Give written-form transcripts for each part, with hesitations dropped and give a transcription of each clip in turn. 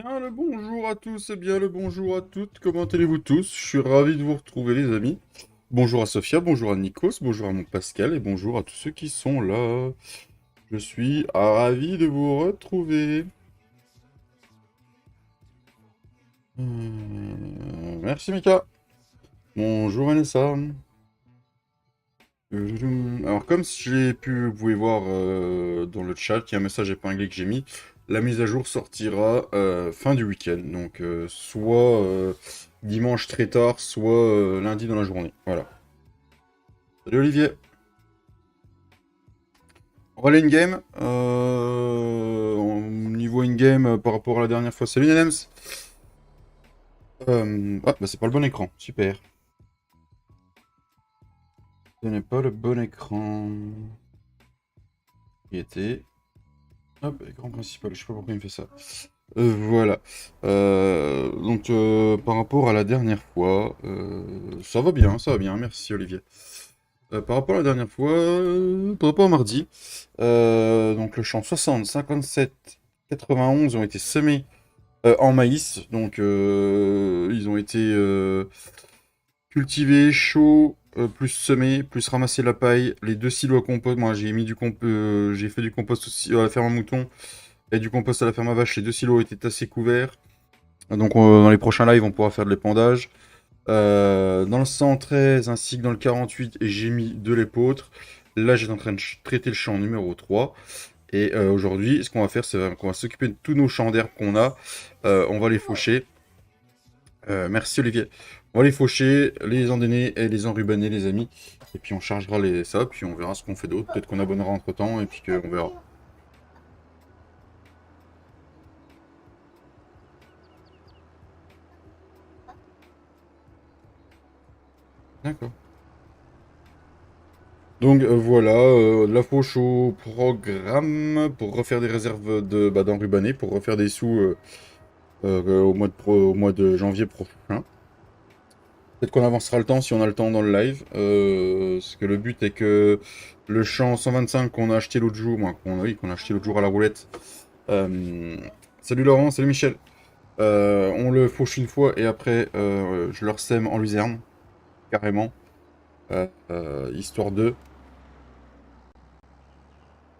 Bien le bonjour à tous et bien le bonjour à toutes. Comment allez-vous tous? Je suis ravi de vous retrouver les amis. Bonjour à Sophia, bonjour à Nikos, bonjour à mon Pascal et bonjour à tous ceux qui sont là. Je suis ravi de vous retrouver. Merci Mika. Bonjour Vanessa. Alors comme j'ai pu, vous pouvez voir dans le chat, il y a un message épinglé que j'ai mis. La mise à jour sortira fin du week-end, donc soit dimanche très tard, soit lundi dans la journée. Voilà. Salut Olivier. On va aller in-game. Niveau in-game par rapport à la dernière fois. Salut Nenems. Ah, bah c'est pas le bon écran. Super. Ce n'est pas le bon écran. Il était. Hop, écran principal. Je sais pas pourquoi il me fait ça. Voilà. Par rapport à la dernière fois, ça va bien, merci Olivier. Par rapport à la dernière fois, par rapport à mardi, donc le champ 60, 57, 91 ont été semés en maïs, donc ils ont été cultivés, chauds, plus semés, plus ramasser la paille, les deux silos à compost. Moi j'ai fait du compost aussi à la ferme à moutons et du compost à la ferme à vache. Les deux silos étaient assez couverts. Donc dans les prochains lives, on pourra faire de l'épandage. Dans le 113 ainsi que dans le 48, j'ai mis de l'épeautre. Là, j'étais en train de traiter le champ numéro 3. Et aujourd'hui, ce qu'on va faire, c'est qu'on va s'occuper de tous nos champs d'herbe qu'on a. On va les faucher. Merci Olivier. On va les faucher, les endainer et les enrubanner, les amis. Et puis on chargera ça, puis on verra ce qu'on fait d'autre. Peut-être qu'on abonnera entre temps, et puis qu'on verra. D'accord. Donc voilà, de la fauche au programme pour refaire des réserves d'enrubanner, pour refaire des sous au mois de janvier prochain. Peut-être qu'on avancera le temps si on a le temps dans le live. Parce que le but est que le champ 125 qu'on a acheté l'autre jour, oui, qu'on a acheté l'autre jour à la roulette. euh, Salut Laurent, salut Michel. On le fauche une fois et après je le sème en luzerne, carrément. Histoire de.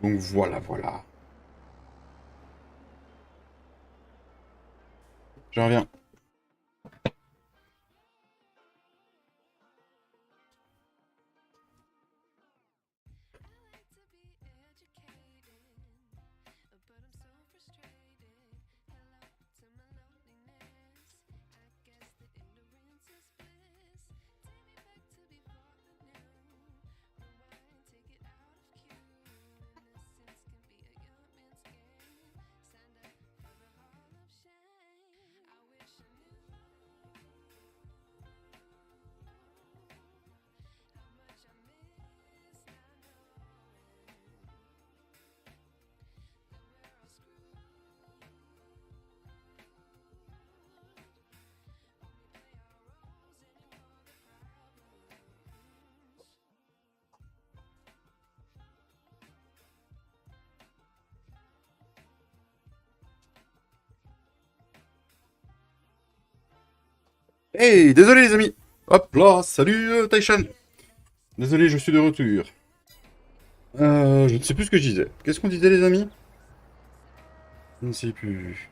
Donc voilà, voilà. Je reviens. Hey, désolé les amis. Hop là, salut Taishan. Désolé, je suis de retour. Je ne sais plus ce que je disais. Qu'est-ce qu'on disait les amis? Je ne sais plus.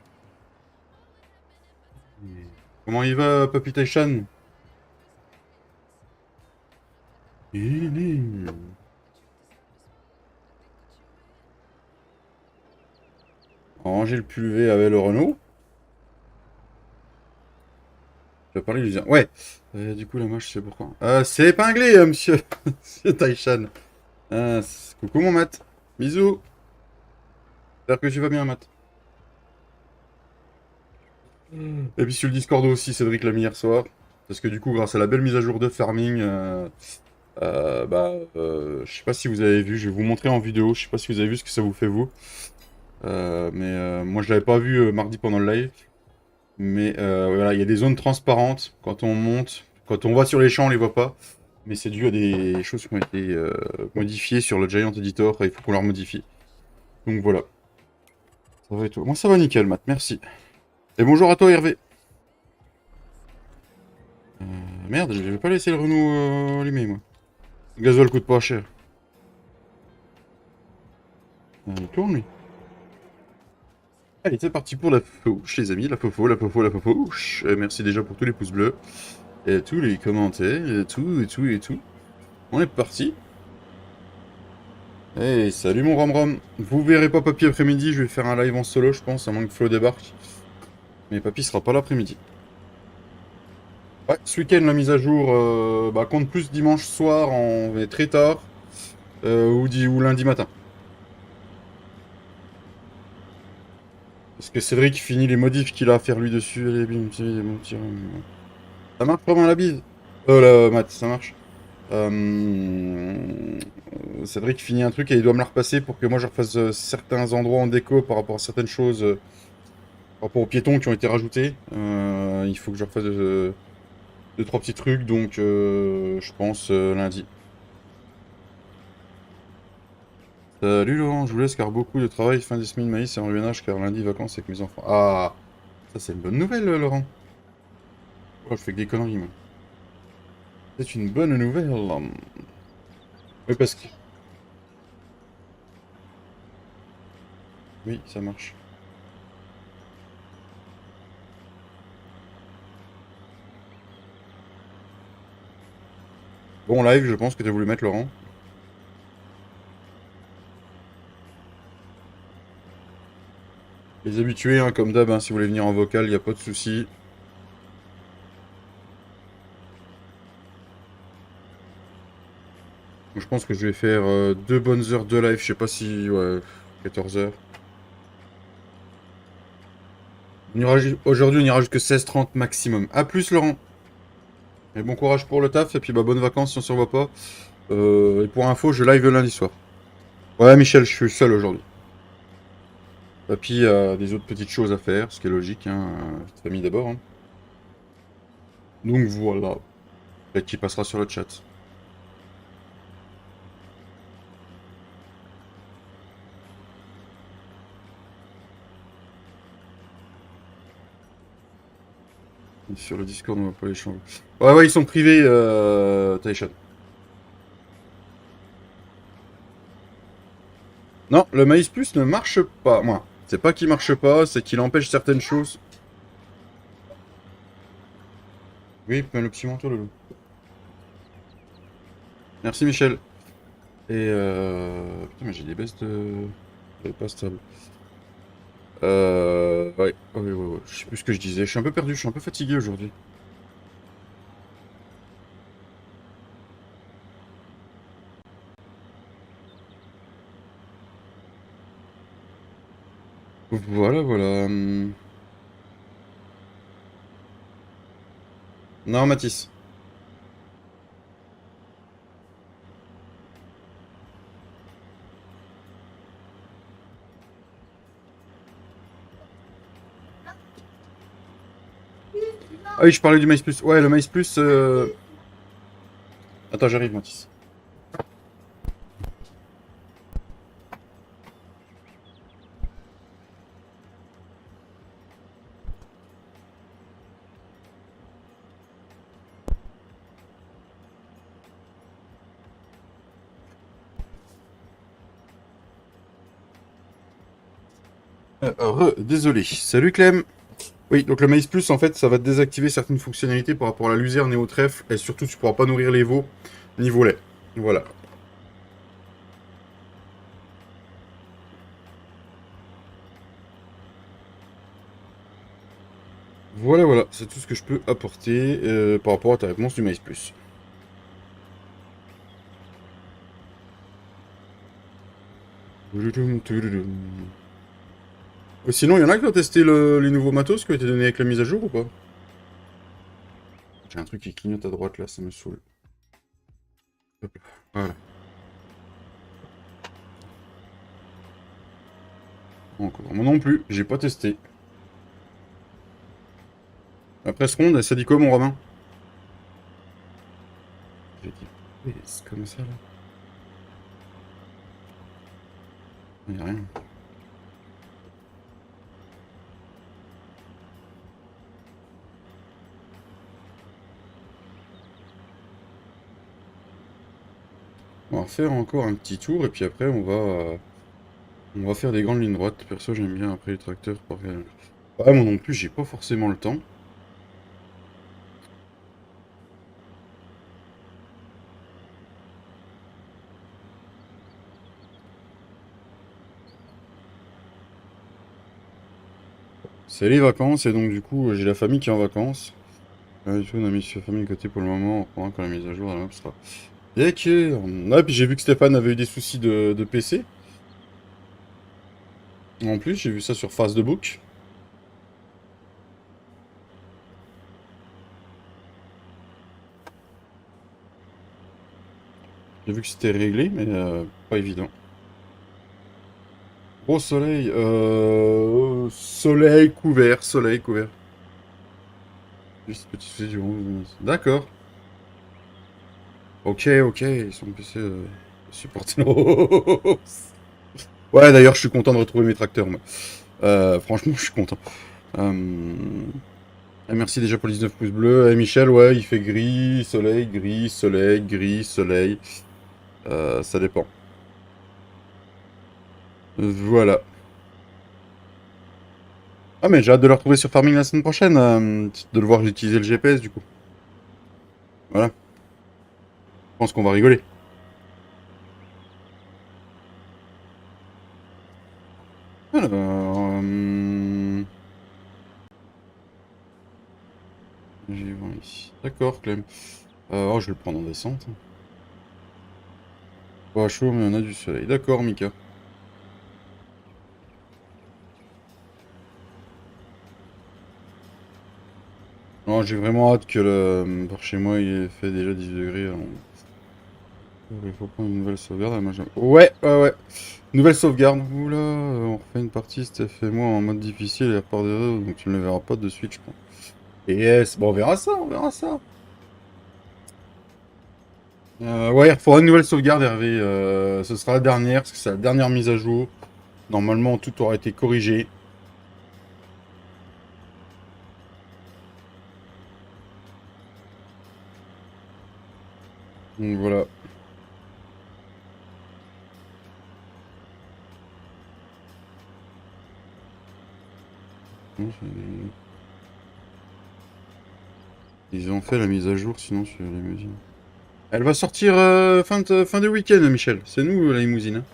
Comment il va, Papy Taishan? Il est... Ranger le pulvé avec le Renault. Tu vas parler du... Ouais. Du coup, la mâche, je sais pourquoi. C'est épinglé, monsieur... monsieur Taishan. Coucou, mon Matt. Bisous. J'espère que tu vas bien, Matt. Et puis sur le Discord aussi, Cédric l'a mis hier soir. Parce que du coup, grâce à la belle mise à jour de Farming, je sais pas si vous avez vu, je vais vous montrer en vidéo. Je sais pas si vous avez vu ce que ça vous fait, vous. Moi, je l'avais pas vu mardi pendant le live. Mais voilà, il y a des zones transparentes quand on monte. Quand on va sur les champs, on les voit pas. Mais c'est dû à des choses qui ont été modifiées sur le Giant Editor et il faut qu'on leur modifie. Donc voilà. Ça va et tout. Moi, ça va nickel, Matt. Merci. Et bonjour à toi, Hervé. Euh, Merde, je vais pas laisser le Renault allumé, moi. Le gasoil coûte pas cher. Il tourne, lui. Allez, c'est parti pour la fauche, les amis. La faux, la faux, la fauche. Merci déjà pour tous les pouces bleus. Et tous les commentaires, et tout, et tout, et tout. On est parti. Hey, salut mon Ram. Vous verrez pas Papy après-midi, je vais faire un live en solo, je pense, à moins que Flo débarque. Mais Papy sera pas là après-midi. Ouais, ce week-end, la mise à jour compte plus dimanche soir, mais très tard, ou lundi matin. Parce que Cédric finit les modifs qu'il a à faire lui dessus. Allez, bim, mon petit. Ça marche vraiment la bise. Là, Matt, ça marche. Cédric finit un truc et il doit me la repasser pour que moi je refasse certains endroits en déco par rapport à certaines choses, par rapport aux piétons qui ont été rajoutés. Il faut que je refasse deux, trois petits trucs, donc je pense lundi. Salut Laurent, je vous laisse car beaucoup de travail, fin des semaines maïs et en reviennage car lundi vacances avec mes enfants. Ah, ça c'est une bonne nouvelle Laurent. Oh, je fais que des conneries moi. C'est une bonne nouvelle. Oui, parce que... Oui, ça marche. Bon, live, je pense que tu as voulu mettre Laurent. Les habitués, hein, comme d'hab, hein, si vous voulez venir en vocal, il n'y a pas de souci. Je pense que je vais faire 2 bonnes heures de live, je sais pas si... Ouais, 14 heures. Aujourd'hui, on ira jusque 16h30 maximum. A plus, Laurent. Et bon courage pour le taf, et puis bah, bonnes vacances si on se revoit pas. Et pour info, je live le lundi soir. Ouais, Michel, je suis seul aujourd'hui. Papy a des autres petites choses à faire, ce qui est logique, hein. Petite famille d'abord, hein. Donc voilà. Peut-être qu'il passera sur le chat. Sur le Discord, on va pas les changer. Ouais, ouais, ils sont privés, Taishan. Non, le Maïs Plus ne marche pas. Moi, c'est pas qu'il marche pas, c'est qu'il empêche certaines choses. Oui, mais le petit manteau, Loulou. Merci, Michel. Et putain, mais j'ai des baisses de pas stable. Ouais, ouais, ouais, ouais. Je sais plus ce que je disais. Je suis un peu perdu, je suis un peu fatigué aujourd'hui. Voilà, voilà. Non, Mathis. Ah oui, je parlais du Maïs Plus. Ouais, le Maïs Plus. Attends, j'arrive, Mathis. Désolé. Salut, Clem. Oui, donc le Maïs Plus, en fait, ça va désactiver certaines fonctionnalités par rapport à la luzerne et au trèfle, et surtout, tu pourras pas nourrir les veaux niveau lait. Voilà. Voilà, voilà, c'est tout ce que je peux apporter par rapport à ta réponse du Maïs Plus. Sinon, il y en a qui ont testé les nouveaux matos qui ont été donnés avec la mise à jour ou pas? J'ai un truc qui clignote à droite là, ça me saoule. Hop là. Voilà. Encore. Moi non plus, j'ai pas testé. Après ce ronde, ça dit quoi mon Romain? J'ai dit, oui, c'est comme ça là. Il y a rien. On va faire encore un petit tour et puis après on va faire des grandes lignes droites. Perso, j'aime bien après les tracteurs. Ouais, moi non plus, j'ai pas forcément le temps. C'est les vacances et donc du coup, j'ai la famille qui est en vacances. Du coup, on a mis sa famille de côté pour le moment. On reprendra quand la mise à jour la map sera. Ok. Ouais, puis j'ai vu que Stéphane avait eu des soucis de PC. En plus, j'ai vu ça sur Facebook. J'ai vu que c'était réglé, mais pas évident. Gros soleil, soleil couvert, soleil couvert. Juste petit souci du rond. D'accord. Ok, ok, ils sont PC supporter. Ouais, d'ailleurs, je suis content de retrouver mes tracteurs, moi. Franchement, je suis content. Merci déjà pour les 19 pouces bleus. Et Michel, ouais, il fait gris, soleil, gris, soleil, gris, soleil. Ça dépend. Voilà. Ah, mais j'ai hâte de le retrouver sur Farming la semaine prochaine. De le voir utiliser le GPS, du coup. Voilà. Je pense qu'on va rigoler. Alors, j'ai voir ici. D'accord, Clem. Oh, je vais le prendre en descente. Pas chaud, mais on a du soleil. D'accord, Mika. Non, j'ai vraiment hâte que par chez moi il ait fait déjà 18 degrés. Alors, il faut prendre une nouvelle sauvegarde. Ouais, ouais, ouais. Nouvelle sauvegarde. Oula, on refait une partie, Steph et moi en mode difficile et à part des réseaux, donc tu ne le verras pas de suite, je pense. Et yes, bon, on verra ça, on verra ça. Ouais, il faudra une nouvelle sauvegarde, Hervé. Ce sera la dernière, parce que c'est la dernière mise à jour. Normalement, tout aura été corrigé. Donc voilà. Ils ont fait la mise à jour, sinon sur les limousines. Elle va sortir fin de week-end, Michel. C'est nous, la limousine. Hein.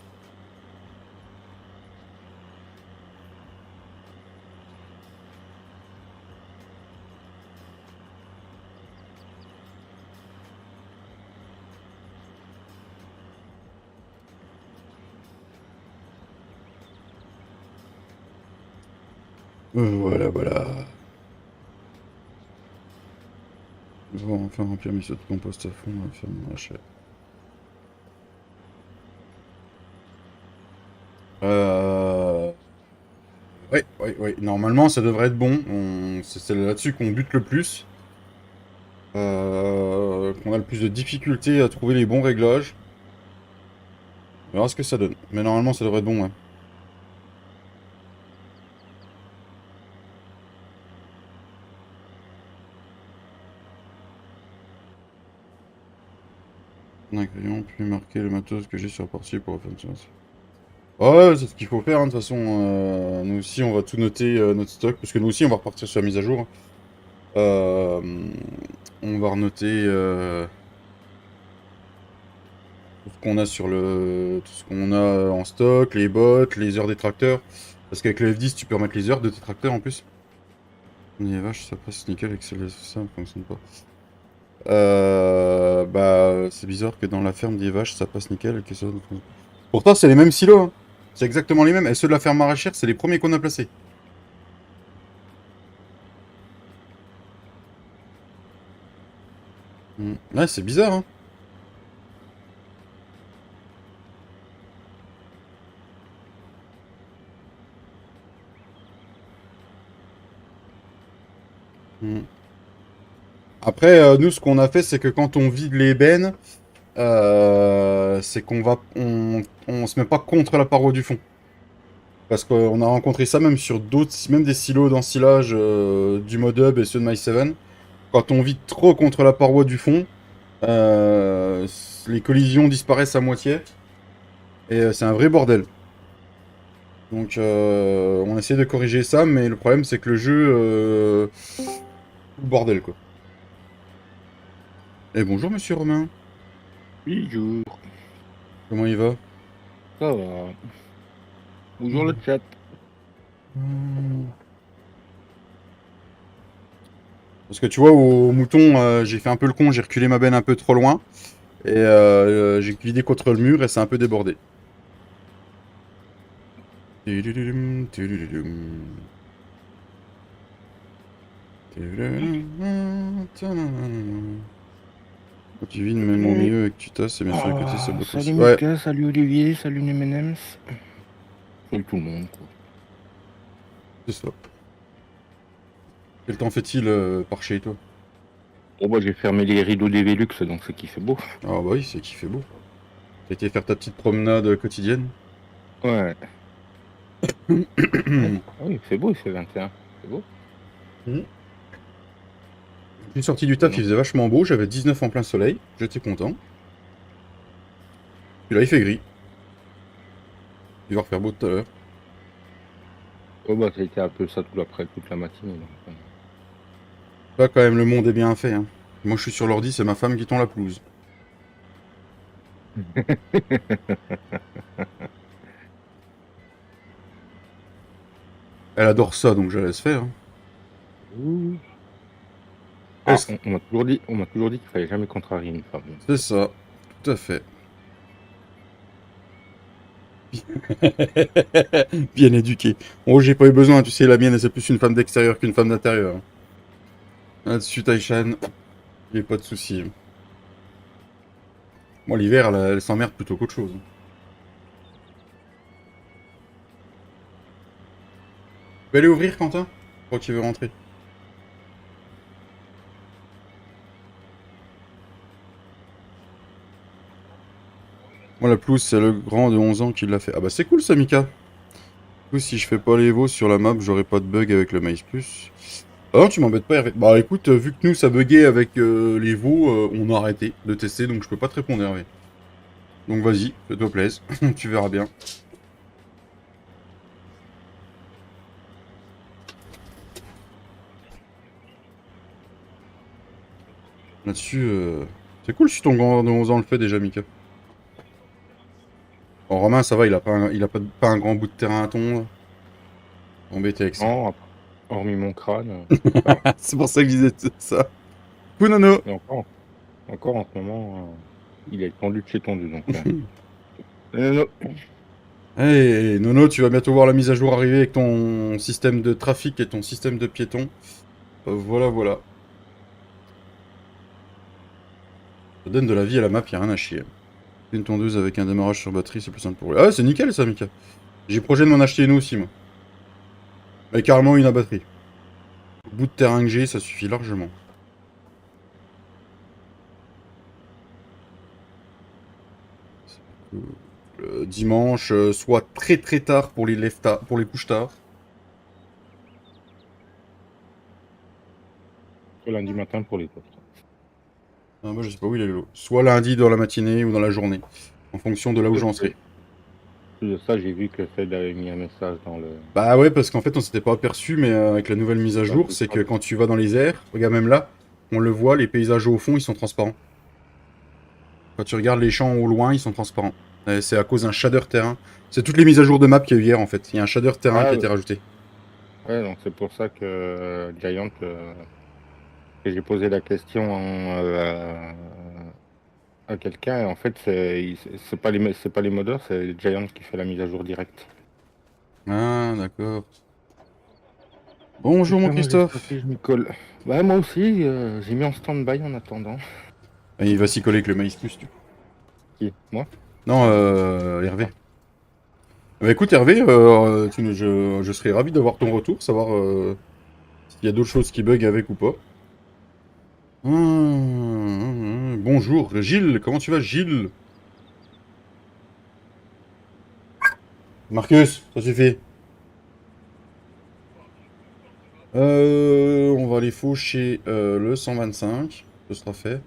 Voilà, voilà. On va enfin remplir mes sauts de compost à fond, on va faire mon achat. Euh... Ouais, ouais, ouais. Normalement, ça devrait être bon. C'est là-dessus qu'on bute le plus. Qu'on a le plus de difficultés à trouver les bons réglages. On verra ce que ça donne. Mais normalement, ça devrait être bon, ouais. Ingrédients, puis marquer le matos que j'ai sur partie pour refaire ça. Ouais, c'est ce qu'il faut faire, hein, de toute façon. Nous aussi, on va tout noter notre stock, parce que nous aussi, on va repartir sur la mise à jour. Hein. Euh, on va renoter tout ce qu'on a tout ce qu'on a en stock, les bots, les heures des tracteurs. Parce qu'avec le F10, tu peux remettre les heures de tes tracteurs en plus. Les vaches, ça passe nickel avec ça ne fonctionne pas. Bah, c'est bizarre que dans la ferme des vaches, ça passe nickel et que ça. Pourtant, c'est les mêmes silos. Hein. C'est exactement les mêmes. Et ceux de la ferme maraîchère, c'est les premiers qu'on a placés. Ouais, c'est bizarre. Hein. Mm. Après, nous, ce qu'on a fait, c'est que quand on vide les bennes, c'est on se met pas contre la paroi du fond. Parce qu'on a rencontré ça même sur d'autres, même des silos d'ensilage du Modub et ceux de My7. Quand on vide trop contre la paroi du fond, Les collisions disparaissent à moitié. Et c'est un vrai bordel. Donc on essaie de corriger ça, mais le problème c'est que le jeu... bordel quoi. Et bonjour monsieur Romain. Bonjour, Comment il va? ça va. Bonjour le chat. Parce que tu vois, au mouton, j'ai fait un peu le con, j'ai reculé ma benne un peu trop loin. Et j'ai glidé contre le mur et c'est un peu débordé. Tududum, tududum. Quand tu vis de même au milieu et que tu tasses, c'est bien sûr à côté, ça bloque Salut aussi. Ouais, Mika, salut Olivier, salut M&M's. Salut tout le monde quoi. c'est ça. Quel temps fait-il par chez toi? Bon bah j'ai fermé les rideaux des Velux donc c'est qu'il fait beau. Ah bah oui, c'est qu'il fait beau. T'as été faire ta petite promenade quotidienne? Ouais. Ouais. Ah oui, il fait beau, il fait 21. C'est beau. Je suis sorti du taf, Non. il faisait vachement beau, j'avais 19 en plein soleil, j'étais content. Puis là, il fait gris. Il va refaire beau tout à l'heure. Oh bah ça a été un peu ça toute la matinée. Donc. Là, quand même, le monde est bien fait. Hein. Moi, je suis sur l'ordi, c'est ma femme qui tond la pelouse. Elle adore ça, donc je la laisse faire. Hein. Ouh. Elle Ah, se- on m'a toujours dit qu'il fallait jamais contrarier une femme. C'est ça, tout à fait. Bien éduquée. Bon, j'ai pas eu besoin, tu sais, la mienne, c'est plus une femme d'extérieur qu'une femme d'intérieur. Là-dessus, Taishan, il pas de soucis. Moi, l'hiver, elle s'emmerde plutôt qu'autre chose. Tu peux aller ouvrir, Quentin? Je crois qu'il veut rentrer. Moi, la pelouse, c'est le grand de 11 ans qui l'a fait. Ah bah, c'est cool, ça, Mika. Du coup, si je fais pas les veaux sur la map, j'aurai pas de bug avec le Maïs Plus. Ah non, tu m'embêtes pas, Hervé. Bah écoute, vu que nous, ça buguait avec les veaux, on a arrêté de tester, donc je peux pas te répondre, Hervé. Donc vas-y, fais-toi plaisir, tu verras bien. Là-dessus, c'est cool si ton grand de 11 ans le fait déjà, Mika. Bon, Romain, ça va, pas un grand bout de terrain à tondre. Embêté avec ça. Non, hormis mon crâne, ça va. C'est pour ça que je disais ça. Coucou, Nono. Et encore en ce moment, il est tendu de chez tendu donc. Non. Hey, Nono, tu vas bientôt voir la mise à jour arriver avec ton système de trafic et ton système de piétons. Voilà, voilà. Ça donne de la vie à la map, y'a rien à chier. Une tondeuse avec un démarrage sur batterie, c'est plus simple pour lui. Ah, c'est nickel ça, Mika. J'ai projet de m'en acheter une aussi, moi. Mais carrément une à batterie. Le bout de terrain que j'ai, ça suffit largement. Dimanche, soit très très tard pour les pour les couches tard. Lundi matin pour les autres. Ah, moi, je sais pas où il est le lot. Soit lundi dans la matinée ou dans la journée. En fonction de là où j'en serai. Plus de ça, j'ai vu que Fed avait mis un message dans le. Bah ouais, parce qu'en fait, on s'était pas aperçu, mais avec la nouvelle mise à Dans le jour, c'est que Discord. quand tu vas dans les airs, regarde même là, on le voit, les paysages au fond, ils sont transparents. Quand tu regardes les champs au loin, ils sont transparents. Et c'est à cause d'un shader terrain. C'est toutes les mises à jour de map qu'il y a eu hier, en fait. Il y a un shader terrain qui Ah a été rajouté. ouais, donc c'est pour ça que Giant, que j'ai posé la question à quelqu'un, et en fait, c'est pas les modeurs, c'est Giant qui fait la mise à jour directe. Ah, d'accord. Bonjour, mon Donc moi j'ai Christophe. stocké, je m'y colle. Bah moi aussi, j'ai mis en stand-by en attendant. Ah, il va s'y coller avec le maïs plus, du coup. Qui? Moi? Non, Ah, Hervé. ah. Bah écoute, Hervé, je serais ravi d'avoir ton retour, savoir s'il y a d'autres choses qui bug avec ou pas. Bonjour, Gilles. Comment tu vas, Gilles? Marcus, ça suffit. On va aller faucher le 125. Ce sera fait.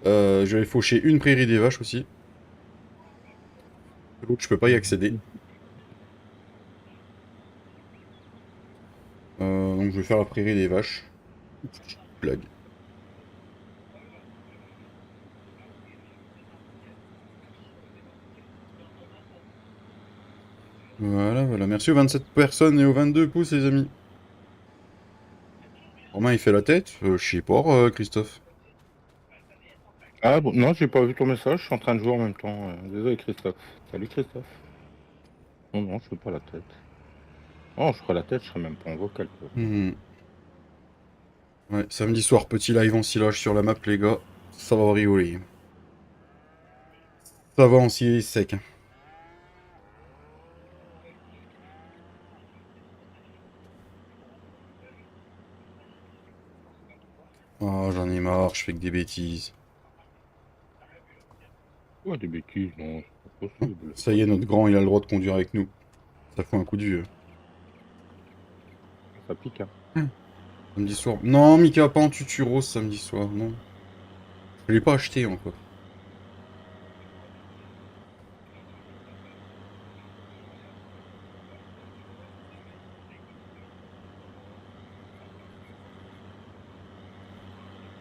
Je vais faucher une prairie des vaches aussi. L'autre, je peux pas y accéder. Donc je vais faire la prairie des vaches. Blague. Voilà, voilà. Merci aux 27 personnes et aux 22 pouces, les amis. Romain, il fait la tête. Je sais pas, Christophe. Ah bon, non, j'ai pas vu ton message, je suis en train de jouer en même temps. Désolé, Christophe. Salut, Christophe. Non, non, je fais pas la tête. Oh, je ferai la tête, je serai même pas en vocal, quoi. Ouais, samedi soir, petit live en silage sur la map, les gars. Ça va rigoler. Ça va en scier sec. Oh, j'en ai marre, je fais que des bêtises. Ouais, des bêtises, non, c'est pas possible. Ça y est, notre grand, il a le droit de conduire avec nous. Ça fout un coup de vieux. Ça pique, hein. Samedi soir. Non, Mika, pas en tutu rose samedi soir, non. Je l'ai pas acheté encore.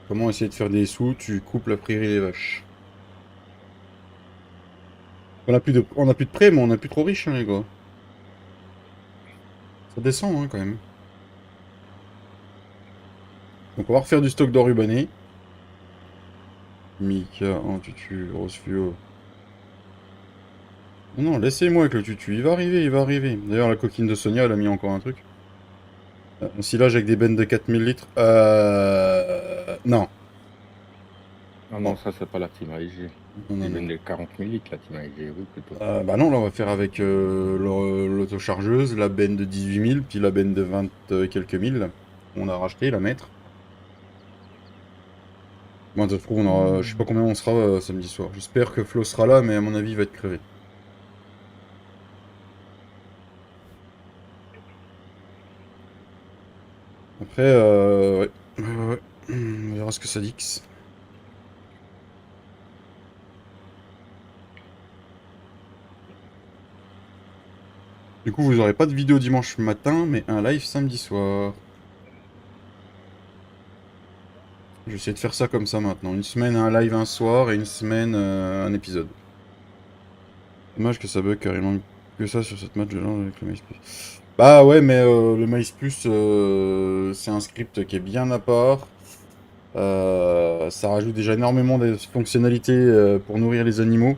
Comment essayer de faire des sous? Tu coupes la prairie des vaches. On a plus de prêts, mais on a plus trop riche, hein, les gars. Ça descend, hein, quand même. Donc on va refaire du stock d'or rubané. Mika en tutu, rose fluo. Non, non, laissez-moi avec le tutu. Il va arriver, il va arriver. D'ailleurs, la coquine de Sonia, elle a mis encore un truc. Un silage avec des bennes de 4000 litres. Non. Ah Non. non, ça, c'est pas la team AEG. Non, non, C'est non. même les 40 000 litres, la team AEG, oui, plutôt. Bah non, là, on va faire avec l'autochargeuse, la benne de 18 000, puis la benne de 20 et quelques mille. On a racheté, la mettre. Moi, ça se trouve, je sais pas combien on sera samedi soir. J'espère que Flo sera là, mais à mon avis, il va être crevé. Après, ouais. Ouais. On verra ce que ça dit. Du coup, vous aurez pas de vidéo dimanche matin, mais un live samedi soir. Je vais essayer de faire ça comme ça maintenant. Une semaine un live un soir et une semaine un épisode. Dommage que ça bug car il manque que ça sur cette match de LAN avec le MySpace. Bah ouais, mais le MySpace, c'est un script qui est bien à part. Ça rajoute déjà énormément de fonctionnalités pour nourrir les animaux.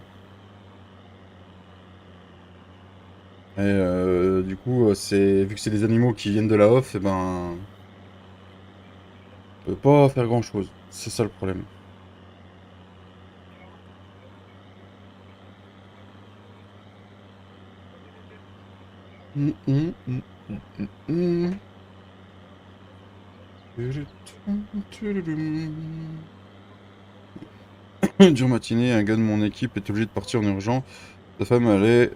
Et du coup, vu que c'est des animaux qui viennent de la off, et ben, on peut pas faire grand chose. C'est ça le problème. Dure matinée, un gars de mon équipe est obligé de partir en urgence. Sa femme allait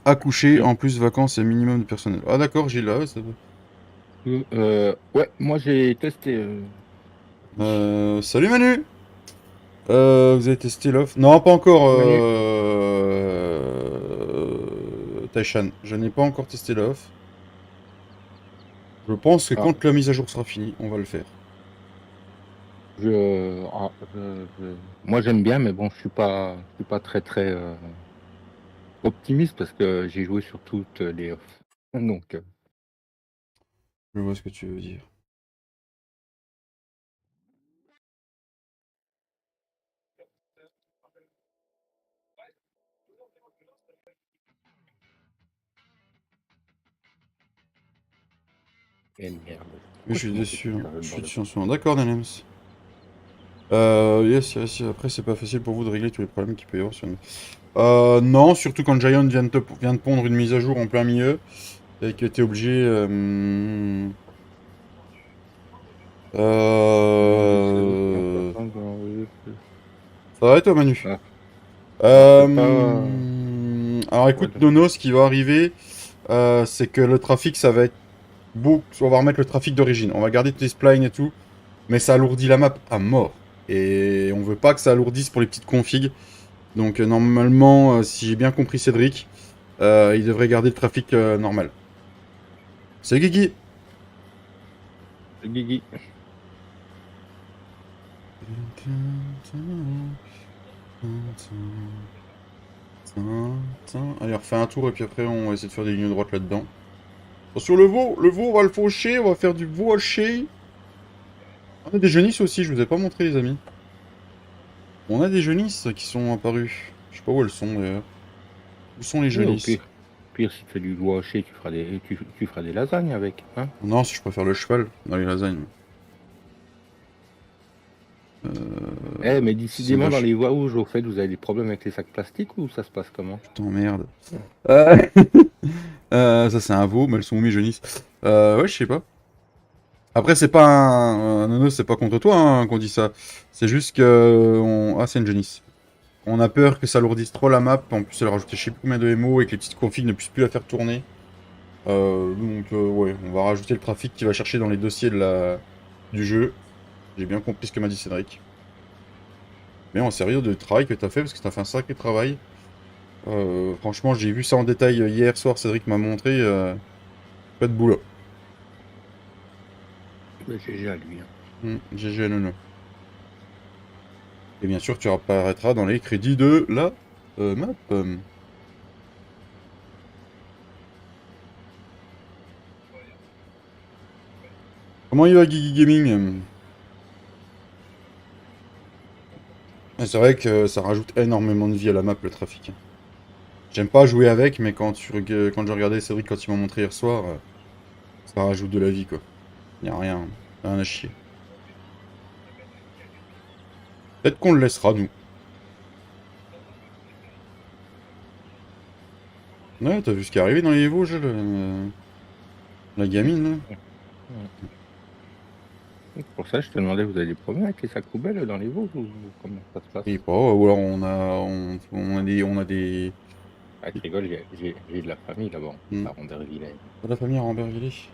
accoucher, en plus vacances et minimum de personnel. Ah d'accord, j'ai là, ça va. Ouais, moi, j'ai testé. Salut Manu. Vous avez testé l'offre? Non, pas encore, Manu. Taishan. Je n'ai pas encore testé l'offre. Je pense que Ah, quand la mise à jour sera finie, on va le faire. moi, j'aime bien, mais bon, je suis pas très, très optimiste parce que j'ai joué sur toutes les offs. Donc, Je vois ce que tu veux dire. et merde. Oui, Pourquoi je suis tu m'as fait déçu. tout Hein. carré, le Je suis bordel? dessus en ce moment. D'accord, Danems. Yes, yes, yes. Après, c'est pas facile pour vous de régler tous les problèmes qu'il peut y avoir sur une... non, surtout quand Giant vient de pondre une mise à jour en plein milieu. Et que t'es obligé... Ça va et toi, Manu? Ah, alors, c'est pas. Alors Ouais, écoute, Nono, ce qui va arriver, c'est que le trafic, ça va être beaucoup... On va remettre le trafic d'origine. On va garder tes splines et tout. mais ça alourdit la map à mort. Et on veut pas que ça alourdisse pour les petites configs. Donc normalement, si j'ai bien compris Cédric, il devrait garder le trafic normal. Salut Guigui. Guigui. Allez, on refait un tour et puis après on va essayer de faire des lignes droites là-dedans. Attention le veau, on va le faucher, on va faire du veau haché. On a des jeunisses aussi, je vous ai pas montré les amis. On a des jeunisses qui sont apparues. Je sais pas où elles sont d'ailleurs. Où sont les Oui, au jeunisses? pire, si tu fais du doigt haché, tu feras des lasagnes avec. Hein. Non, si je préfère le cheval dans les lasagnes. Mais C'est décidément, dans vache. les voies rouges, au fait, vous avez des problèmes avec les sacs plastiques ou ça se passe comment? Putain, merde. Euh, ça c'est un veau, mais elles sont où mes jeunisses? Ouais, je sais pas. Après, c'est pas un nono, c'est pas contre toi hein, qu'on dit ça. C'est juste que. Ah, c'est une jeunisse. On a peur que ça alourdisse trop la map. En plus, elle a rajouté je sais plus combien de MO et que les petites configs ne puissent plus la faire tourner. Ouais, on va rajouter le trafic qui va chercher dans les dossiers du jeu. J'ai bien compris ce que m'a dit Cédric. Mais en sérieux, de travail que t'as fait, parce que t'as fait un sacré travail. Franchement, j'ai vu ça en détail hier soir, Cédric m'a montré. Pas de boulot. GG à lui. Hein. GG à Nono. Et bien sûr, tu apparaîtras dans les crédits de la map. Comment il va, Guigui Gaming? C'est vrai que ça rajoute énormément de vie à la map, le trafic. J'aime pas jouer avec, mais quand je regardais Cédric quand il m'a montré hier soir, ça rajoute de la vie, quoi. Y a rien à chier. Peut-être qu'on le laissera, nous. Ouais, t'as vu ce qui est arrivé dans les Vosges, la gamine, là? Pour ça, je te demandais, vous avez des problèmes avec les sacs poubelles dans les Vosges ou comment ça se passe? Je sais pas, ou alors on a des... Ah, je rigole, j'ai de la famille là-bas, à Rambervillers. Pas de la famille à Rambervillers.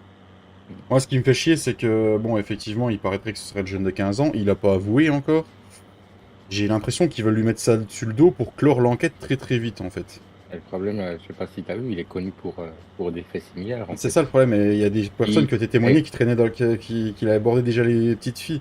Moi, ce qui me fait chier, c'est que, bon, effectivement, il paraîtrait que ce serait le jeune de 15 ans. Il a pas avoué encore. J'ai l'impression qu'ils veulent lui mettre ça dessus le dos pour clore l'enquête très très vite, en fait. Et le problème, je sais pas si t'as vu, il est connu pour des faits similaires en C'est fait. ça le problème, et il y a des personnes qui ont été témoignées qui traînaient qui abordaient déjà les petites filles.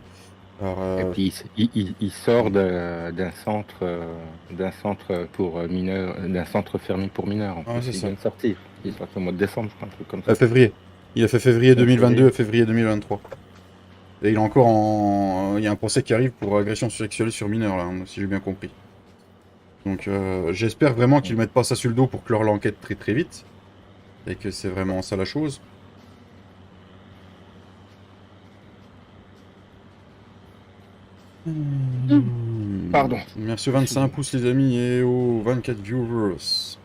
Alors, Et puis il sort d'un centre pour mineurs, d'un centre fermé pour mineurs. En plus, c'est il ça. vient de sortir. Il est sorti au mois de décembre, je crois, un truc comme ça. Février. Il a fait février 2022 Février. à février 2023. Et il est encore en... Il y a un procès qui arrive pour agression sexuelle sur mineur, là, hein, si j'ai bien compris. Donc j'espère vraiment qu'ils mettent pas ça sur le dos pour clore l'enquête très très vite. Et que c'est vraiment ça la chose. Pardon. Merci aux 25 pouces les amis et aux 24 viewers.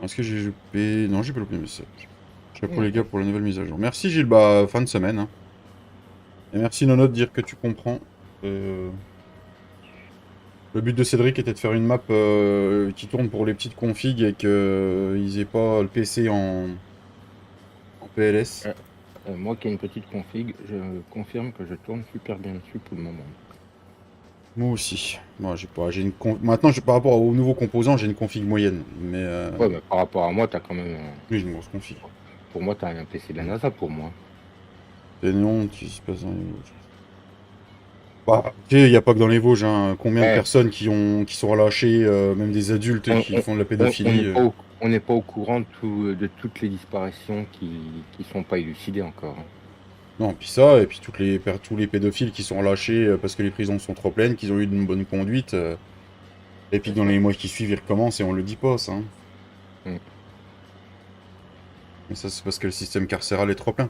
Est-ce que j'ai loupé... Non, j'ai pas loupé le message. Chapeau les gars pour la nouvelle mise à jour. Merci Gilles, bah fin de semaine. Hein. Et merci Nono de dire que tu comprends. Le but de Cédric était de faire une map qui tourne pour les petites configs et qu'ils aient pas le PC en PLS. Moi qui ai une petite config, je confirme que je tourne super bien dessus pour le moment. Moi aussi. Moi, j'ai pas. Maintenant, par rapport aux nouveaux composants, j'ai une config moyenne. Mais. Ouais, mais par rapport à moi, t'as quand même. Oui, j'ai une grosse config. Pour moi, t'as un PC de la NASA pour moi. Et non, qui se passe dans les Vosges. Bah, tu sais, il n'y a pas que dans les Vosges. Hein. Combien de personnes qui sont relâchées, même des adultes qui font de la pédophilie. On n'est pas au courant de toutes les disparitions qui sont pas élucidées encore. Hein. Non, puis ça, et puis tous les pédophiles qui sont relâchés parce que les prisons sont trop pleines, qu'ils ont eu une bonne conduite. Et puis dans les mois qui suivent, ils recommencent et on le dit pas, ça. Hein. Mais ça, c'est parce que le système carcéral est trop plein.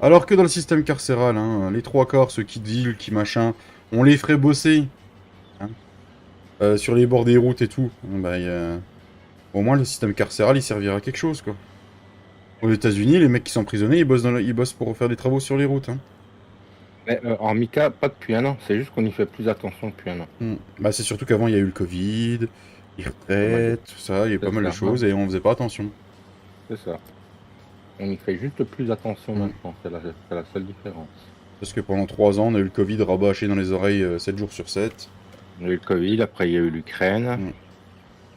Alors que dans le système carcéral, hein, les trois quarts, ceux qui deal, qui machin, on les ferait bosser. Hein, sur les bords des routes et tout. Bah, au moins, le système carcéral, il servira à quelque chose, quoi. Aux États-Unis, les mecs qui sont prisonniers, ils bossent pour faire des travaux sur les routes. Hein. Mais en Mika, pas depuis un an. C'est juste qu'on y fait plus attention depuis un an. Bah, c'est surtout qu'avant, il y a eu le Covid, les retraites, tout ça. Il y a eu pas mal de choses et on faisait pas attention. C'est ça. On y fait juste plus attention Mm. maintenant, c'est la seule différence. Parce que pendant 3 ans, on a eu le Covid rabâché dans les oreilles 7 jours sur 7. Il y a eu le Covid, après il y a eu l'Ukraine.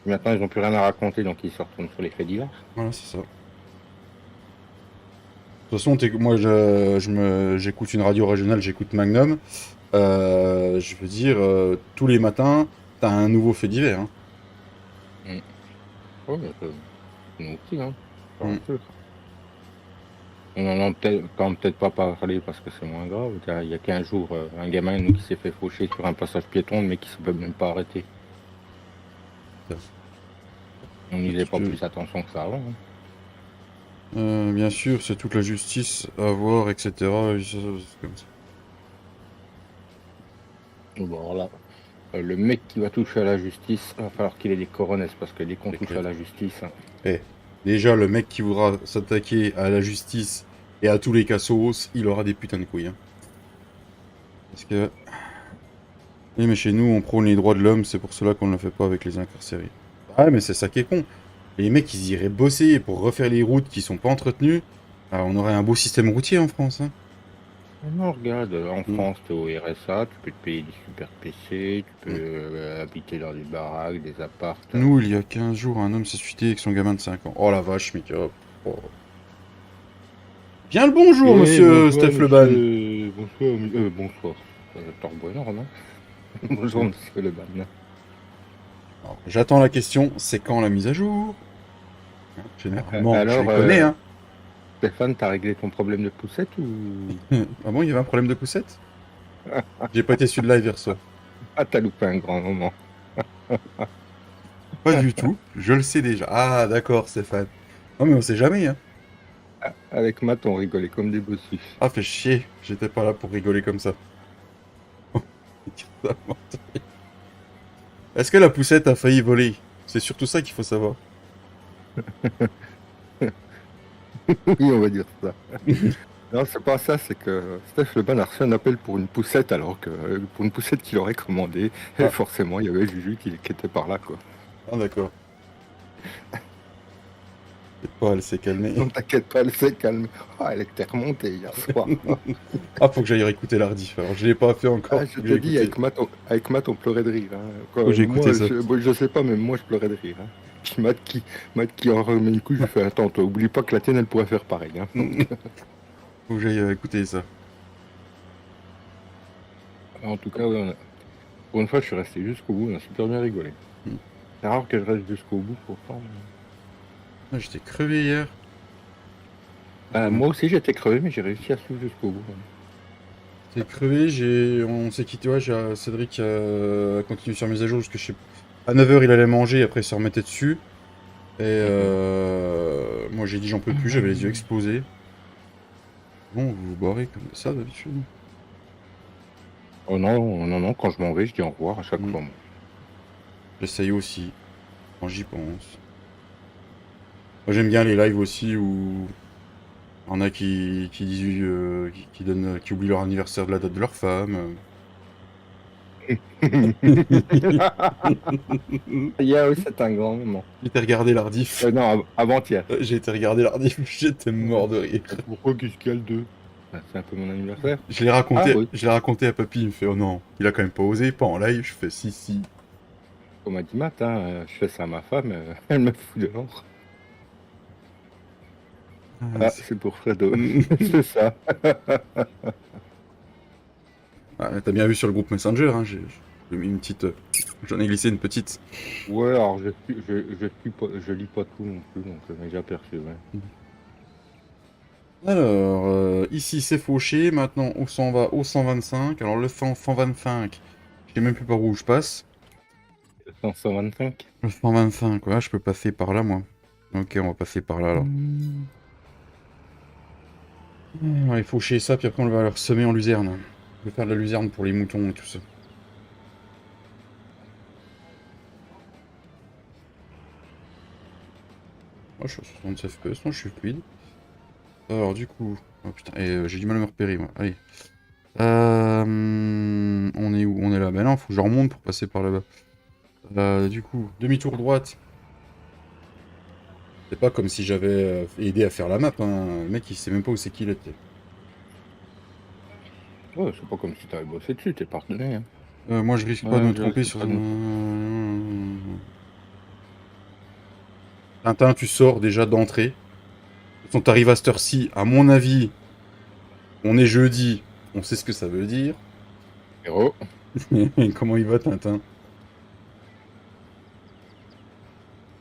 Mm. Maintenant, ils n'ont plus rien à raconter, donc ils se retournent sur les faits divers. Voilà, c'est ça. De toute façon, moi, j'écoute une radio régionale, j'écoute Magnum. Je veux dire, tous les matins, t'as un nouveau fait divers. Hein. Oui, nous aussi, hein. Mm. On n'en a peut-être pas parlé parce que c'est moins grave. Il y a 15 jours, un gamin nous, qui s'est fait faucher sur un passage piéton, mais qui ne se peut même pas arrêter. On n'y faisait pas plus attention que ça avant. Hein. Bien sûr, c'est toute la justice à voir, etc. C'est comme ça. Bon, alors là, le mec qui va toucher à la justice, il va falloir qu'il ait des coronesses parce que dès qu'on touche à la justice. Hein, déjà, le mec qui voudra s'attaquer à la justice et à tous les cassos, il aura des putains de couilles. Hein. Parce que. Oui, mais chez nous, on prône les droits de l'homme, c'est pour cela qu'on ne le fait pas avec les incarcérés. Ah, mais c'est ça qui est con. Les mecs, ils iraient bosser pour refaire les routes qui sont pas entretenues. Alors, on aurait un beau système routier en France. Hein. non, regarde, en France, tu es au RSA, tu peux te payer des super PC, tu peux habiter dans des baraques, des apparts. Nous, il y a 15 jours, un homme s'est suicidé avec son gamin de 5 ans. Oh la vache, Mika. Oh. Bien le bonjour, monsieur Steph Leban. Bonsoir. Torboyard, non? Bonjour, monsieur Leban. J'attends la question, c'est quand la mise à jour? Généralement, alors, je les connais, hein. Stéphane, t'as réglé ton problème de poussette ou... Ah bon, il y avait un problème de poussette? J'ai pas été su de live hier soir. Ah, t'as loupé un grand moment. Pas du tout, je le sais déjà. Ah, d'accord, Stéphane. Non, mais on sait jamais, hein. Avec Matt, on rigolait comme des bossus. Ah, fait chier, j'étais pas là pour rigoler comme ça. Est-ce que la poussette a failli voler? C'est surtout ça qu'il faut savoir. Oui, on va dire ça. Non, c'est pas ça, c'est que Steph Leban a reçu un appel pour une poussette, alors que pour une poussette qu'il aurait commandée, et forcément, il y avait Juju qui était par là, quoi. Ah, d'accord. T'inquiète pas, elle s'est calmée. Non, t'inquiète pas, elle s'est calmée. Ah, elle était remontée hier soir. Ah, faut que j'aille réécouter l'Ardif. Alors, je l'ai pas fait encore. Ah, je te dis, avec Matt, on pleurait de rire. Hein. Quoi, Faut que j'ai écouté moi, ça. je sais pas, même moi, je pleurais de rire. Hein. Puis Matt qui en remet une couche, je fais attends, toi, oublie pas que la tienne, elle pourrait faire pareil. Hein. Faut que j'aille écouter ça. En tout cas, ouais, pour une fois, je suis resté jusqu'au bout, on a super bien rigolé. C'est rare que je reste jusqu'au bout, pourtant. Ah, j'étais crevé hier. Moi aussi, j'étais crevé, mais j'ai réussi à suivre jusqu'au bout. J'étais crevé, on s'est quitté, ouais, Cédric a continué sur mise à jour jusque à 9h il allait manger, après il se remettait dessus. Et moi j'ai dit j'en peux plus, j'avais les yeux explosés. Bon, vous vous barrez comme ça d'habitude. Oh non, non, non, quand je m'en vais, je dis au revoir à chaque fois. J'essaye aussi, quand j'y pense. Moi j'aime bien les lives aussi où il y en a qui disent qui oublient leur anniversaire de la date de leur femme. Hier, oui, c'est un grand moment. J'ai été regarder l'Ardif. Non, avant-hier. J'ai été regarder l'Ardif, j'étais mort de rire. Pourquoi qu'est-ce qu'il y a le 2 C'est un peu mon anniversaire. Je l'ai raconté, Ah, oui. je l'ai raconté à papy, il me fait oh non, il a quand même pas osé, pas en live, je fais si. Comme a dit Matt, je fais ça à ma femme, elle me fout dehors. Ah, c'est pour Fredo, c'est ça. Ah, t'as bien vu sur le groupe Messenger, hein, j'ai mis une petite, j'en ai glissé une petite. Ouais, alors je lis pas tout non plus, donc j'ai aperçu, ouais. Alors, ici c'est fauché, maintenant on s'en va au 125, alors le 125, je sais même plus par où je passe. 125. Le 125, ouais, je peux passer par là moi. Ok, on va passer par là alors. On va faucher ça, puis après on va leur semer en luzerne. Je vais faire de la luzerne pour les moutons et tout ça. Oh, je suis à 60 FPS, non, je suis fluide. Alors, du coup... Oh putain, j'ai du mal à me repérer, moi. Allez. On est où? On est là. Ben non, faut que je remonte pour passer par là-bas. Du coup, demi-tour droite. C'est pas comme si j'avais aidé à faire la map, hein. Le mec, il sait même pas où c'est qu'il était. Ouais, c'est pas comme si t'avais bossé dessus, t'es partenaire. Hein. Moi, je risque pas de Ouais, me tromper c'est sur... pas non. Tintin, tu sors déjà d'entrée. Quand t'arrives à cette heure-ci, à mon avis, on est jeudi, on sait ce que ça veut dire. Héros. Comment il va, Tintin?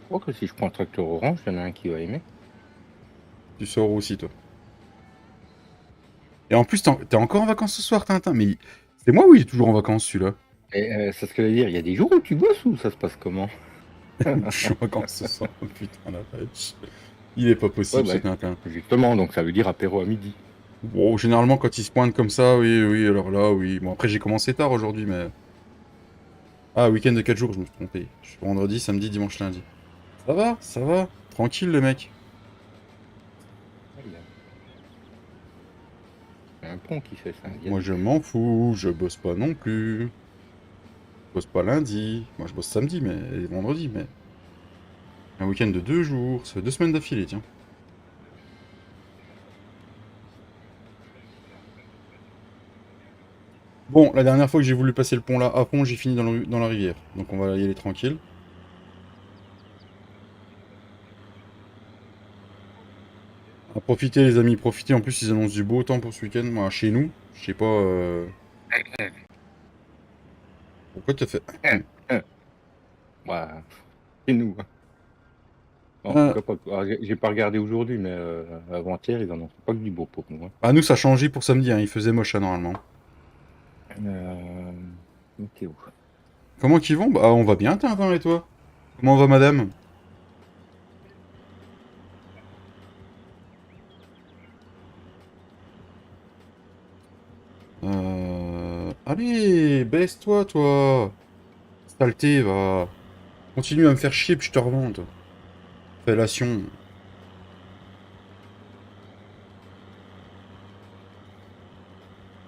Je crois que si je prends un tracteur orange, il y en a un qui va aimer. Tu sors aussi, toi. Et en plus, t'es encore en vacances ce soir, Tintin. Mais c'est moi ou il est toujours en vacances, celui-là? Et c'est ce que je veux dire, il y a des jours où tu bosses ou ça se passe comment? Je suis en vacances ce soir. Putain, la vache. Il est pas Ouais, possible, ce bah, Tintin. justement, donc ça veut dire apéro à midi. Bon, généralement, quand il se pointe comme ça, oui, oui, alors là, oui. Bon, après, j'ai commencé tard aujourd'hui, mais... Ah, week-end de 4 jours, je me suis trompé. Je suis vendredi, samedi, dimanche, lundi. Ça va, ça va. Tranquille, le mec. C'est un pont qui fait ça. Moi, je m'en fous, je bosse pas non plus. Je bosse pas lundi. Moi, je bosse samedi, mais et vendredi, mais... Un week-end de 2 jours. Ça fait 2 semaines d'affilée, tiens. Bon, la dernière fois que j'ai voulu passer le pont là à fond, j'ai fini dans la rivière. Donc on va y aller tranquille. À profiter les amis, profitez. En plus ils annoncent du beau temps pour ce week-end. Moi, chez nous, je sais pas... Pourquoi t'as fait... Ouais, c'est nous. Hein. En tout Ah, cas, pas... j'ai pas regardé aujourd'hui, mais avant-hier, ils en ont pas que du beau pour nous. Hein. ah, nous ça a changé pour samedi, hein. Il faisait moche hein, normalement. Ok. Comment qu'ils vont? Bah on va bien Tintin et toi? Comment va madame? Allez, baisse-toi toi. Saleté, va. Continue à me faire chier puis je te revends toi. Fellation.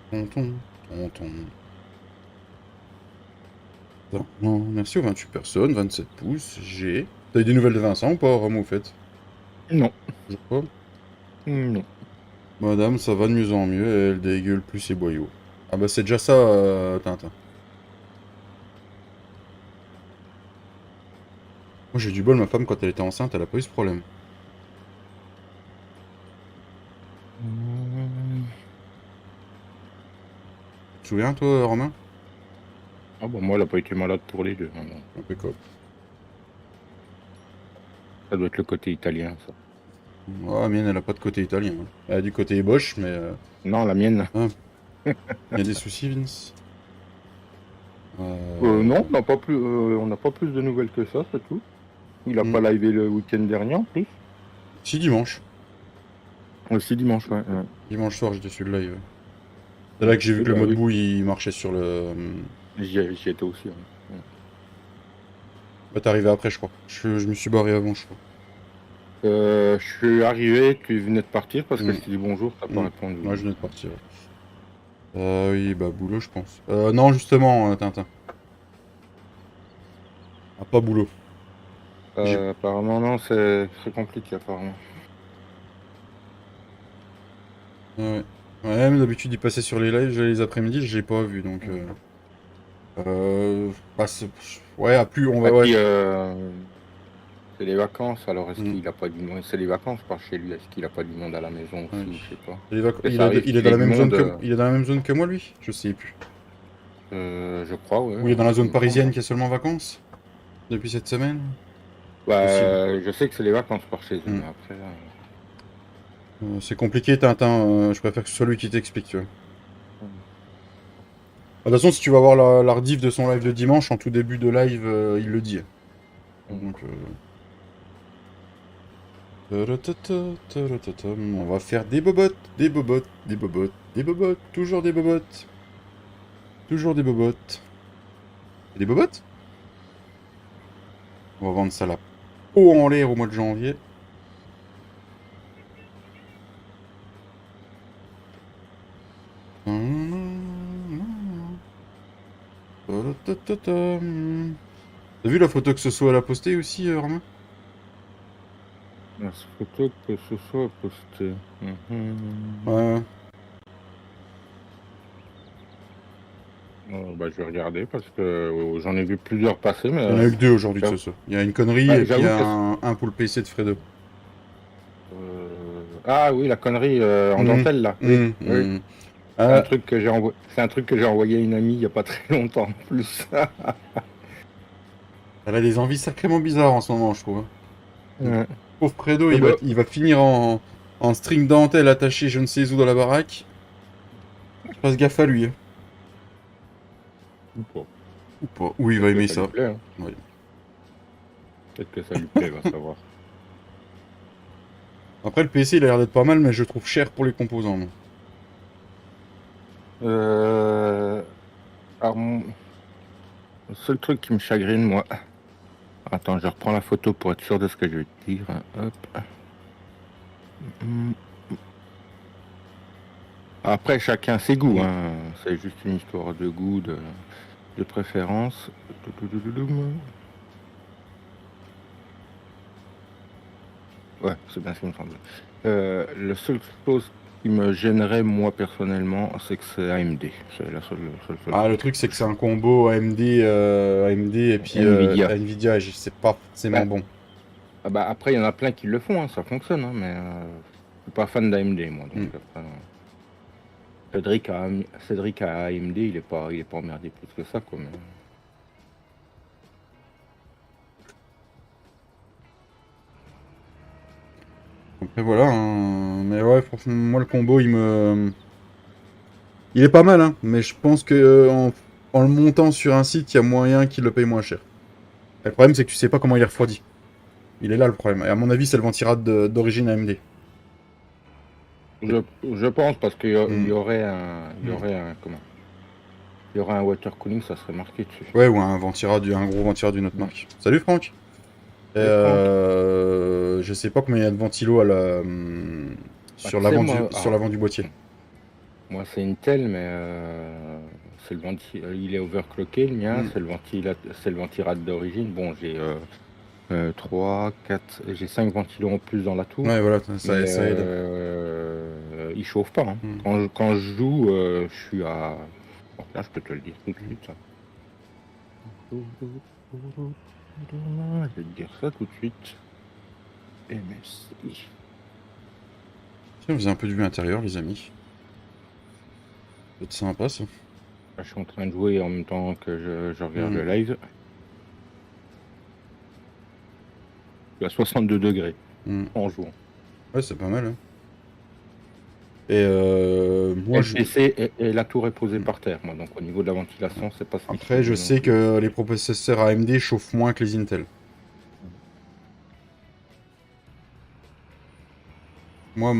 Tonton, tonton. Non, merci aux 28 personnes, 27 pouces, G. T'as eu des nouvelles de Vincent ou pas, Ramo, au fait? Non. Toujours pas. Non. Madame, ça va de mieux en mieux, elle dégueule plus ses boyaux. Ah bah c'est déjà ça, Tintin. Moi j'ai eu du bol, ma femme, quand elle était enceinte, elle a pas eu ce problème. Tu te souviens, toi, Romain? Ah bon, moi, elle a pas été malade pour les deux. Hein, donc. Impeccable. Ça doit être le côté italien, ça. Ah, la mienne, elle a pas de côté italien. Hein. Elle a du côté Bosch, mais... Non, la mienne. Ah, y a des soucis, Vince? Non, on n'a pas plus de nouvelles que ça, c'est tout. Il a Hmm. pas livé le week-end dernier en plus. Si, dimanche. Aussi dimanche, ouais. Dimanche soir, j'étais sur le live. C'est là que j'ai vu que le Bah mode oui, bouille, il marchait sur le... j'y étais aussi. Ouais. Bah, t'es arrivé après, je crois. Je me suis barré avant, je crois. Je suis arrivé, tu venais de partir parce que Hmm. je t'ai dit bonjour, t'as pas Hmm. répondu. Ouais, je venais de partir. Oui, bah, boulot, je pense. Non, justement, Tintin. Ah, pas boulot. Apparemment, non, c'est compliqué, apparemment. Ouais. Ouais, mais d'habitude, il passait sur les lives les après-midi, je l'ai pas vu, donc... Bah, ouais, à plus, on va... Et Ouais. puis, c'est les vacances, alors est-ce Hmm. qu'il a pas du monde? C'est les vacances par chez lui, est-ce qu'il a pas du monde à la maison Ouais. aussi, ou je sais pas. Il, Ça arrive il est qu'il dans ait la du même zone monde, que... Il est dans la même zone que moi, lui? Je sais plus. je crois, ouais, Ou il est dans la il zone me semble. parisienne qui est seulement en vacances? Depuis cette semaine? Possible. Bah, je sais que c'est les vacances par chez eux, Hmm. mais après... C'est compliqué, Tintin. Je préfère que ce soit lui qui t'explique, tu vois. De toute façon, si tu vas voir la rediff de son live de dimanche, en tout début de live, il le dit. Donc, on va faire des bobottes, des bobottes, des bobottes, des bobottes, toujours des bobottes. Toujours des bobottes. Des bobottes? On va vendre ça là. Haut en l'air au mois de janvier. T'as vu la photo que ce soit à la postée aussi, Romain? La photo que ce soit posté. Ouais. Bah, je vais regarder parce que j'en ai vu plusieurs passer, mais Il y en a eu que deux aujourd'hui de j'avoue ce. Il y a une connerie ouais, et puis il y j'avoue a que un pour le PC de Fredo. ah oui, la connerie en Hum, dentelle là. Oui, hum, oui. hum. C'est un Ah, truc que c'est un truc que j'ai envoyé à une amie il y a pas très longtemps en plus. elle a des envies sacrément bizarres en ce moment, je trouve. Le Ouais. pauvre Fredo, Mais bon, il va finir en string dentelle attaché je ne sais où dans la baraque. Fasse gaffe à lui, hein. ou pas. Ou pas. Ou il va Peut-être que aimer ça lui ça. plaît, hein. Ouais. Peut-être que ça lui plaît, va savoir. Après, le PC, il a l'air d'être pas mal, mais je le trouve cher pour les composants, moi. Euh... Alors, le seul truc qui me chagrine, moi. Attends, je reprends la photo pour être sûr de ce que je vais te dire. Hop. Après, chacun ses goûts, Mm. hein. C'est juste une histoire de goût, de préférence. Ouais, c'est bien ce qui me semble. La seule chose qui me gênerait, moi, personnellement, c'est que c'est AMD. C'est la seule Ah, le truc. truc, c'est que c'est un combo AMD et puis Nvidia. Nvidia, et c'est pas forcément Bah, bon. après, il y en a plein qui le font, hein, ça fonctionne, hein, mais je suis pas fan d'AMD, moi. Donc, Mm. Cédric à AMD, il est pas emmerdé plus que ça, quoi. Mais... Après, voilà, hein. Mais ouais, franchement, moi, le combo, il est pas mal, hein. Mais je pense que en le montant sur un site, il y a moyen qu'il le paye moins cher. Et le problème, c'est que tu sais pas comment il est refroidi. Il est là, le problème. Et à mon avis, c'est le ventirad d'origine AMD. Je pense parce qu'il Mm. il y Mm. aurait un, comment? Il y aurait un water cooling, ça serait marqué dessus. Ouais, ou un un gros ventirad d'une autre Mm. marque. Salut, Franck. Allez, Franck. Je sais pas combien il y a de ventilo Bah, tu sais, moi, sur l'avant du boîtier. moi c'est Intel, mais c'est il est overclocké, le mien, Mm. c'est le ventirad d'origine. Bon, j'ai 3, 4, j'ai 5 ventilos en plus dans la tour, Ouais, voilà, mais ça aide. il chauffe pas, hein. Mm. Quand je joue, je suis à... Bon, là, je peux te le dire tout de suite, ça. Je vais te dire ça tout de suite. Et merci. Tiens, on faisait un peu du bruit intérieur, les amis. C'est sympa, ça. Là, je suis en train de jouer en même temps que je regarde Mm. le live. Je suis à 62 degrés Mm. en jouant. Ouais, c'est pas mal, hein. Et moi, Et le PC et la tour est posée par terre, moi. Donc au niveau de la ventilation, c'est pas ce qui après, je crée non sais plus. que les processeurs AMD chauffent moins que les Intel. Moi,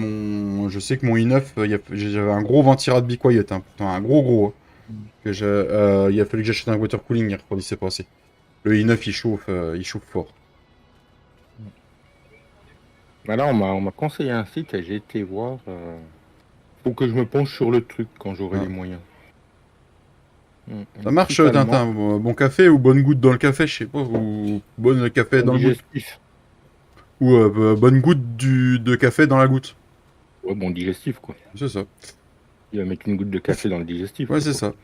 je sais que mon i9, j'avais un gros ventirad Be Quiet, hein, pourtant un gros, hein, il a fallu que j'achète un water cooling, il refroidissait pas assez. Le i9, il chauffe fort. Mais là, on m'a conseillé un site et j'ai été voir. Faut que je me penche sur le truc quand j'aurai Ah. les moyens. Ça Un marche, site allemand, Tintin. Bon café ou bonne goutte dans le café, je sais pas. Ou bonne café bon dans le goutte. digestif. Ou bonne goutte de café dans la goutte. Ouais, bon digestif, quoi. C'est ça. Il va mettre une goutte de café dans le digestif, Ouais, le c'est pauvre.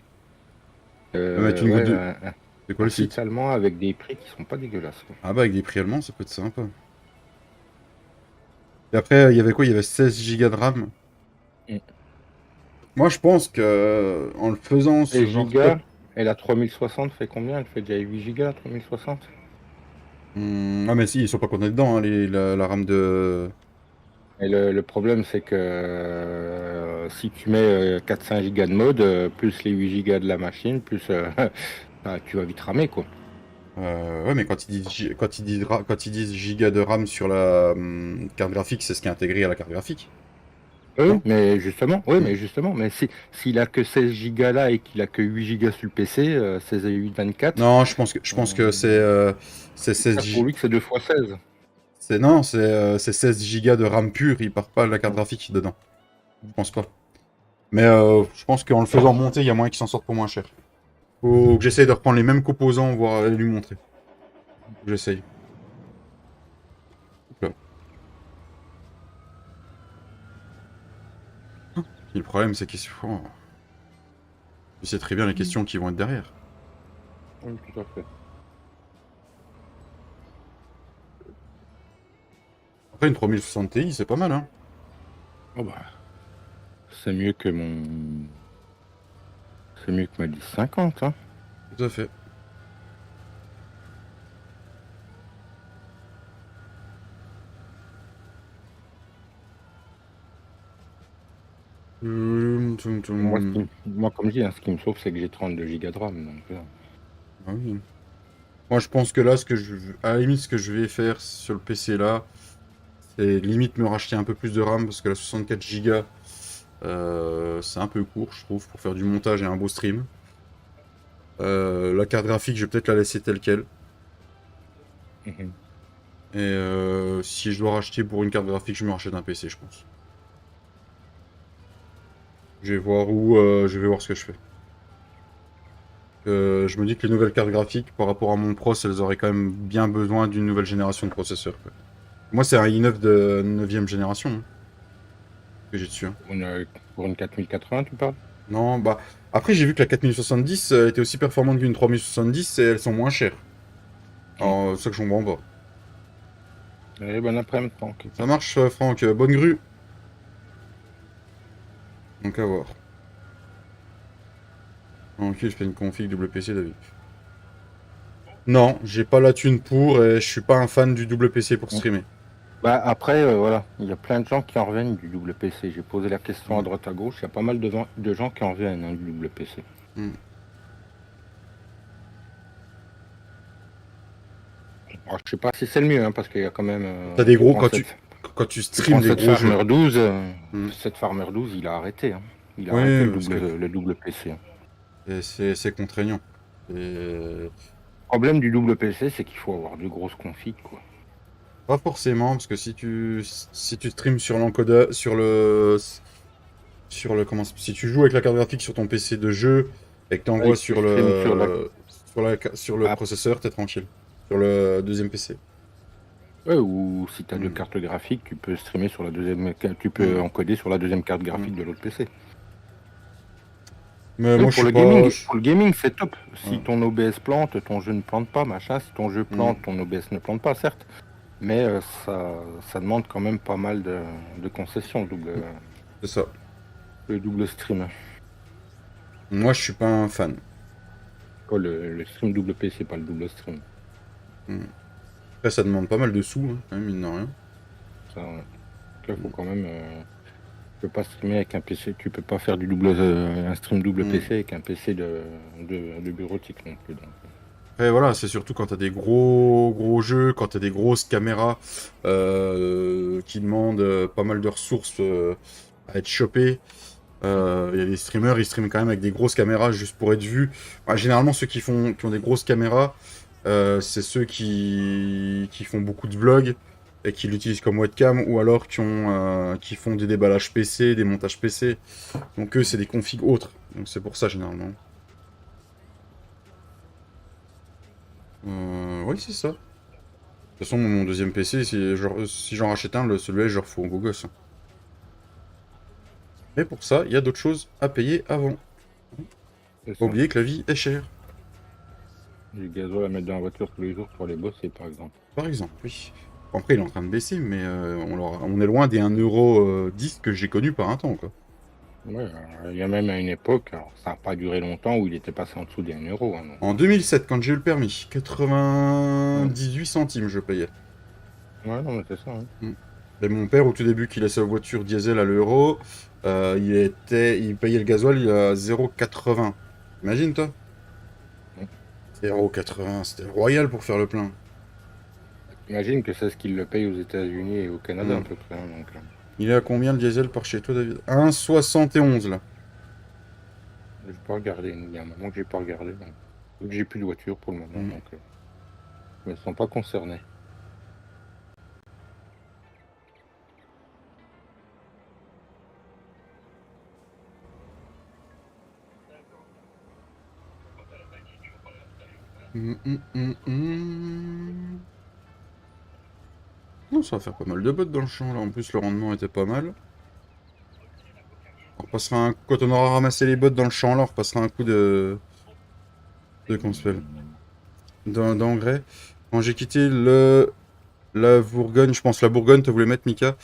ça. On va mettre une goutte Ouais, de... C'est quoi un le site site? allemand avec des prix qui sont pas dégueulasses, quoi. Ah bah avec des prix allemands, ça peut être sympa. Et après, il y avait quoi? Il y avait 16 Go de RAM. Mm. Moi, je pense que en le faisant, ce Et genre de truc... giga, et la 3060 fait combien? Elle fait déjà 8 gigas, la 3060? Ah mais si, ils sont pas contenus dedans, hein, la RAM de... Et le problème, c'est que si tu mets 4-5 gigas de mode, plus les 8 gigas de la machine, plus bah, tu vas vite ramer, quoi. Ouais, mais quand ils disent giga de RAM sur la carte graphique, c'est ce qui est intégré à la carte graphique. Oui, Non? Hmm. mais justement, mais s'il a que 16 gigas là et qu'il a que 8 gigas sur le PC, 16 et 8, 24, Non, je pense que c'est 16 pour Go. lui que c'est 2 fois 16. Non, c'est 16 gigas de RAM pure, il part pas de la carte graphique dedans. Je pense pas. Mais je pense qu'en le faisant monter, il y a moyen qu'il s'en sorte pour moins cher. Faut que j'essaye de reprendre les mêmes composants, voire lui montrer. J'essaye. Hop là. Et le problème, c'est qu'il tu sais très bien les questions qui vont être derrière. Oui, tout à fait. Après, une 3060 Ti, c'est pas mal, hein. Oh bah, c'est mieux que mon... C'est mieux que ma 1050, hein. Tout à fait. Moi, comme je dis, hein, ce qui me sauve, c'est que j'ai 32 Go de RAM. Donc, Ah oui. Moi, je pense que là, à la limite, ce que je vais faire sur le PC là, c'est limite me racheter un peu plus de RAM parce que la 64 Go, c'est un peu court, je trouve, pour faire du montage et un beau stream. La carte graphique, je vais peut-être la laisser telle quelle. mhm. Et si je dois racheter pour une carte graphique, je me rachète un PC, je pense. Je vais voir je vais voir ce que je fais. Je me dis que les nouvelles cartes graphiques, par rapport à mon pros, elles auraient quand même bien besoin d'une nouvelle génération de processeurs, quoi. Moi, c'est un i9 de 9ème génération, hein, que j'ai dessus, hein. Pour une 4080, tu parles? Non, bah... Après, j'ai vu que la 4070 était aussi performante qu'une 3070 et elles sont moins chères. Alors, c'est ça que je comprends pas. Allez, bon après-midi, Franck. Ça marche, Franck. Bonne grue. Donc, à voir. Ok, je fais une config double PC, David. Non, j'ai pas la thune pour et je suis pas un fan du double PC pour streamer. Bah après, voilà, il y a plein de gens qui en reviennent du double PC. J'ai posé la question à Mm. droite à gauche, il y a pas mal de gens qui en reviennent hein, du double PC. Mm. Alors, je sais pas si c'est le mieux, hein, parce qu'il y a quand même... T'as des tu gros... prends Quand tu tu prends streams des cette gros jeux. Farmer 12, Mm. cette Farmer 12, il a arrêté. Hein. Il a arrêté Oui, parce que le double PC. Hein. c'est contraignant. Le problème du double PC, c'est qu'il faut avoir de grosses configs, quoi. Pas forcément, parce que si tu streams sur l'encodeur, si tu joues avec la carte graphique sur ton PC de jeu et que tu envoies Ouais, tu streams sur la... sur le Ah, processeur, t'es tranquille. Sur le deuxième PC. ouais, ou si tu as deux Mm. cartes graphiques, tu peux streamer sur la deuxième... Tu peux Mm. encoder sur la deuxième carte graphique Mm. de l'autre PC. Mais Oui, moi, je suis pas... pour le gaming, c'est top. Si Ouais. ton OBS plante, ton jeu ne plante pas, machin. Si ton jeu Mm. plante, ton OBS ne plante pas, certes. Mais ça demande quand même pas mal de concessions, C'est ça. le double stream. Moi, je suis pas un fan. Oh, le stream double P, c'est pas le double stream. Mm. Après, ça demande pas mal de sous, hein, quand même, mine de rien. Ça, là, faut quand même. Tu peux pas streamer avec un PC. Tu peux pas faire un stream double Mm. PC avec un PC de bureautique non plus. Donc. Après, voilà, c'est surtout quand t'as des gros jeux, quand t'as des grosses caméras qui demandent pas mal de ressources à être chopées. Il y a des streamers, ils streament quand même avec des grosses caméras juste pour être vus. Bah, généralement, ceux qui ont des grosses caméras, c'est ceux qui font beaucoup de vlogs et qui l'utilisent comme webcam ou alors qui font des déballages PC, des montages PC. Donc eux, c'est des configs autres. Donc c'est pour ça, généralement. Oui, c'est ça. De toute façon, mon deuxième PC, si j'en rachète un, celui-là, je le refous en beau gosse. Mais pour ça, il y a d'autres choses à payer avant. C'est Faut ça. oublier que la vie est chère. Du gasoil à mettre dans la voiture tous les jours pour aller bosser, par exemple. Par exemple, oui. Après, il est en train de baisser, mais on est loin des 1,10 € que j'ai connu par un temps, quoi. Ouais, il y a même à une époque, alors ça n'a pas duré longtemps, où il était passé en dessous des 1 €. Hein, donc. En 2007, quand j'ai eu le permis, 98 centimes je payais. Ouais, non, mais c'est ça. Hein. Mm. Et mon père, au tout début, qu'il a sa voiture diesel à l'euro, il payait le gasoil à 0,80. Imagine, toi. 0,80, c'était royal pour faire le plein. J'imagine que c'est ce qu'il le paye aux États-Unis et au Canada, à Mm. peu près. Hein, donc, Il est à combien le diesel par chez toi, David? 1,71 là. j'ai pas regardé. Il y a un moment que j'ai pas regardé. Donc, vu que j'ai plus de voiture pour le moment, Mm. donc ils ne sont pas concernés. Non, ça va faire pas mal de bottes dans le champ là. En plus, le rendement était pas mal. passera quand on aura ramassé les bottes dans le champ, là, on repassera un coup de comment ça s'appelle d'engrais. Quand j'ai quitté la Bourgogne, je pense la Bourgogne, tu voulais mettre Mika,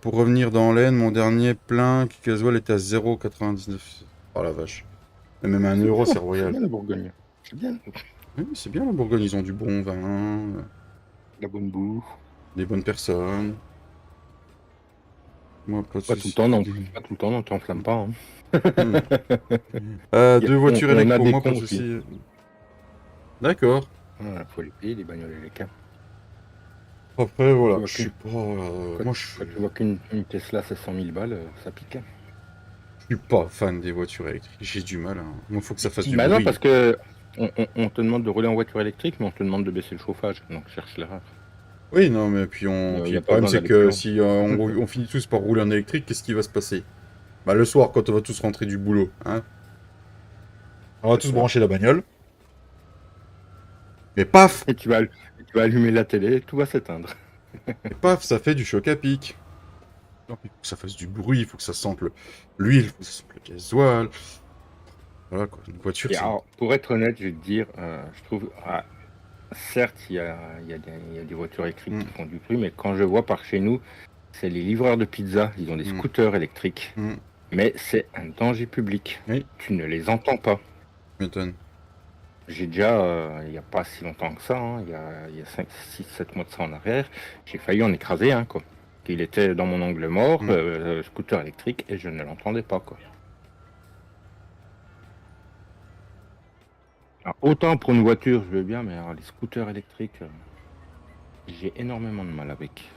pour revenir dans l'Aisne, mon dernier plein gasoil était à 0,99. Oh la vache. Et même à 1 euro, c'est C'est royal. bien la Bourgogne. C'est bien. Oui, c'est bien la Bourgogne, ils ont du bon vin, La bonne bouffe. des bonnes personnes. Moi, pas de Pas tout le soucis. temps, non. Pas tout le temps, non, t'enflammes pas. Hein. Hmm. Deux voitures On a électro, des moi, pas de cons aussi. soucis. D'accord. Ouais, faut les payer, les bagnoles électriques. Après, voilà, Tu vois je suis pas. Moi, Quand tu vois qu'une Tesla, c'est 100 000 balles, ça pique. je suis pas fan des voitures électriques. J'ai du mal. Hein. Moi, faut que ça fasse du Bah non, bruit. parce que on te demande de rouler en voiture électrique, mais on te demande de baisser le chauffage. Donc cherche l'erreur. Oui, non, mais puis, Il puis n'y le a pas problème, besoin c'est d'aller plus que loin. si on finit tous par rouler en électrique, qu'est-ce qui va se passer? Bah, le soir, quand on va tous rentrer du boulot, hein, on va C'est tous ça. brancher la bagnole. Mais paf! Et tu vas allumer la télé, tout va s'éteindre. Et paf, ça fait du choc à pic. Non, il faut que ça fasse du bruit, il faut que ça sente l'huile, il faut que ça sente le gasoil. Voilà, quoi. Une voiture, Et c'est. alors, pour être honnête, je vais te dire, je trouve, certes, il y a des voitures électriques qui font du bruit, mais quand je vois par chez nous, c'est les livreurs de pizza, ils ont des scooters électriques, mais c'est un danger public. Oui, Tu ne les entends pas. tu m'étonnes. J'ai déjà, il n'y a pas si longtemps que ça, hein, il y a 5, 6, 7 mois de ça en arrière, j'ai failli en écraser un, quoi. Il était dans mon angle mort, scooter électrique, et je ne l'entendais pas, quoi. Alors, autant pour une voiture, je veux bien, mais alors, les scooters électriques, j'ai énormément de mal avec.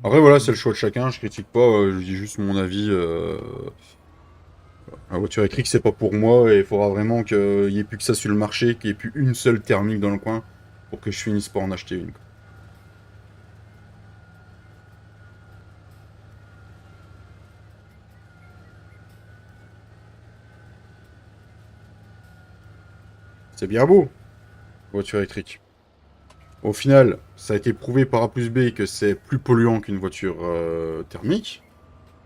Après, voilà, c'est le choix de chacun, je critique pas, je dis juste mon avis. La voiture électrique, c'est pas pour moi, et il faudra vraiment qu'il n'y ait plus que ça sur le marché, qu'il n'y ait plus une seule thermique dans le coin, pour que je finisse par en acheter une. Quoi. C'est bien beau, voiture électrique. Au final, ça a été prouvé par A plus B que c'est plus polluant qu'une voiture thermique.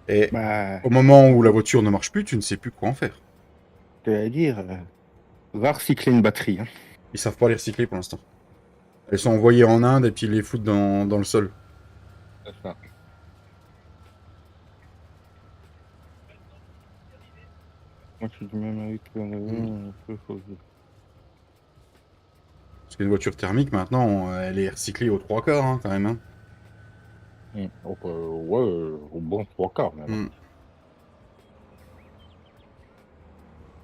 Et Bah, au moment où la voiture ne marche plus, tu ne sais plus quoi en faire. je vais dire, va recycler une batterie. Hein. Ils savent pas les recycler pour l'instant. Elles sont envoyées en Inde et puis ils les foutent dans le sol. C'est ça. Moi, je suis du même avis que Parce qu'une voiture thermique, maintenant, elle est recyclée aux 3 quarts, hein, quand même. Hein. Donc, ouais, au bon 3 quarts, même. Mm.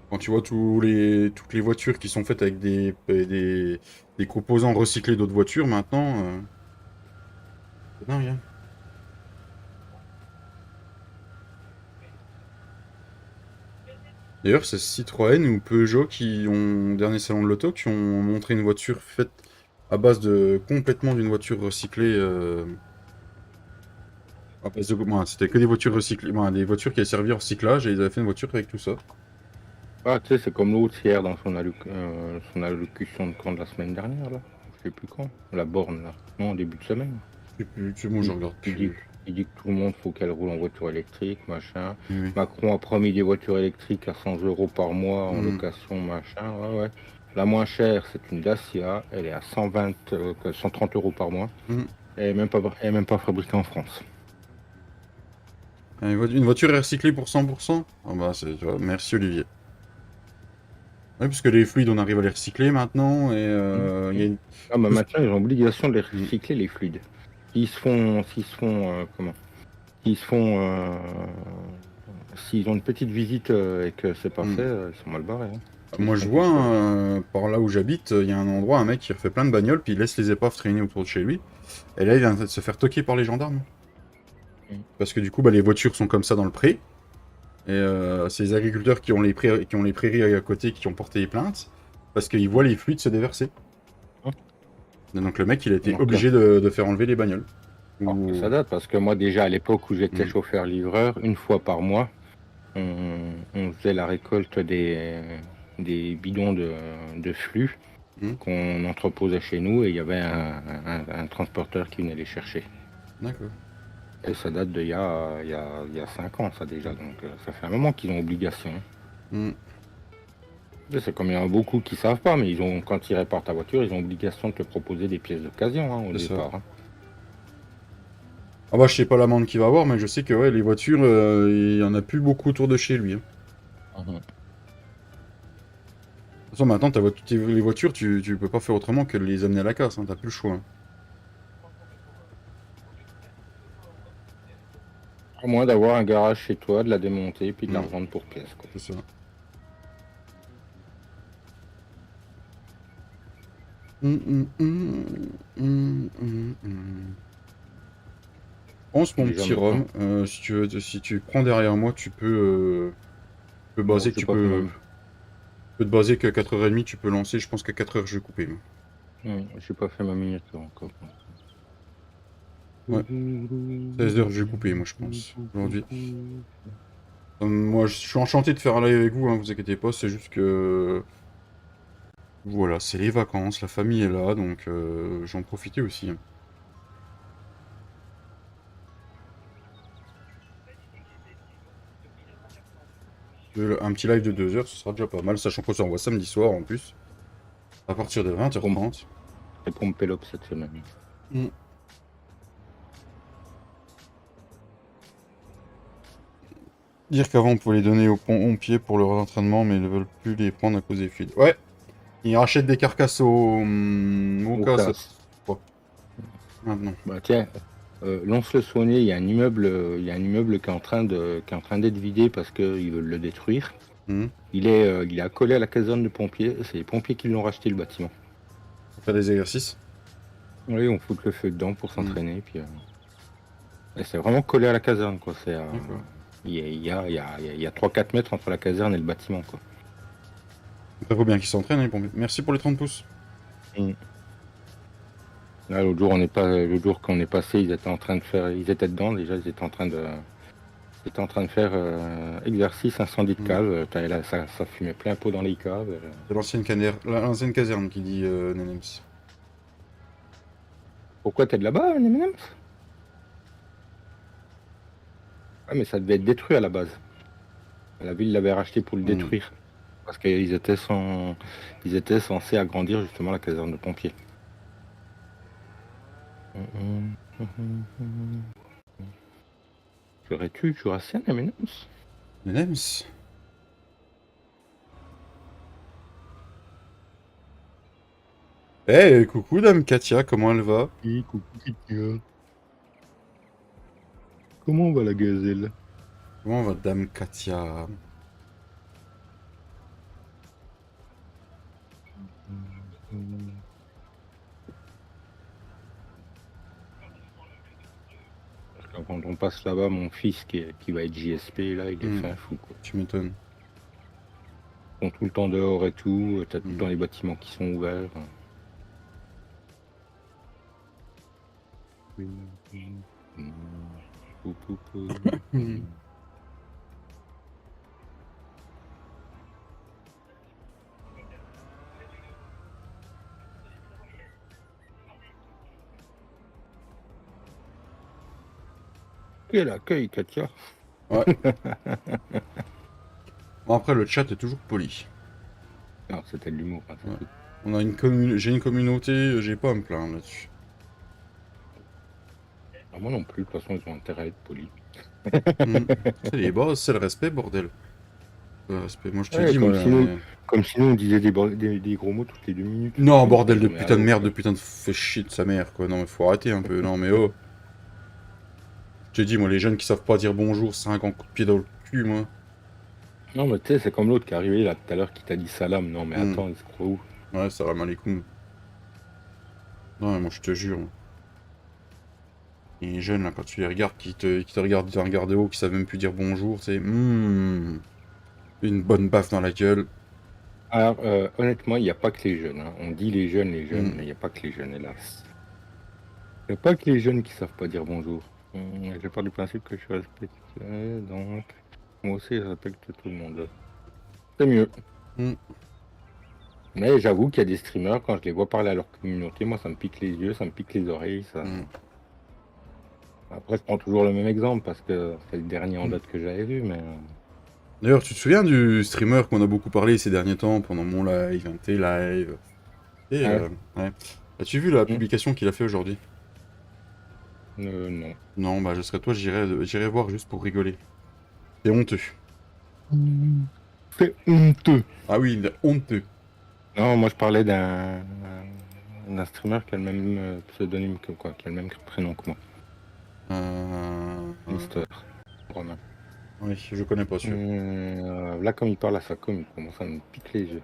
Quand tu vois toutes les voitures qui sont faites avec des composants recyclés d'autres voitures, maintenant, c'est dingue. Hein. D'ailleurs, c'est Citroën ou Peugeot qui ont, dernier salon de l'auto, qui ont montré une voiture faite à base de complètement d'une voiture recyclée. À base de, c'était que des voitures recyclées, des voitures qui avaient servi au recyclage et ils avaient fait une voiture avec tout ça. Ah, tu sais, c'est comme l'autre hier dans son allocution de quand de la semaine dernière, là. Je sais plus quand. La borne, là. Non, début de semaine. Je sais plus, c'est bon, je regarde plus. Il dit que tout le monde faut qu'elle roule en voiture électrique, machin. Oui. Macron a promis des voitures électriques à 100 € par mois en location, machin. Ouais, ouais. La moins chère, c'est une Dacia. Elle est à 130 € par mois. Elle n'est même pas fabriquée en France. Une voiture est recyclée pour 100%? Ah bah, tu vois, merci Olivier. Oui, parce que les fluides, on arrive à les recycler maintenant, et il y a une... Ah bah maintenant, ils ont l'obligation de les recycler, les fluides. S'ils ont une petite visite et que c'est pas fait, ils sont mal barrés. Hein. Moi, je vois, par là où j'habite, il y a un endroit, un mec qui refait plein de bagnoles, puis il laisse les épaves traîner autour de chez lui. Et là, il vient de se faire toquer par les gendarmes. Parce que du coup, bah, les voitures sont comme ça dans le pré. Et c'est les agriculteurs qui ont les prairies à côté qui ont porté les plaintes. Parce qu'ils voient les fluides se déverser. Et donc le mec, il a été obligé de faire enlever les bagnoles. Ça date, parce que moi, déjà, à l'époque où j'étais chauffeur-livreur, une fois par mois, on faisait la récolte des bidons de flux qu'on entreposait chez nous et il y avait un transporteur qui venait les chercher. D'accord. Et ça date d'il y a 5 ans, ça déjà. Donc ça fait un moment qu'ils ont obligation. Mm. C'est comme il y en a beaucoup qui savent pas, mais quand ils réparent ta voiture, ils ont obligation de te proposer des pièces d'occasion au C'est ça. départ. Hein. Ah bah, je sais pas l'amende qu'il va avoir, mais je sais que ouais, les voitures, il y en a plus beaucoup autour de chez lui. Hein. Mhm. De toute façon, maintenant, les voitures, tu peux pas faire autrement que de les amener à la casse. Hein. T'as plus le choix. Hein. À moins d'avoir un garage chez toi, de la démonter, puis de la Mm. revendre pour pièces. Quoi. C'est ça. Pense mon Déjà petit maintenant. Rome, si tu prends derrière moi, tu peux Bon, baser, j'ai pas fait tu peux te baser qu'à 4h30, tu peux lancer. Je pense qu'à 4h, je vais couper. Moi. j'ai pas fait ma miniature encore. Ouais. 16h, je vais couper, moi, je pense, aujourd'hui. Moi, je suis enchanté de faire un live avec vous, hein, vous inquiétez pas, c'est juste que... Voilà, c'est les vacances, la famille est là, donc j'en profitais aussi. Hein. Un petit live de 2h, ce sera déjà pas mal, sachant qu'on s'envoie samedi soir en plus, à partir de 20h30. Et pour me pélope cette semaine. Mm. Dire qu'avant on pouvait les donner aux pompiers pour leur entraînement, mais ils ne veulent plus les prendre à cause des fuites. Ouais, ils rachètent des carcasses au casse. Maintenant. Bah tiens, Lons-le-Saunier, il y a un immeuble qui est en train d'être vidé parce qu'ils veulent le détruire. Mm. Il est accolé à la caserne de pompiers. C'est les pompiers qui l'ont racheté le bâtiment. Pour faire des exercices. Oui, on fout le feu dedans pour s'entraîner. Puis et c'est vraiment collé à la caserne, quoi. D'accord. Il y a 3-4 mètres entre la caserne et le bâtiment, quoi. Il faut bien qu'ils s'entraînent, hein, les pompiers. Merci pour les 30 pouces. Là, l'autre jour qu'on est passé, ils étaient dedans déjà, ils étaient en train de faire exercice incendie de cave. Ça fumait plein pot dans les caves. C'est l'ancienne caserne qui dit Nenems. Pourquoi t'es de là-bas, M&M's? Ah, mais ça devait être détruit à la base. La ville l'avait racheté pour le détruire. Parce qu'ils étaient censés agrandir justement la caserne de pompiers. Ferais-tu Jurassien, M&M's? Nenems. Eh, coucou Dame Katia, comment elle va? Oui, coucou Katia. Comment va la gazelle? Comment va Dame Katia? Quand on passe là-bas, mon fils qui va être JSP, là, il est fin fou. Quoi. Tu m'étonnes. Ils sont tout le temps dehors et tout, t'as tout le temps les bâtiments qui sont ouverts. Quel accueil, Katia. Ouais. Bon, après, le chat est toujours poli. Non, c'était de l'humour. Hein, ouais. J'ai une communauté, j'ai pas à me plaindre là-dessus. Ah, moi non plus, de toute façon, ils ont intérêt à être polis. C'est les bases, c'est le respect, bordel. Le respect, moi je te Ouais, dis, comme si nous on disait des gros mots toutes les 2 minutes. Non, bordel de Mais putain de merde, quoi. de putain de fait chier de sa mère, quoi. Non, mais faut arrêter un peu. Non, mais oh. Je te dis, moi, les jeunes qui savent pas dire bonjour, c'est un grand coup de pied dans le cul, moi. Non, mais tu sais, c'est comme l'autre qui est arrivé là tout à l'heure qui t'a dit salam. Non, mais attends, il se croit où? Ouais, salam alaikum. Non, mais moi, je te jure. Les jeunes, là, quand tu les regardes, qui te regardent d'un regard de haut, qui savent même plus dire bonjour, c'est une bonne baffe dans la gueule. Alors, honnêtement, il n'y a pas que les jeunes. Hein. On dit les jeunes, mais il n'y a pas que les jeunes, hélas. Il n'y a pas que les jeunes qui savent pas dire bonjour. Je pars du principe que je respecte. Donc, moi aussi, je respecte tout le monde. C'est mieux. Mais j'avoue qu'il y a des streamers, quand je les vois parler à leur communauté, moi, ça me pique les yeux, ça me pique les oreilles. Ça... Après, je prends toujours le même exemple parce que c'est le dernier en date que j'avais vu, mais D'ailleurs, tu te souviens du streamer qu'on a beaucoup parlé ces derniers temps pendant mon live, un de tes lives? Et ouais. ouais. As-tu vu la Hmm. publication qu'il a fait aujourd'hui? Non. Non, bah je serais toi, j'irais voir juste pour rigoler. C'est honteux. C'est honteux. Ah oui, il est honteux. Non, moi je parlais d'un streamer qui a le même pseudonyme que quoi, qui a le même prénom que moi. Mister Romain. Oui, je connais pas celui-là. Là, comme il parle à sa com, il commence à me piquer les yeux.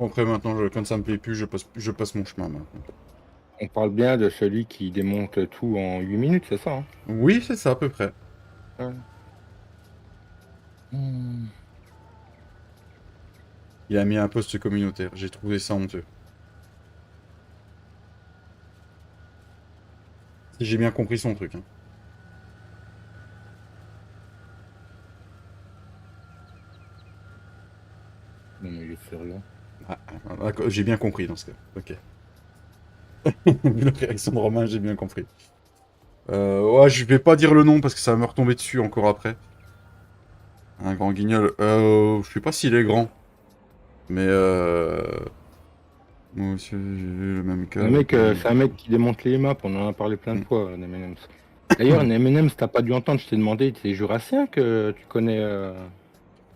Après, maintenant, quand ça me plaît plus, je passe mon chemin maintenant. On parle bien de celui qui démonte tout en 8 minutes, c'est ça, hein? Oui, c'est ça, à peu près. Ouais. Il a mis un post communautaire. J'ai trouvé ça honteux. Si j'ai bien compris son truc. Hein. Non, mais il est sérieux. J'ai bien compris dans ce cas. Ok. Vu la réaction de Romain, j'ai bien compris. Ouais, je vais pas dire le nom parce que ça va me retomber dessus encore après. Un grand guignol. Je sais pas s'il est grand. Mais moi aussi, j'ai vu le même cas. Le mec, c'est un mec qui démonte les maps, on en a parlé plein de fois, M&M's. D'ailleurs, M&M's, t'as pas dû entendre, je t'ai demandé, c'est Jurassien que tu connais le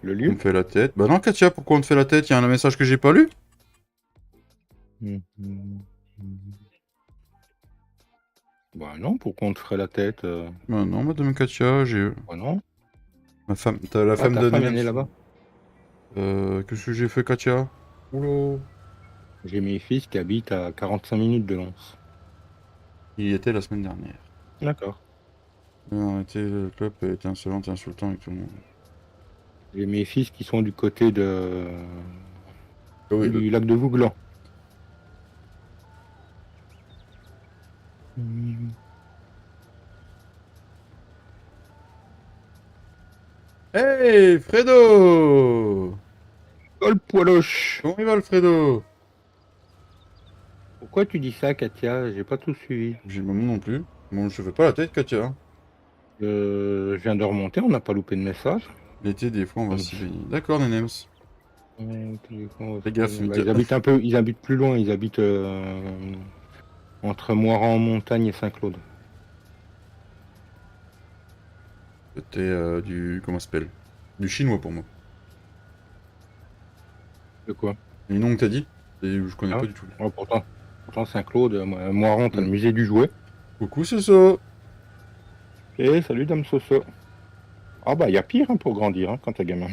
On lieu? me fait la tête. Bah non, Katia, pourquoi on te fait la tête? Il y a un message que j'ai pas lu? Bah non, pourquoi on te ferait la tête Bah non, madame Katia, j'ai... Bah non. Ma femme... T'as la Ah, femme ta de femme est Nenem. née là-bas? Qu'est-ce que j'ai fait, Katia? Oula. J'ai mes fils qui habitent à 45 minutes de Lens. Il y était la semaine dernière. D'accord. Arrêtez, le club était insolent et insultant avec tout le monde. J'ai mes fils qui sont du côté de Ah oui, du lac de Vouglan. Hey, Fredo! Oh le poiloche! Comment il va, le Fredo? Pourquoi tu dis ça, Katia? J'ai pas tout suivi. J'ai maman non plus. Bon, je fais pas la tête, Katia. Je viens de remonter, on n'a pas loupé de message. L'été, des fois, on va s'y baigner. D'accord, Nenems. Fais gaffe, Bah, ils habitent plus loin, ils habitent entre Moiran en montagne et Saint-Claude. T'es du... Comment ça s'appelle? Du chinois pour moi. De quoi? Les noms que t'as dit? Je connais Ah, pas du tout. ouais, pourtant Saint-Claude, Moiran, t'as le musée du jouet. Coucou, c'est ça. Et salut Dame Soso. Ah bah il y a pire hein, pour grandir hein, quand t'es gamin.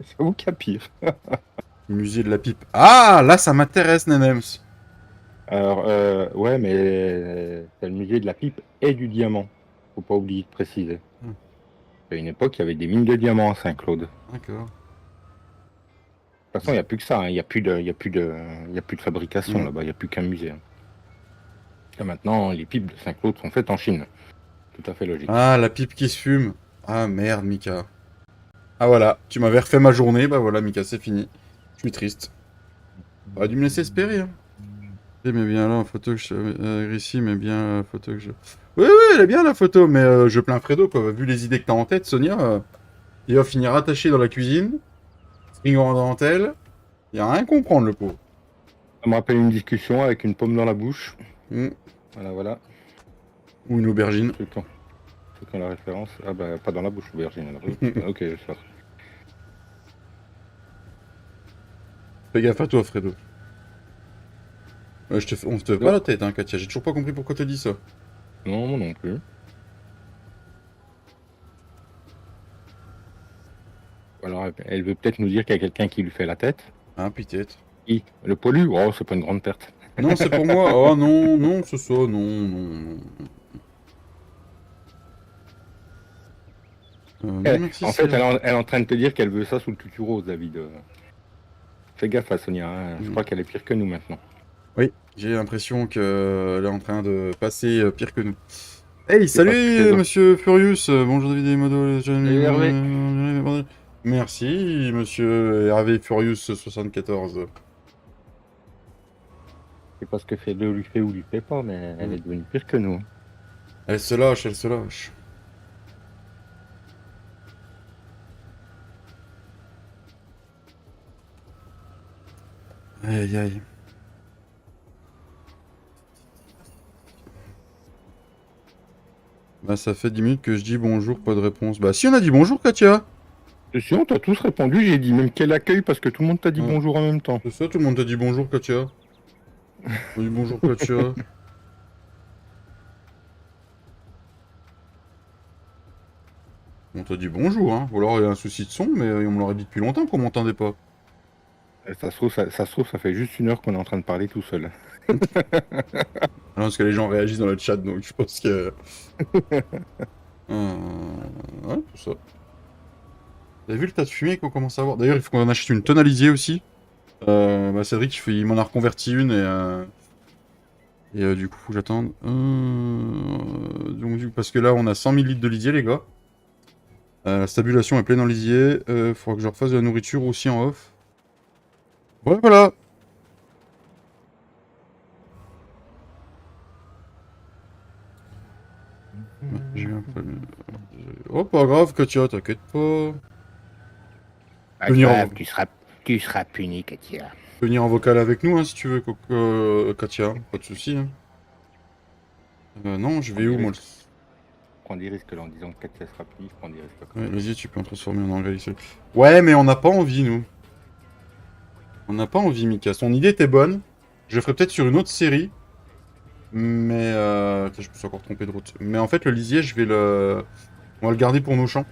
C'est vous qui a pire. Musée de la pipe. Ah, là, ça m'intéresse, Nenems. Alors ouais mais t'as le musée de la pipe et du diamant. Faut pas oublier de préciser. À une époque il y avait des mines de diamants à Saint-Claude. D'accord. De toute façon il n'y a plus que ça, hein. Il n'y a plus de fabrication là-bas, il n'y a plus qu'un musée. Hein. Et maintenant les pipes de Saint-Claude sont faites en Chine. Tout à fait logique. Ah, la pipe qui se fume. Ah, merde, Mika. Ah, voilà. Tu m'avais refait ma journée. Bah voilà, Mika, c'est fini. Je suis triste. Aurait dû me laisser espérer, hein. Mais bien là, en photo que je... ici, mais bien la photo que je... Oui, oui, elle est bien la photo, mais je plains Fredo, quoi. Vu les idées que t'as en tête, Sonia, il va finir attaché dans la cuisine, string en dentelle. Il a rien à comprendre, le pauvre. Ça me rappelle une discussion avec une pomme dans la bouche. Mm. Voilà. Ou une aubergine. Ceux qui ont la référence. Ah bah pas dans la bouche, aubergine. Alors. Ok, je sais. Fais gaffe à toi, Fredo. On se te fait pas la tête, hein, Katia. J'ai toujours pas compris pourquoi t'as dit ça. Non, moi non plus. Alors, elle veut peut-être nous dire qu'il y a quelqu'un qui lui fait la tête. Ah, peut-être. Qui? Le pollu? Oh, c'est pas une grande perte. Non, c'est pour moi. Oh non, non, c'est ça. Non, non, non. Non, merci, En fait, elle est en train de te dire qu'elle veut ça sous le tutu rose, David. Fais gaffe à Sonia, hein. Je crois qu'elle est pire que nous maintenant. Oui, j'ai l'impression qu'elle est en train de passer pire que nous. Hey, salut monsieur Furious, bonjour David et Modo. Merci monsieur Hervé Furious 74. C'est pas ce que fait lui fait ou lui fait pas, mais elle est devenue pire que nous. Elle se lâche, elle se lâche. Aïe aïe aïe. Bah ça fait 10 minutes que je dis bonjour, pas de réponse. Bah si on a dit bonjour Katia. Et si on t'a tous répondu, j'ai dit même quel accueil parce que tout le monde t'a dit Ouais. bonjour en même temps. C'est ça, tout le monde t'a dit bonjour Katia. On dit bonjour Katia. On t'a dit bonjour, hein. Ou alors il y a un souci de son, mais on me l'aurait dit depuis longtemps qu'on m'entendait pas. Et ça se trouve, ça se trouve, ça fait juste 1 heure qu'on est en train de parler tout seul. Non, parce que les gens réagissent dans le chat, donc je pense que... Ouais, tout ça. T'as vu le tas de fumée qu'on commence à avoir? D'ailleurs, il faut qu'on en achète une tonalisier aussi. Bah, Cédric, il m'en a reconverti une et du coup, faut que j'attende. Donc, parce que là, on a 100 000 litres de lisier, les gars. La stabulation est pleine en lisier. Faudra que je refasse de la nourriture aussi en off. Ouais, voilà. J'ai eu un peu... Oh, pas grave, Katia, t'inquiète pas. Venir en... tu seras puni, Katia. Venir en vocal avec nous, hein, si tu veux, Katia. Pas de soucis. Hein. Non, je vais où, moi? Je prends des risques là en disant que Katia sera punie, je prends des risques. Ouais, vas-y, tu peux en transformer en engrais. Ouais, mais on n'a pas envie, nous. On n'a pas envie, Mika. Son idée était bonne. Je le ferai peut-être sur une autre série. Mais... Attends, je me suis encore trompé de route. Mais en fait, le lisier, on va le garder pour nos champs.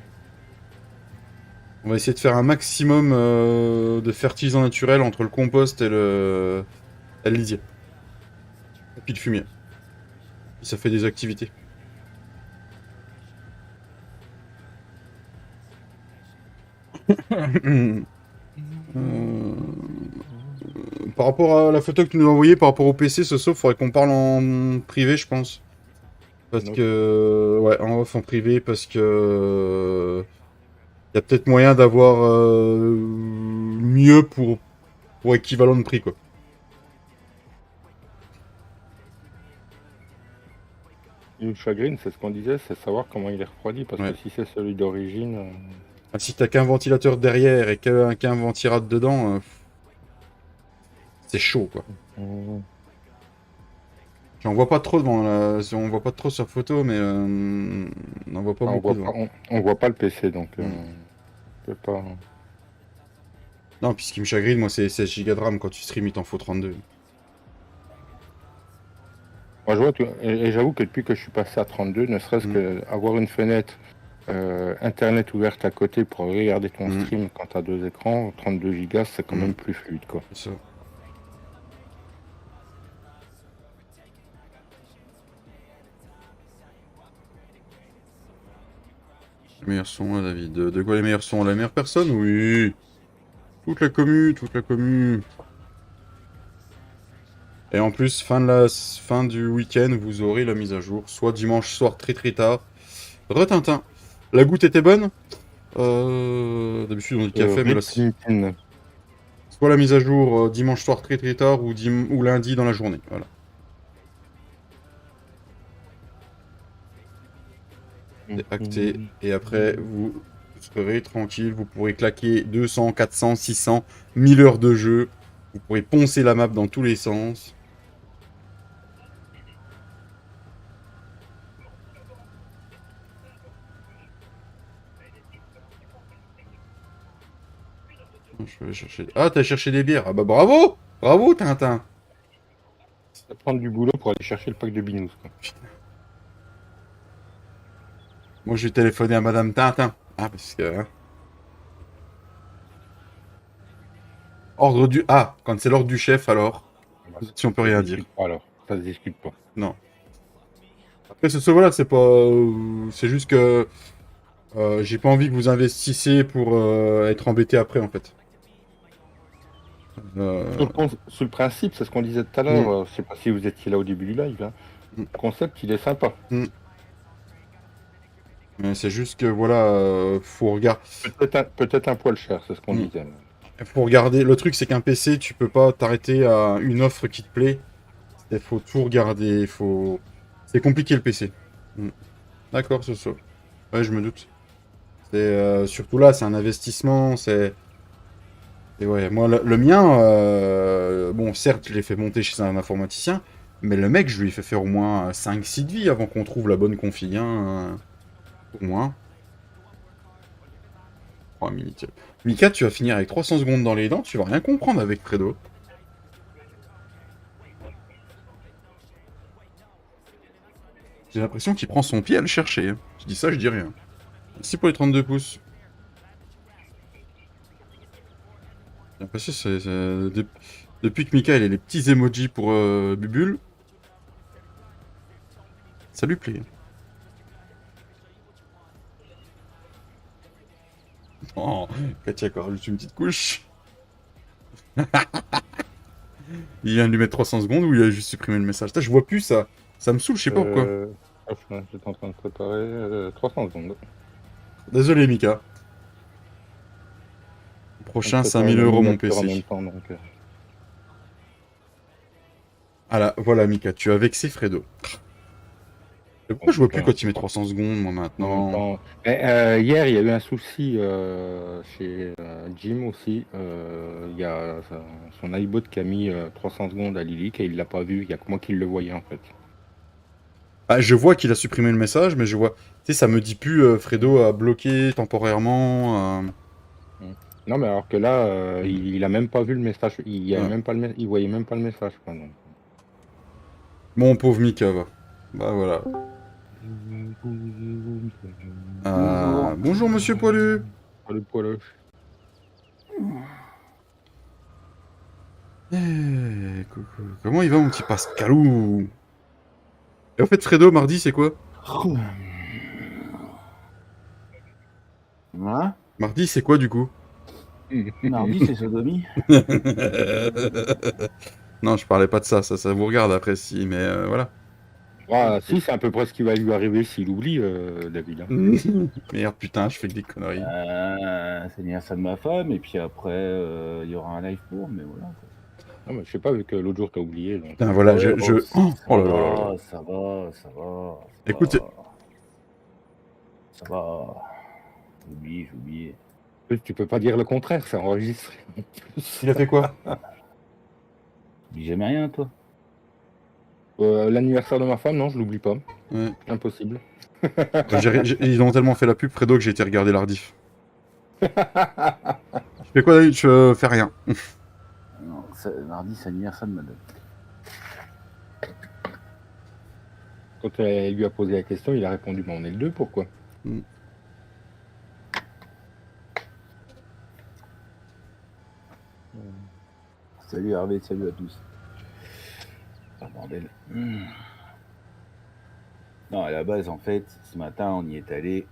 On va essayer de faire un maximum de fertilisants naturels entre le compost et le lisier. Et puis le fumier. Et ça fait des activités. Par rapport à la photo que tu nous as envoyée, par rapport au PC, ce sauf, faudrait qu'on parle en privé, je pense. Parce que... Ouais, en off, en privé, parce que... Il y a peut-être moyen d'avoir mieux pour équivalent de prix, quoi. Le chagrine, c'est ce qu'on disait, c'est savoir comment il est refroidi, parce Ouais. que si c'est celui d'origine... Ah, si t'as qu'un ventilateur derrière et qu'un ventirad dedans, c'est chaud, quoi. J'en vois pas trop devant la... On voit pas trop sur photo, mais on n'en voit pas beaucoup devant. On voit pas le PC, donc on peut pas... Non, puis ce qui me chagrine, moi, c'est 16 Go de RAM. Quand tu stream, il t'en faut 32. Moi, je vois, et j'avoue que depuis que je suis passé à 32, ne serait-ce qu'avoir une fenêtre internet ouverte à côté pour regarder ton stream quand tu as 2 écrans, 32 Go, c'est quand même plus fluide, quoi. C'est ça. Les meilleurs sons, là, David. De quoi les meilleurs sons? La meilleure personne? Oui. Toute la commu, toute la commu. Et en plus, fin du week-end, vous aurez la mise à jour. Soit dimanche soir très très tard. Retintin. La goutte était bonne. D'habitude on dit café, mais là c'est... Soit la mise à jour dimanche soir très très tard ou lundi dans la journée. Voilà. C'est acté. Et après, vous serez tranquille. Vous pourrez claquer 200, 400, 600, 1000 heures de jeu. Vous pourrez poncer la map dans tous les sens. Je vais aller chercher... Ah, t'as cherché des bières. Ah bah bravo. Bravo, Tintin. Ça va prendre du boulot pour aller chercher le pack de binous, quoi. Moi, je vais téléphoner à Madame Tintin. Ah, parce que... Hein. Ordre du... Ah, quand c'est l'ordre du chef, alors... Si on peut rien dire. Alors, ça se discute pas. Non. Après, voilà, c'est pas... c'est juste que... j'ai pas envie que vous investissiez pour être embêté après, en fait. Sur le principe, c'est ce qu'on disait tout à l'heure. Je sais pas si vous étiez là au début du live. Hein. Le concept, il est sympa. Mais c'est juste que, voilà, faut regarder... Peut-être un poil cher, c'est ce qu'on disait. Faut regarder... Le truc, c'est qu'un PC, tu peux pas t'arrêter à une offre qui te plaît. Il faut tout regarder, faut... C'est compliqué, le PC. D'accord, c'est ça. Ouais, je me doute. C'est surtout là, c'est un investissement. C'est et ouais, moi le mien, bon, certes, je l'ai fait monter chez un informaticien, mais le mec, je lui ai fait faire au moins 5 sites de vie avant qu'on trouve la bonne config, hein, pour moi. Oh, Mika, tu vas finir avec 300 secondes dans les dents, tu vas rien comprendre avec Fredo. J'ai l'impression qu'il prend son pied à le chercher, hein. Je dis ça, je dis rien. Merci pour les 32 pouces. J'ai l'impression que depuis que Mika il a les petits emojis pour Bubule, ça lui plaît. Oh, Katia a encore juste une petite couche. Il vient de lui mettre 300 secondes ou il a juste supprimé le message. Putain, je vois plus ça. Ça me saoule, je sais pas pourquoi. J'étais en train de préparer 300 secondes. Désolé, Mika. On Prochain prépare 5000 une euros mon miniature en même PC. temps, donc. Ah là, voilà, Mika, tu as vexé Fredo. Mais pourquoi je vois plus quand il met 300 secondes, moi, En même maintenant? temps. Hier, il y a eu un souci chez Jim aussi. Il y a son iBot qui a mis 300 secondes à Lilic et il l'a pas vu. Il y a que moi qui le voyais en fait. Ah, je vois qu'il a supprimé le message, mais je vois... Tu sais, ça me dit plus Fredo a bloqué temporairement. Mm. Non, mais alors que là, il a même pas vu le message. Il y avait Ouais. même pas il voyait même pas le message, quoi. Donc. Mon pauvre Mika, va. Bah voilà. Bonjour. Bonjour, monsieur Poilu. Le poil. Coucou. Comment il va, mon petit Pascalou? Et en fait, Fredo, mardi, c'est quoi? Voilà. Mardi, c'est quoi, du coup? Mardi, c'est sodomie. Non, je parlais pas de ça, ça vous regarde après, si, mais voilà. Ah, si, c'est à peu près ce qui va lui arriver s'il oublie, David. Merde, putain, je fais que des conneries. C'est l'anniversaire de ma femme, et puis après, il y aura un live pour, mais voilà. Quoi. Non, mais je sais pas, vu que l'autre jour t'as oublié. Donc. Putain, voilà, Ouais, Oh, ça oh là là là là. va, ça va, ça va. Écoute, Ça va. J'ai oublié. Tu peux pas dire le contraire, c'est enregistré. il a fait quoi? J'oublie jamais rien, toi. L'anniversaire de ma femme, non, je l'oublie pas. Ouais. Impossible. Ils ont tellement fait la pub, Fredo, que j'ai été regarder l'ardif. Je fais quoi, David? Je fais rien. Non, mardi, c'est l'anniversaire de madame. Quand elle lui a posé la question, il a répondu, on est le 2, pourquoi? Salut Hervé, salut à tous. Ah, bordel. Non, à la base, en fait, ce matin, on y est allé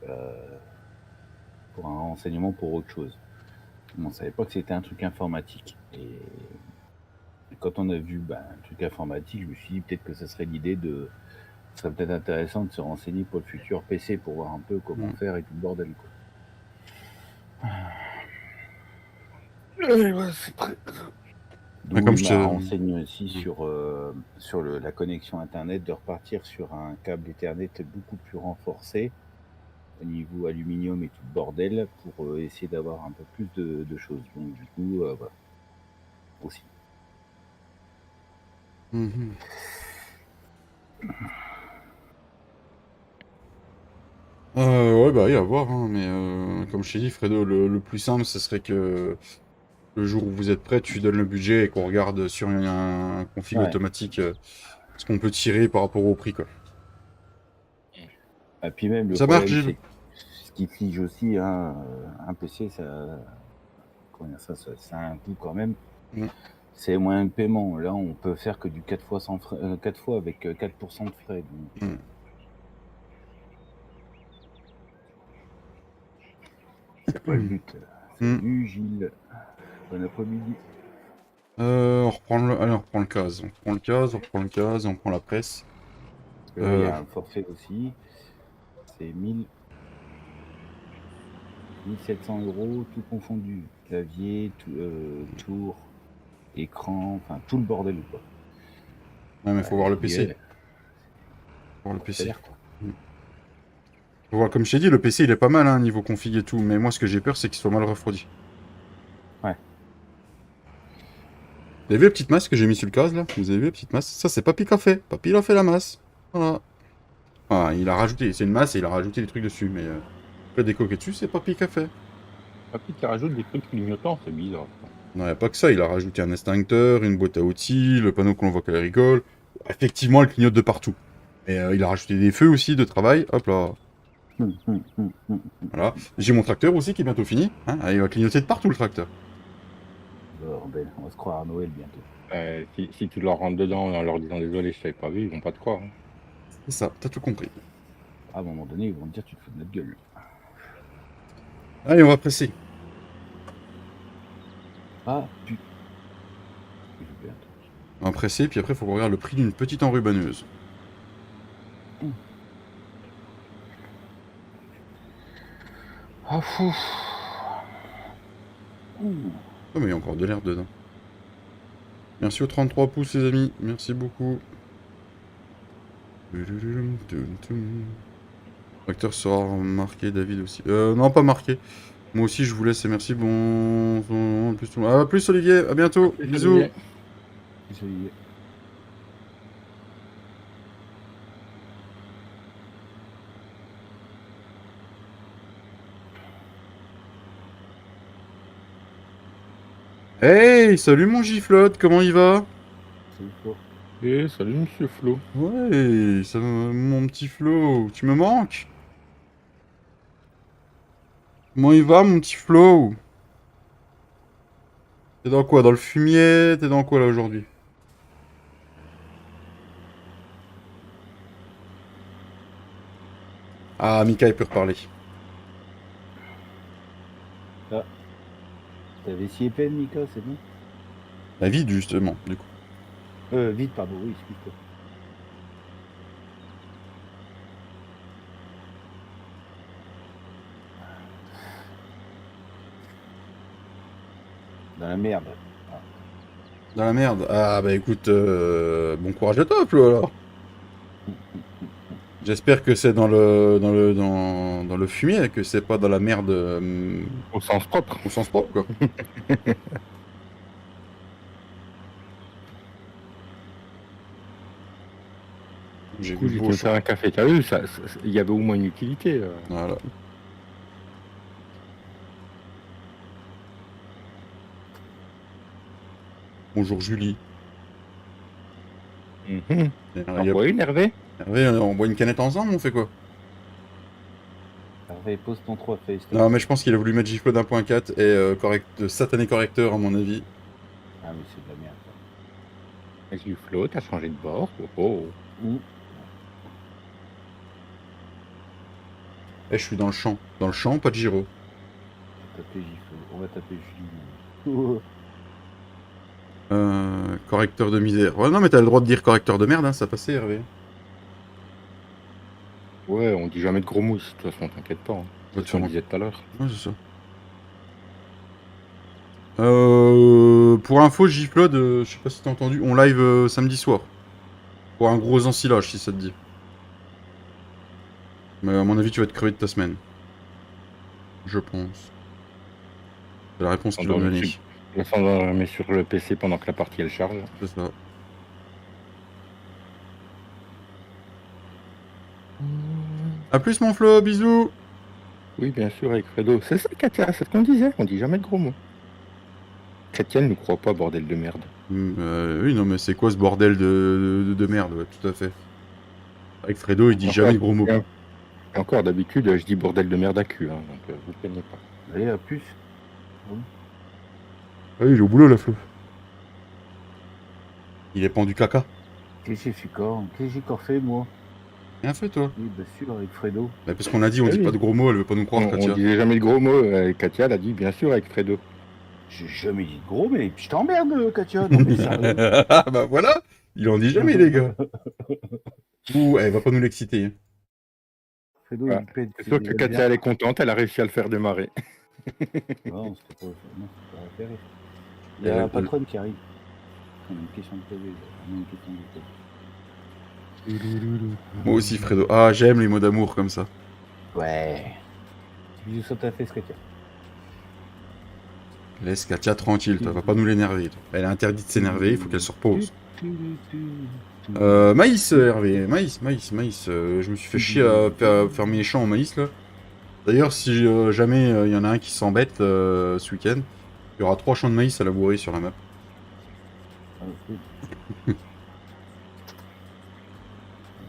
pour un renseignement pour autre chose. On ne savait pas que c'était un truc informatique. Et quand on a vu un truc informatique, je me suis dit peut-être que ce serait l'idée de... Ce serait peut-être intéressant de se renseigner pour le futur PC pour voir un peu comment faire et tout le bordel. Quoi. Ouais, c'est très... D'où Comme il je m'a te... renseigné aussi sur la connexion Internet, de repartir sur un câble Ethernet beaucoup plus renforcé au niveau aluminium et tout le bordel pour essayer d'avoir un peu plus de choses. Donc du coup, voilà. Aussi. Ouais, bah, il à voir, hein, mais comme je t'ai dit, Fredo, le plus simple, ce serait que le jour où vous êtes prêt, tu donnes le budget et qu'on regarde sur un config automatique ce qu'on peut tirer par rapport au prix, quoi. Et puis même, le Ça problème, marche, Gilles. c'est ce qui fige aussi, hein, un PC, ça a un coût quand même. C'est moyen de paiement. Là, on peut faire que du 4 fois, sans frais, 4 fois avec 4% de frais. Donc. C'est pas le but. Salut Gilles. Bon après-midi. On reprend allez, on reprend le case. On reprend le case, on reprend le case, on prend la presse. Il y a un forfait aussi. C'est 1700 €, tout confondu. Clavier, tour, écran, enfin tout le bordel quoi. Ouais, mais faut voir le PC. Faut Voir le PC. quoi. Voilà, comme je t'ai dit, le PC il est pas mal, hein, niveau config et tout, mais moi ce que j'ai peur c'est qu'il soit mal refroidi. Ouais. Vous avez vu la petite masse que j'ai mis sur le case là? Vous avez vu la petite masse? Ça c'est Papy qui a fait. Papy il a fait la masse. Voilà. Enfin, il a rajouté, c'est une masse et il a rajouté des trucs dessus, mais la déco qui est dessus, c'est Papy qui a fait. Papy qui rajoute des trucs clignotants, c'est bizarre. Non, y a pas que ça, il a rajouté un extincteur, une boîte à outils, le panneau qu'on voit qu'elle rigole. Effectivement, elle clignote de partout. Et il a rajouté des feux aussi de travail. Hop là. Voilà. J'ai mon tracteur aussi qui est bientôt fini. Hein. Il va clignoter de partout le tracteur. Bordel, on va se croire à Noël bientôt. Si tu leur rentres dedans en leur disant désolé, je t'avais pas vu, ils vont pas te croire. Hein. C'est ça, t'as tout compris. À un moment donné, ils vont te dire tu te fous de notre gueule. Allez, on va presser. Ah, putain. J'ai oublié un truc. On va presser, puis après, il faut qu'on regarde le prix d'une petite enrubanneuse. Ah, fou. Oh, mais il y a encore de l'air dedans. Merci aux 33 pouces, les amis. Merci beaucoup. Le tracteur sera marqué, David aussi. Non, pas marqué. Moi aussi, je vous laisse et merci. Bon. À plus, Olivier. À bientôt. Bisous. Désolé. Hey, salut mon giflotte, comment il va? C'est fort. Eh, salut monsieur Flo. Ouais, mon petit Flo, tu me manques? Comment il va mon petit Flo? T'es dans quoi? Dans le fumier? T'es dans quoi là aujourd'hui? Ah, Mika, il peut reparler. Ta vessie est pleine, Mika, c'est bon? La vide, justement, du coup. Vite, pardon, oui, excuse-toi. Dans la merde. Dans la merde. Ah, bah écoute, bon courage à toi, Flo, alors. J'espère que c'est dans le fumier, que c'est pas dans la merde Au sens propre. au sens propre, quoi. J'ai Du coup, vu le j'ai beau été me champ. faire un café. T'as vu, il y avait au moins une utilité. Voilà. Bonjour Julie. Mhm. Il y T'en a- bois une, Hervé? Hervé, on boit une canette ensemble, on fait quoi? Hervé, pose ton 3 face. Non, mais je pense qu'il a voulu mettre Giflo d'1.4 et satané correcteur, à mon avis. Ah, mais c'est de la merde, ça. Avec du Flo, t'as changé de bord. Oh, oh. Eh, je suis dans le champ. Dans le champ, pas de gyro. Taper Giflo. On va taper Julie. Correcteur de misère. Ouais, non, mais t'as le droit de dire correcteur de merde, hein, ça passait, Hervé. Ouais, on dit jamais de gros mots ici, de toute façon, t'inquiète pas. Hein. Va C'est te ce qu'on faire disait tout à l'heure. Ouais, c'est ça. Pour info, Giflod, je sais pas si t'as entendu, on live samedi soir. Pour un gros ensilage, si ça te dit. Mais à mon avis, tu vas être crevé de ta semaine. Je pense. C'est la réponse qu'il va me donner. Je s'endormir sur le PC pendant que la partie elle charge. C'est ça. A plus, mon Flo, bisous. Oui, bien sûr, avec Fredo. C'est ça, Katia, c'est ce qu'on disait. On dit jamais de gros mots. Chrétienne ne croit pas, bordel de merde. Oui, non, mais c'est quoi ce bordel de merde, ouais, tout à fait. Avec Fredo, il dit jamais de gros mots. Et encore, d'habitude, je dis bordel de merde à cul, hein, donc vous plaignez pas. Allez, à plus. Ah oui, il est au boulot, la Flo. Il est pendu caca. Qu'est-ce que j'ai encore fait, moi? Rien fait, toi. Oui, bien sûr, avec Fredo. Bah, parce qu'on a dit, on Ah dit oui. pas de gros mots, elle veut pas nous croire, On Katia. disait jamais de gros mots. Katia l'a dit, bien sûr, avec Fredo. J'ai jamais dit de gros, mais je t'emmerde, Katia. Non, mais sérieux. Ah bah voilà, il en dit jamais, les gars. Ouh, elle va pas nous l'exciter. Hein. Fredo, Ah, il pète. C'est sûr que Katia, elle est contente, elle a réussi à le faire démarrer. Non, c'était pas affaire. Il y a la patronne qui arrive. On a une question de TV. On a une question de TV. Moi aussi, Fredo. Ah, j'aime les mots d'amour comme ça. Ouais. Bisous sur ta fesse, Katia. Laisse Katia tranquille, toi, va pas nous l'énerver. Toi. Elle est interdite de s'énerver, il faut qu'elle se repose. Maïs, Hervé, maïs. Je me suis fait chier à faire mes champs en maïs là. D'ailleurs, si jamais il y en a un qui s'embête ce week-end, il y aura 3 champs de maïs à labourer sur la map. Ah, cool.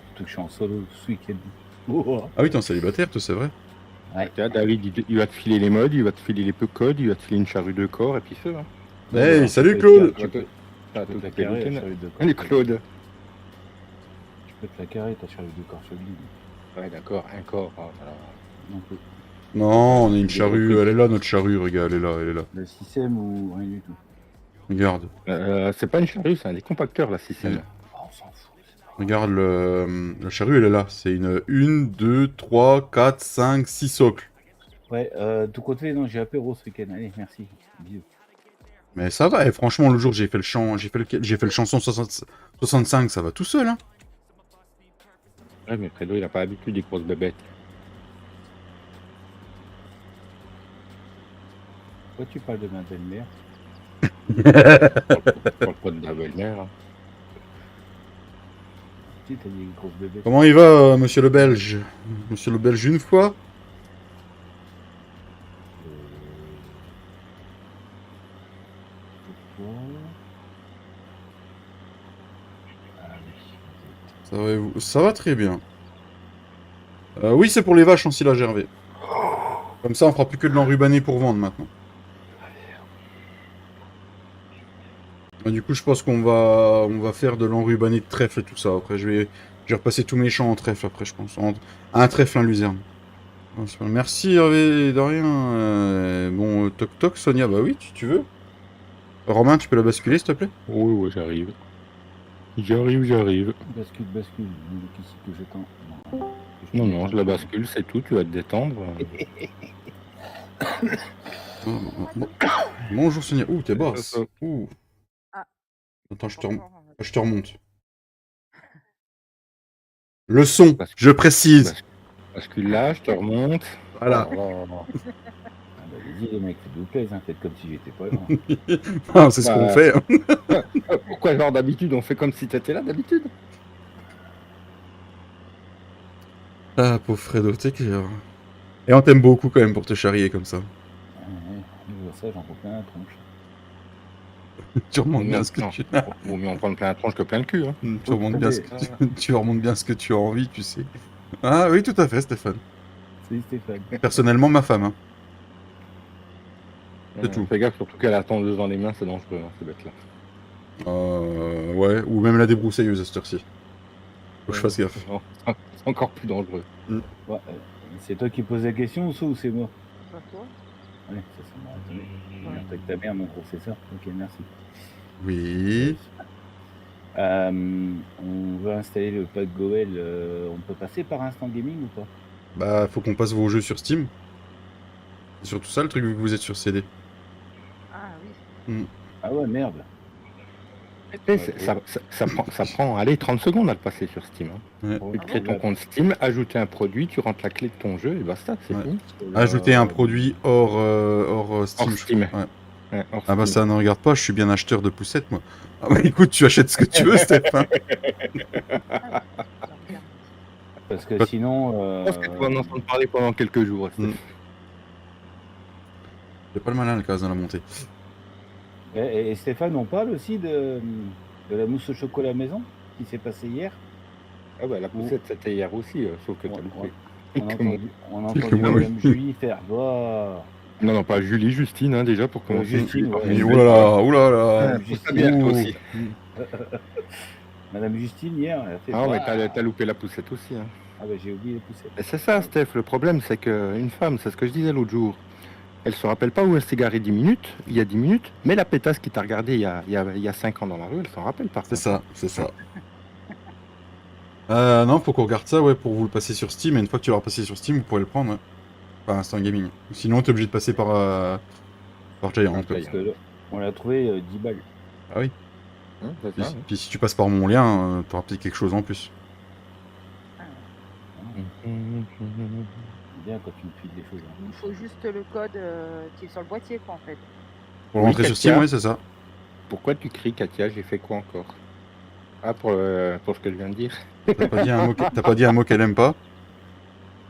Surtout que je suis en solo ce week-end. Oh. Ah oui, t'es en célibataire, toi, c'est vrai. Tiens, David, il va te filer les modes, il va te filer les peu codes, il va te filer une charrue de corps et puis feu. Hein. Hey, Non, salut tu Claude. peux te Ah, tout la est carrer, looté, la là. charrue de corps. Allez, Claude. Tu peux te la carrer, ta charrue de corps, je te le dis. Ouais, d'accord, un corps. Oh, voilà. Non plus. Non, on a une charrue, elle est là, notre charrue, regarde, elle est là. Le système ou rien du tout. Regarde, C'est pas une charrue, c'est un décompacteur, là, système. Oh, on s'en fout. regarde, la charrue, elle est là. C'est une 1, 2, 3, 4, 5, 6 socles. Ouais, tout côté, non, j'ai apéro ce week-end. Allez, merci. Bisous. Mais ça va, et franchement, le jour j'ai fait le champ, j'ai fait le chanson 65, ça va tout seul, hein. Ouais, mais Fredo, il a pas l'habitude des grosses bébêtes. Pourquoi tu parles de ma belle-mère? Je parle pas de la belle-mère. Hein. Tu sais, t'as dit une grosse bébé. Comment il va, monsieur le Belge? Monsieur le Belge, une fois? Ah oui. Ça va, et vous ça va très bien. Oui, c'est pour les vaches en silage Hervé. Comme ça, on fera plus que de l'enrubané pour vendre maintenant. Et du coup, je pense on va faire de l'enrubané de trèfle et tout ça. Après, je vais repasser tous mes champs en trèfle après, je pense. Un trèfle, un luzerne. Merci Hervé, de rien. Bon, toc toc, Sonia, bah oui, tu veux. Romain, tu peux la basculer, s'il te plaît? Oui, j'arrive. J'arrive. Bascule. Qui c'est que j'attends? Non, je la bascule, c'est tout, tu vas te détendre. Bonjour Sonia. Ouh, t'es basse. Ouh. Ah. Attends, je te remonte. Le son, je précise. Bascule là, je te remonte. Voilà. Oh là là. Ah bah vas-y les mecs, faites-vous plaisir, hein, faites comme si j'étais pas là. Ah, c'est ce qu'on fait. Hein. Pourquoi genre d'habitude on fait comme si t'étais là d'habitude? Ah, pauvre Fredo, t'es clair. Et on t'aime beaucoup quand même pour te charrier comme ça. Ouais, je vois ça, j'en prends plein la tronche. Tu remontes bien ce que tu as. Vaut mieux en prendre plein la tronche que plein le cul. Hein. Tu remontes bien ce que tu remontes bien ce que tu as envie, tu sais. Ah oui, tout à fait, Stéphane. Salut Stéphane. Personnellement, ma femme. Hein. C'est tout. Fais gaffe, surtout qu'elle a la tondeuse dans les mains, c'est dangereux, hein, ces bêtes-là. Ouais, ou même la débroussailleuse à cette heure-ci. Faut que je fasse gaffe. Non, c'est encore plus dangereux. Ouais, c'est toi qui poses la question ou c'est moi? Pas toi. Ouais, ça m'a étonné. Avec ta mère, mon professeur. Ok, merci. Oui. On veut installer le pack Goel. On peut passer par Instant Gaming ou pas? Bah, faut qu'on passe vos jeux sur Steam. C'est surtout ça le truc vu que vous êtes sur CD. Ah oui. Ah ouais, merde. Ça prend allez, 30 secondes à le passer sur Steam. Hein. Ouais. Tu crées ton compte Steam, ajouter un produit, tu rentres la clé de ton jeu et basta, c'est Ouais. fini. Ajouter un produit hors Steam. Hors Steam. Ouais. Ouais, hors Ah bah Steam. ça ne regarde pas, je suis bien acheteur de poussettes moi. Ah bah écoute, tu achètes ce que tu veux Stéphane. Parce que sinon. Je pense que tu vas en entendre parler pendant quelques jours. Steph. C'est pas le malin le cas dans la montée. Et Stéphane, on parle aussi de la mousse au chocolat maison qui s'est passée hier. Ah bah la poussette c'était hier aussi, sauf que t'as loupé. On a entendu Madame Julie faire. Bah... Non, pas Julie, Justine, hein, déjà pour commencer. Justine, ouais. Et oulala. Bien, toi aussi. Madame Justine, hier, elle a fait. Ah, mais t'as loupé la poussette aussi. Hein. Ah, bah j'ai oublié la poussette. Et c'est ça, Steph, le problème, c'est qu'une femme, c'est ce que je disais l'autre jour, elle se rappelle pas où elle s'est garée 10 minutes, il y a 10 minutes, mais la pétasse qui t'a regardé il y a 5 ans dans la rue, elle s'en rappelle par contre. C'est ça. Non, faut qu'on regarde ça, ouais, pour vous le passer sur Steam, et une fois que tu l'auras passé sur Steam, vous pourrez le prendre, ouais. Par Instant Gaming. Sinon, t'es obligé de passer par Giant. Parce que là, on l'a trouvé 10 balles. Ah oui. C'est ça, Puis si tu passes par mon lien, t'auras peut-être quelque chose en plus. bien quand tu me files des choses. Il nous faut juste le code qui est sur le boîtier, quoi, en fait. Pour Oui, rentrer sur Katia. Steam, ouais, c'est ça. Pourquoi tu cries, Katia? J'ai fait quoi encore? Ah, pour ce que je viens de dire. T'as pas dit un mot qu'elle aime pas?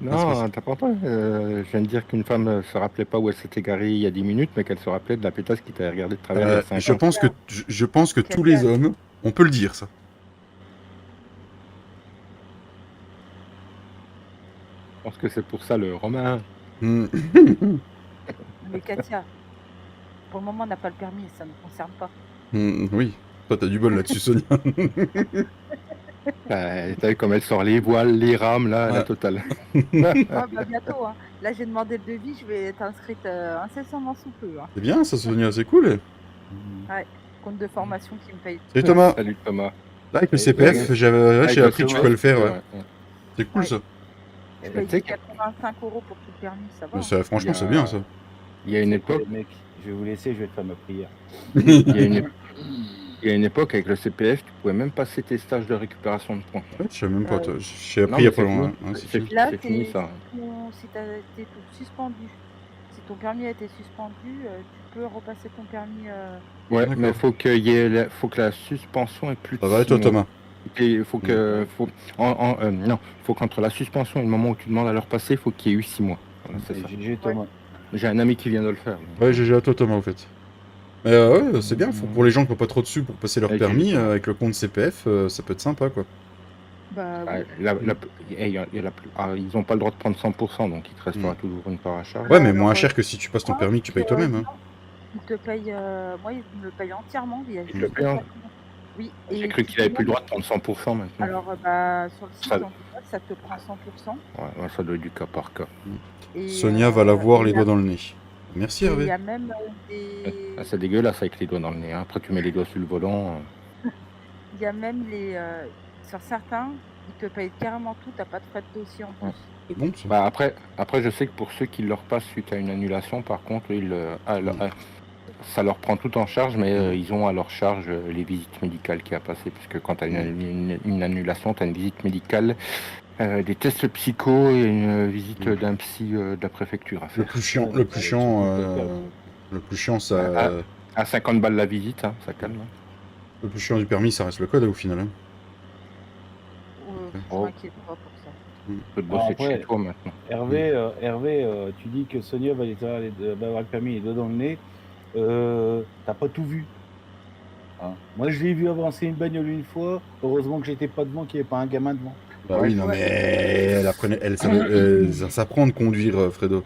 Non, t'apprends pas. Je viens de dire qu'une femme se rappelait pas où elle s'était garée il y a 10 minutes, mais qu'elle se rappelait de la pétasse qui t'avait regardé de travers il y a 5 Je ans. pense que tous les hommes, on peut le dire, ça. Je pense que c'est pour ça le Romain. Hmm. Mais Katia, pour le moment, on n'a pas le permis, ça ne nous concerne pas. Oui, toi t'as du bol là-dessus, Sonia. T'as vu comme elle sort les voiles, les rames, là, la Ouais. totale. Ah, bah, bientôt, hein. Là, j'ai demandé le devis, je vais être inscrite incessamment sous peu. Hein. C'est bien ça, Sonia, c'est cool. Compte de formation qui me paye. Salut Thomas. Salut Thomas. Là, avec le Et- CPF, j'ai appris que tu peux le faire. Ouais. Ouais. C'est cool Ouais. ça. Je Mais paye tu sais que- 85 € pour tout le permis, ça va. Mais ça, franchement, Il y a- c'est bien ça. Il y a une C'est époque, quoi, mec, je vais vous laisser, je vais te faire ma prière. il y a une époque avec le CPF, tu pouvais même passer tes stages de récupération de points. Ouais, je sais même pas, toi. J'ai appris Non, il y a mais pas c'est longtemps. fini. Ouais, c'est C'est fini. Là, c'est fini ça. si tu as été suspendu, si ton permis a été suspendu, tu peux repasser ton permis. Ouais, D'accord. mais faut que la suspension ait plus de Ça va et 6 toi, mois. Thomas? Il faut qu'entre la suspension et le moment où tu demandes à leur passer, il faut qu'il y ait eu 6 mois. Voilà, c'est ça. GG Thomas. J'ai un ami qui vient de le faire. Ouais, GG à toi, Thomas, au fait. Mais ouais, c'est bien. Pour les gens qui n'ont pas trop dessus pour passer leur Ouais, permis, GG. avec le compte CPF, ça peut être sympa, quoi. Bah, Ah, oui. ils n'ont pas le droit de prendre 100%, donc il te restera toujours une part à charge. Ouais, mais alors, moins cher que si tu passes ton permis que tu payes toi-même. Hein. non, il te paye. Moi, il me le paye entièrement. Il y a Il te juste le paye en- ça. Oui. J'ai et cru tu qu'il avait peux plus le même- droit de prendre 100% maintenant. Alors, sur le site, Ça- en tout cas, ça te prend 100%. Ouais, ça doit être du cas par cas. Et, Sonia va l'avoir et les il y a- doigts dans le nez. Merci, et il Hervé. y a même des. Ah, c'est dégueulasse avec les doigts dans le nez. Hein. Après, tu mets les doigts sur le volant. Il y a même les. Sur certains, ils te payent carrément tout, t'as pas de frais de dossier en plus. Ouais. C'est bon, ça. Bah, après, je sais que pour ceux qui leur passent suite à une annulation, par contre, ça leur prend tout en charge, mais ils ont à leur charge les visites médicales qu'il y a passé, puisque quand tu as une annulation, tu as une visite médicale, des tests psycho et une visite d'un psy de la préfecture à Le faire. plus chiant, ça. À 50 balles la visite, hein, ça calme. Hein. Le plus chiant du permis, ça reste le code au final. Hein. Je Oh. m'inquiète pas pour ça. Tu peux te bosser de après- chez toi maintenant. Hervé, tu dis que Sonia va avoir le permis les doigts dans le nez. T'as pas tout vu. Hein. Moi, je l'ai vu avancer une bagnole une fois. Heureusement que j'étais pas devant, qu'il n'y avait pas un gamin devant. Bah oui, non, mais ça s'apprend de conduire, Fredo.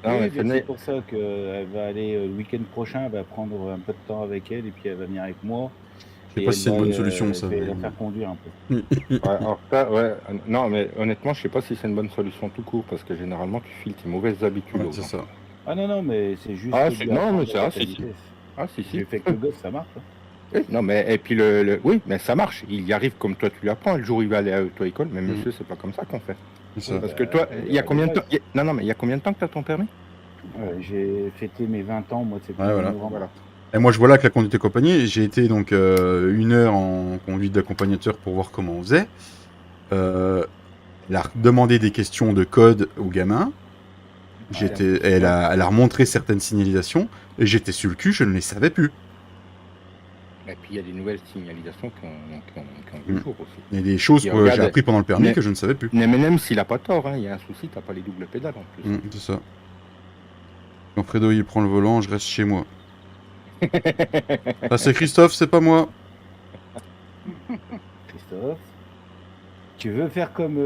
Non, Oui, mais ben, c'est pour ça qu'elle va aller le week-end prochain. Elle va prendre un peu de temps avec elle et puis elle va venir avec moi. Je sais pas si c'est une bonne solution, ça. Je vais mais- la faire conduire un peu. Ouais, alors ça, ouais, non, mais honnêtement, je sais pas si c'est une bonne solution tout court, parce que généralement, tu files tes mauvaises habitudes. Ouais, aux c'est gens. ça. Ah non, mais c'est juste. Ah, que c'est- lui non, apprendre mais c'est- à ah, la si, si. vitesse. Ah, si, J'ai si. fait que le gosse, ça marche. Hein. Oui, non, mais et puis oui, mais ça marche. Il y arrive comme toi, tu lui apprends. Le jour où il va aller à l'auto-école, mais monsieur, c'est pas comme ça qu'on fait. C'est ça. Parce que toi, il y a combien de temps Non, non, mais il y a combien de temps que tu as ton permis? J'ai fêté mes 20 ans au mois de septembre. Ouais, voilà. novembre. Voilà. Et moi, je vois là que la conduite accompagnée, j'ai été donc 1 heure en conduite d'accompagnateur pour voir comment on faisait. Elle a demandé des questions de code au gamin. Elle a remontré certaines signalisations et j'étais sur le cul, je ne les savais plus. Et puis il y a des nouvelles signalisations qui ont vu le jour aussi. Il y a des choses Et que regarde, j'ai appris pendant le permis mais- que je ne savais plus. Mais même s'il a pas tort, hein, il y a un souci, t'as pas les doubles pédales en plus. C'est ça. Quand Fredo il prend le volant, je reste chez moi. Ah, c'est Christophe, c'est pas moi. Christophe, tu veux faire comme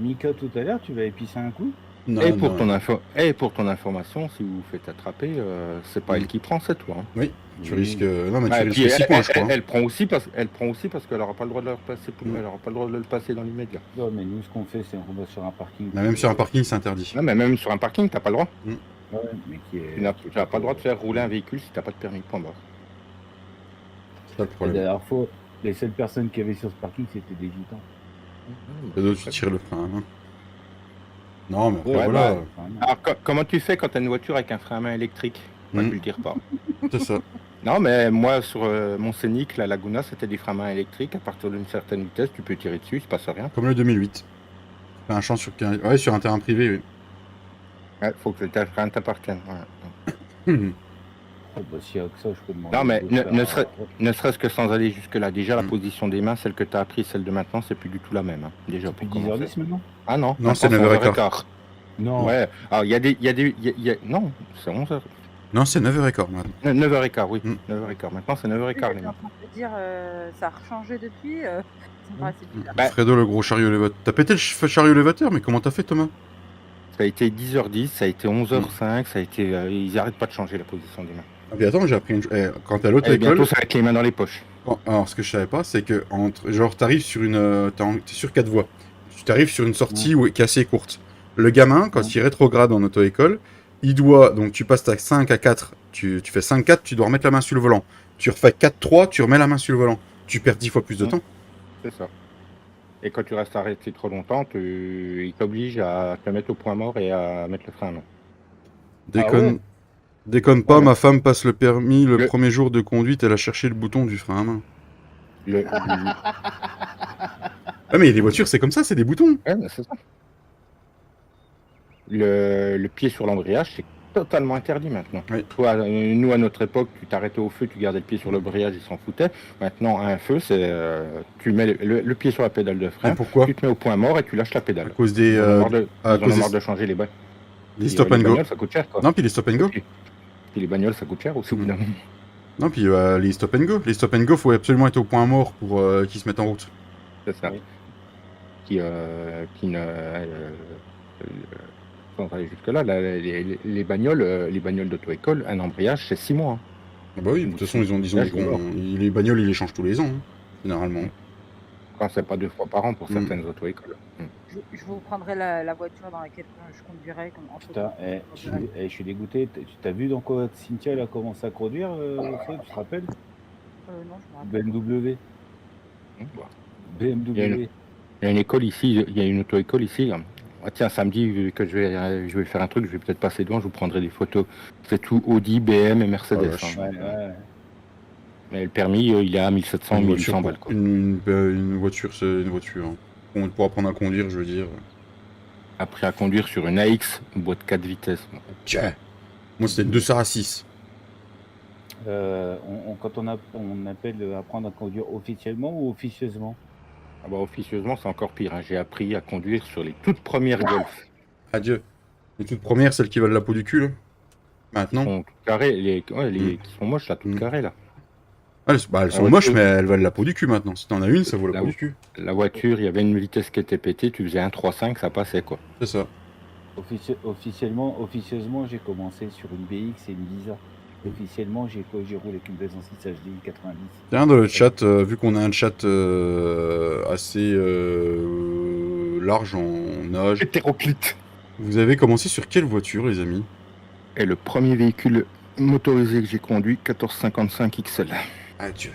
Mika tout à l'heure, tu vas épicer un coup? Non, Et non. pour ton information, si vous vous faites attraper, c'est pas elle qui prend, c'est toi. Hein. Oui, tu risques. Non, mais tu Ah, et risques puis 6 points, je crois. elle prend aussi parce qu'elle aura pas le droit de le repasser. Elle aura pas le droit de le passer dans l'immédiat. Non, mais nous, ce qu'on fait, c'est qu'on va sur un parking. Mais même sur un parking, c'est interdit. Non, mais même sur un parking, t'as pas le droit. Ouais, mais qui est. Tu n'as pas le droit de faire rouler un véhicule si t'as pas de permis. Point barre. C'est ça le La problème. dernière fois, les seules personnes qui avaient sur ce parking, c'était des gitans. Fredo, tu tires le frein. Hein. Non, mais après, Ouais, voilà. Enfin, non. Alors, comment tu fais quand t'as une voiture avec un frein à main électrique? Moi, tu le tires pas. C'est ça. Non, mais moi, sur mon Scénic, la Laguna, c'était des freins à main électriques. À partir d'une certaine vitesse, tu peux tirer dessus, il se passe rien. Comme le 2008. Fait un champ sur un terrain privé, oui. Ouais, faut que rien t'appartienne. Ouais. Oh, bah, s'il y a que ça, je peux demander. Non, mais de faire ne serait-ce que sans aller jusque-là. Déjà, la Mm. position des mains, celle que tu as appris, celle de maintenant, c'est plus du tout la même. Hein. Déjà, C'est plus pour commencer. 10h10 maintenant? Ah non, Non, c'est maintenant, 9h15. Non. Ouais, alors il y a des. Non, c'est 11h. Non, c'est 9h15 maintenant. 9h15, oui. Mm. 9h15. Maintenant, c'est 9h15, J'étais les en mecs. train de te dire, ça a rechangé depuis. Ça me paraissait bizarre. Bah, Fredo, le gros chariot élévateur. T'as pété le chariot élévateur, mais comment t'as fait, Thomas? ça a été 10h10, ça a été 11h05, ça a été. Ils arrêtent pas de changer la position des mains. Ah, puis attends, j'ai appris une... quand t'es à Et l'auto-école... bientôt, ça va être les mains dans les poches. Alors, ce que je savais pas, c'est que, genre, t'arrives sur une... T'es sur 4 voies. Tu t'arrives sur une sortie qui est assez courte. Le gamin, quand il rétrograde en auto-école, il doit... Donc, tu passes ta 5 à 4, tu fais 5-4, tu dois remettre la main sur le volant. Tu refais 4-3, tu remets la main sur le volant. Tu perds 10 fois plus de temps. C'est ça. Et quand tu restes arrêté trop longtemps, il t'oblige à te mettre au point mort et à mettre le frein à main. Déconne... ouais Déconne pas, Ouais, mais- ma femme passe le permis le premier jour de conduite, elle a cherché le bouton du frein à main. Ah, mais les voitures, c'est comme ça, c'est des boutons. Ouais, mais c'est ça. Le pied sur l'embrayage, c'est totalement interdit maintenant. Oui. Toi, nous, à notre époque, tu t'arrêtais au feu, tu gardais le pied sur l'embrayage, ils s'en foutaient. Maintenant, à un feu, c'est tu mets le pied sur la pédale de frein, Et pourquoi? tu te mets au point mort et tu lâches la À pédale. cause des... Ils en ont à cause marre des- de changer les bagnoles. les stop and go. bagnoles, ça coûte cher, quoi. Non, puis les stop and go. Puis les bagnoles, ça coûte cher aussi, au bout d'un moment. Non, puis les stop and go. Les stop and go, faut absolument être au point mort pour qu'ils se mettent en route. C'est ça. Oui. Qui ne. Sans aller jusque-là, les bagnoles d'auto-école, un embrayage, c'est 6 mois. Hein. Ah bah oui, de toute façon, les bagnoles, ils les changent tous les ans, hein, généralement. Quand c'est pas 2 fois par an pour certaines auto-écoles. Je vous prendrai la voiture dans laquelle je conduirai. Putain, je suis dégoûté. Tu t'as vu dans quoi Cynthia elle a commencé à conduire ça, tu te rappelles? Non, je me rappelle. BMW. Bah. BMW. Il y a une école ici, il y a une auto-école ici. Ah, tiens, samedi, vu que je vais faire un truc, je vais peut-être passer devant, je vous prendrai des photos. C'est tout Audi, BM et Mercedes. Oh, Ouais. Mais le permis, il est à 1700, 1800 balles. Quoi. Une voiture, c'est une voiture. Hein. On pourra apprendre à conduire, je veux dire. Après, à conduire sur une AX, une boîte 4 vitesses. Tiens. Moi, c'était une 2 à 6. Quand on appelle apprendre à conduire officiellement ou officieusement? Ah bah, officieusement, c'est encore pire. Hein. J'ai appris à conduire sur les toutes premières Golf. Adieu. Les toutes premières, celles qui valent la peau du cul, là. Maintenant. Qui sont toutes carrées, qui sont moches, là, toutes carrées, là. Ah, elles sont moches, mais elles valent la peau du cul maintenant. Si t'en as une, ça vaut la peau du cul. La voiture, il y avait une vitesse qui était pétée, tu faisais 1,35, ça passait, quoi. C'est ça. Officieusement, j'ai commencé sur une BX et une Visa. Officiellement, j'ai roulé avec une 206 HD 90. Tiens, dans le chat, vu qu'on a un chat assez large en âge, Hétéroclite. vous avez commencé sur quelle voiture, les amis? Et le premier véhicule motorisé que j'ai conduit, 1455 XL. Adieu.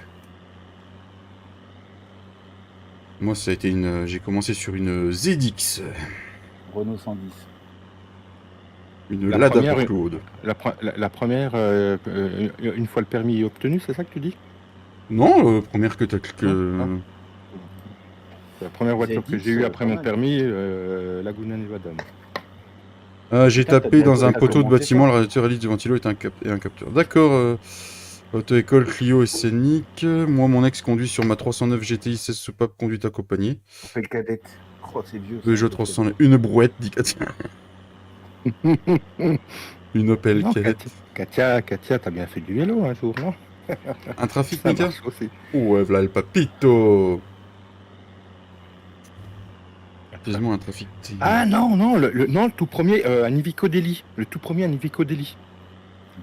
Moi, ça a été j'ai commencé sur une ZX. Renault 110. Une La Lada première, pour Claude. La première, une fois le permis obtenu, c'est ça que tu dis? Non, première que t'as... La première voiture que ZX, j'ai eue après pas mon mal. permis, Laguna Nevada. J'ai Putain, tapé t'as dans un commencé poteau de ça bâtiment le radiateur hélice du ventilo et un capteur. D'accord. Auto-école Clio et Scénic. Moi, mon ex conduit sur ma 309 GTI 16 soupapes conduite accompagnée. Opel Cadette. Oh, c'est vieux. ça. Peugeot 300, une brouette, dit Katia. Une Opel Non, Cadette. Katia, t'as bien fait du vélo un jour, non? Un trafic, Ça Nika? marche aussi. Ouais, voilà le papito. Excuse-moi, un trafic. Ah non, le tout premier Anivico Deli. Le tout premier Anivico Deli.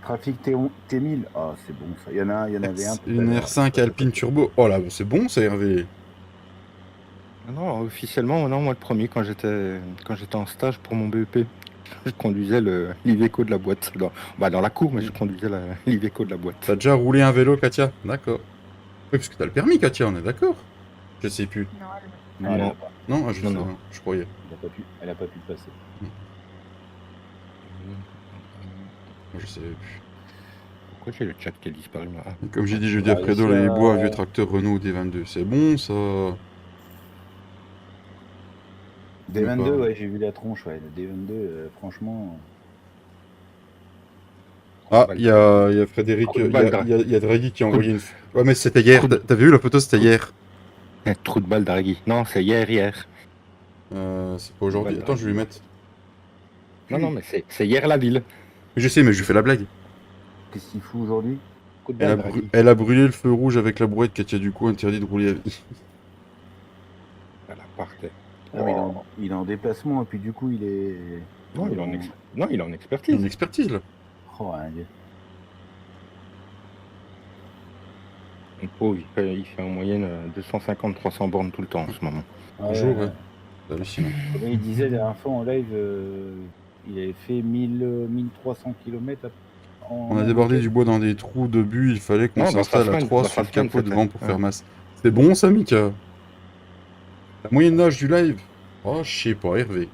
Trafic T1000. Ah, c'est bon ça. Il y en avait un. tout à Une l'heure. R5 Alpine Turbo. Oh là, c'est bon ça, Hervé. Non, officiellement, non, moi le premier quand j'étais en stage pour mon BEP, je conduisais l'Iveco de la boîte. Dans la cour, mais je conduisais l'Iveco de la boîte. T'as déjà roulé un vélo, Katia? D'accord. Oui, parce que t'as le permis, Katia, on est d'accord? Je sais plus. Non, Non, Non. Non, ah, Non. je croyais. elle a pas pu le passer. Je savais plus. Pourquoi j'ai le chat qui a disparu là? Et comme j'ai dit, je dis à Fredo, les bois, vieux tracteur Renault D22. C'est bon, ça. D22, pas. ouais, j'ai vu la tronche, ouais. Le D22, franchement. Ah, il y a Frédéric, Trou de il y balle, a, Draghi. il y a- il y a Draghi qui a envoyé une... Ouais, mais c'était hier. Trou de- T'avais vu la photo, c'était hier. Trou de balle, Draghi. Non, c'est hier. C'est pas aujourd'hui. Balle Attends, je vais lui Draghi. mettre. Non, mais c'est hier la ville. Mais je sais, mais je lui fais la blague. Qu'est-ce qu'il fout aujourd'hui? Coup de balle, Draghi. Elle a brûlé le feu rouge avec la brouette, Katia, du coup, interdit de rouler à vie. Voilà, parfait. Ah, mais il est en déplacement et puis du coup il est. Non, il est en Il y a une expertise. expertise, là. Oh, hein, Le pauvre, il fait en moyenne 250-300 bornes tout le temps en ce moment. Bonjour, ouais. C'est hallucinant. Comme il disait la dernière fois en live, il avait fait 1300 km. On a débordé du bois dans des trous de but, il fallait qu'on Non, dans s'installe sa à semaine, 3 dans sur sa le semaine, capot c'était. devant pour Ouais. faire masse. C'est bon ça, Mika? La moyenne d'âge du live? Oh, je sais pas, Hervé.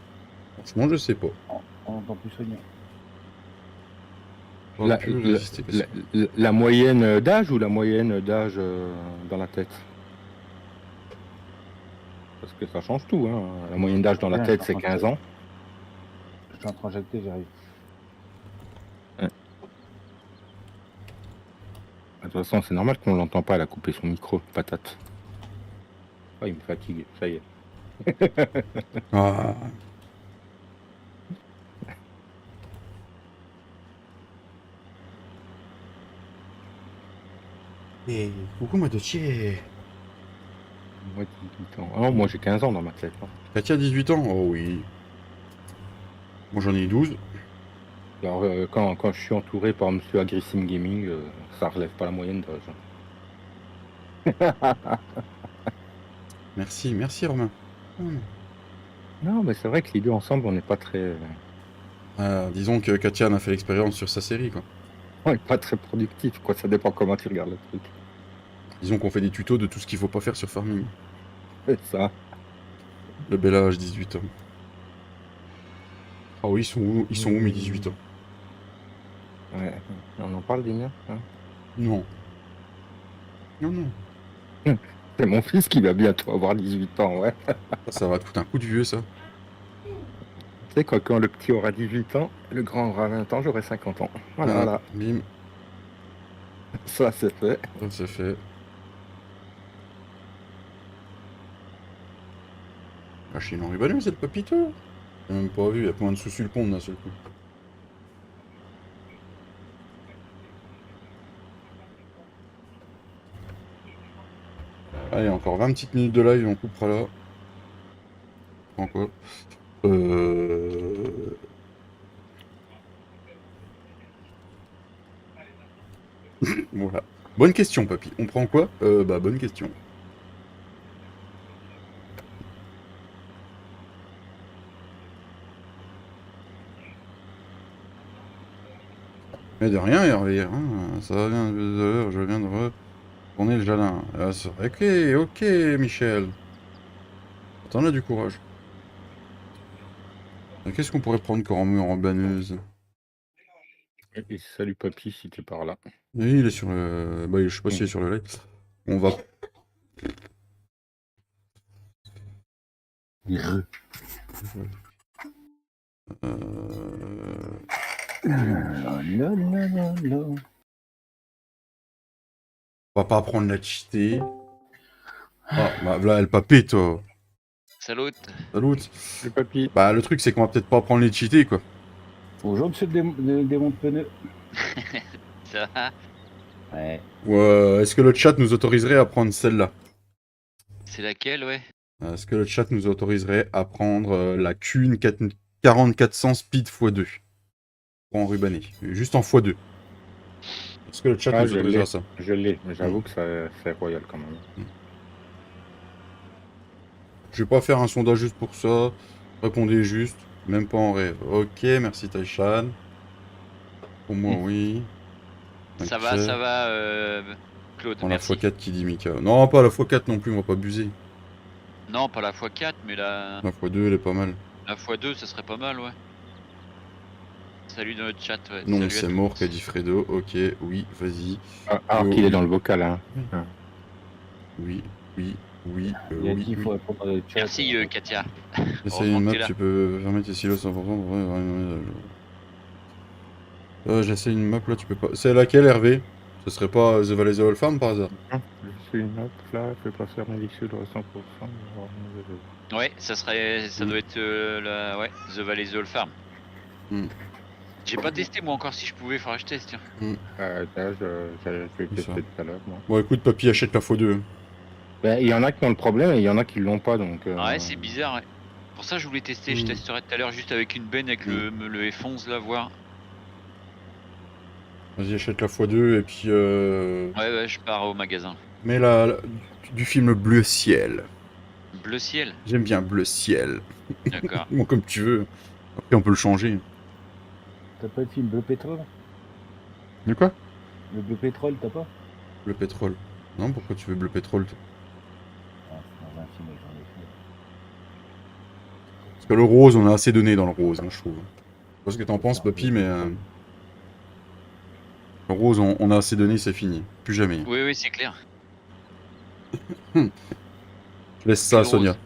Franchement, je sais pas. On entend plus soigner. J'aurais pu résister que ça. La moyenne d'âge ou la moyenne d'âge dans la tête? Parce que ça change tout. Hein. La moyenne d'âge dans la Ouais, tête, ça c'est change 15 tout. ans. Je suis en train d'injecter, j'arrive. De toute façon, c'est normal qu'on l'entend pas, elle a coupé son micro, patate. Oh, il me fatigue, ça y est. Ah. Et coucou, ma dossier. Moi, 18 ans. Ah non, moi j'ai 15 ans dans ma tête. Hein. Katia, 18 ans? Oh oui. Moi, j'en ai 12. Alors, quand je suis entouré par monsieur Agrissim Gaming, ça relève pas la moyenne d'âge. Merci, Romain. Non, mais c'est vrai que les deux ensemble, on n'est pas très, Disons que Katia en a fait l'expérience sur sa série, quoi. on est pas très productif, quoi. Ça dépend comment tu regardes le truc. Disons qu'on fait des tutos de tout ce qu'il faut pas faire sur Farming. C'est ça. Le bel âge, 18 ans. Ah oui, ils sont où mes 18 ans? Ouais. On en parle des miens. Hein. Non. Non. C'est mon fils qui va bientôt avoir 18 ans, ouais. Ça va te foutre un coup de vieux, ça. Tu sais, quand le petit aura 18 ans, le grand aura 20 ans, j'aurai 50 ans. Voilà. Bim, Ça, c'est fait. ça c'est fait. Ah, chez Henri Banu, c'est le papito. J'ai même pas vu, il y a plein de sous sur le pont d'un seul coup. Allez, encore 20 petites minutes de live, on coupera là. On prend quoi? Voilà. Bonne question, papy. On prend quoi? Bonne question. Mais de rien, Hervé. Hein, ça va bien, je viens de retourner le jalin. Ah, ok, Michel. T'en as du courage. Qu'est-ce qu'on pourrait prendre comme armure en banneuse? Et salut papy si t'es par là. Oui, il est sur le... Bah, je sais pas s'il est sur le live. On va... On va pas prendre la cheatée. Ah, bah là, elle papé, toi. Salut. Salut. Le papy. Bah, le truc, c'est qu'on va peut-être pas prendre les cheatés, quoi. Bonjour, monsieur le démon de pneus. Ça va? Ouais. Est-ce que le chat nous autoriserait à prendre celle-là? C'est laquelle, ouais? Est-ce que le chat nous autoriserait à prendre la Kuhn 4400 Speed x2 pour enrubanner? Juste en x2. Est-ce que le chat nous autoriserait à ça? Je l'ai, mais j'avoue que c'est royal quand même. Je vais pas faire un sondage juste pour ça. Répondez juste, même pas en rêve. Ok, merci Taishan. Pour moi, oui. Ça Ok. va, Claude, Prends la merci. x4 qui dit Mika. Non, pas la x4 non plus, on va pas abuser. Non, pas la x4, mais la x2, elle est pas mal. x2, ça serait pas mal, ouais. Salut dans notre chat, ouais. Non, Salut à c'est tous. mort qu'a dit Fredo. Ok, oui, vas-y. Alors qu'il est dans le vocal, hein. Oui. Il a dit qu'il faut oui. répondre dans le chat. Merci, Katia. Essaye Heureusement une que map, t'es là. tu peux fermer tes silos 100%. J'essaie une map là, tu peux pas. C'est laquelle, Hervé? Ce serait pas The Valley of the Old Farm par hasard? Je suis une map là, je vais pas faire mes sud à 100%. Ouais, ça doit être ouais, The Valley The Old Farm. J'ai pas testé moi encore, si je pouvais, faudrait que je teste, tiens. Là, je vais tester tout à l'heure, moi. Bon, écoute, papy, achète la x2. Ben, il y en a qui ont le problème et il y en a qui l'ont pas, donc... Ouais, c'est bizarre, ouais. Pour ça, je voulais tester, je testerai tout à l'heure juste avec une benne, avec le F11 là, voir. Vas-y, achète la x2 et puis... Ouais, je pars au magasin. Mais du film Bleu Ciel. Bleu ciel. J'aime bien Bleu Ciel. D'accord. Bon, comme tu veux. Après, on peut le changer. T'as pas le film Bleu Pétrole? De quoi? Le Bleu Pétrole, t'as pas? Bleu pétrole. Non, pourquoi tu veux Bleu pétrole, toi? Ah, c'est dans un film avec Jean-Luc. Parce que le rose, on a assez donné dans le rose, hein, je trouve. Je sais pas ce que t'en penses, papy, mais... Le rose, on a assez donné, c'est fini. Plus jamais. Oui, c'est clair. Je laisse ça à Le Sonia. rose.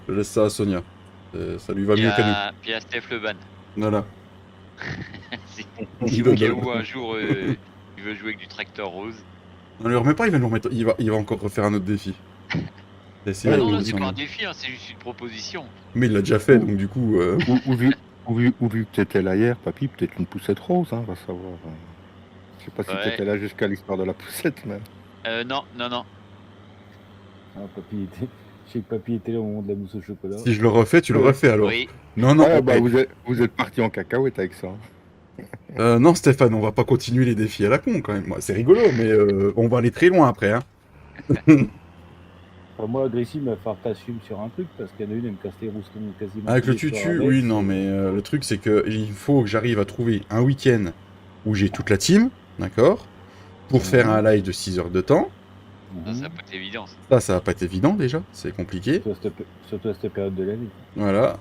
Je laisse ça à Sonia. Ça lui va Puis mieux qu'à nous. Puis à Steph le ban. Voilà. Si au cas où un jour il veut jouer avec du tracteur rose. On lui remet pas, il va nous remettre. Il va encore refaire un autre défi. Ah non, là c'est pas un défi, hein, c'est juste une proposition. Mais il l'a déjà fait, donc du coup. Ou vu que t'étais là hier, papy, peut-être une poussette rose, hein, va savoir. Je sais pas si t'étais là jusqu'à l'histoire de la poussette, mais... Non. Ah, papy était... Je sais que papy était là au moment de la mousse au chocolat. Si je le refais, tu le refais alors. Oui. Non. Ouais, bah, vous êtes parti en cacahuète avec ça. Non, Stéphane, on va pas continuer les défis à la con quand même. C'est rigolo, mais on va aller très loin après. Hein. Enfin, moi, agressif, il va falloir que t'assumes sur un truc parce qu'il y en a une, elle me casse les roustons quasiment. Avec le tous les soirs tutu, avec, oui, non, mais le truc c'est que il faut que j'arrive à trouver un week-end où j'ai toute la team, d'accord, pour faire un live de 6 heures de temps. Ça va pas être évident. Ça va pas être évident déjà, c'est compliqué. Surtout à cette période de l'année. Voilà.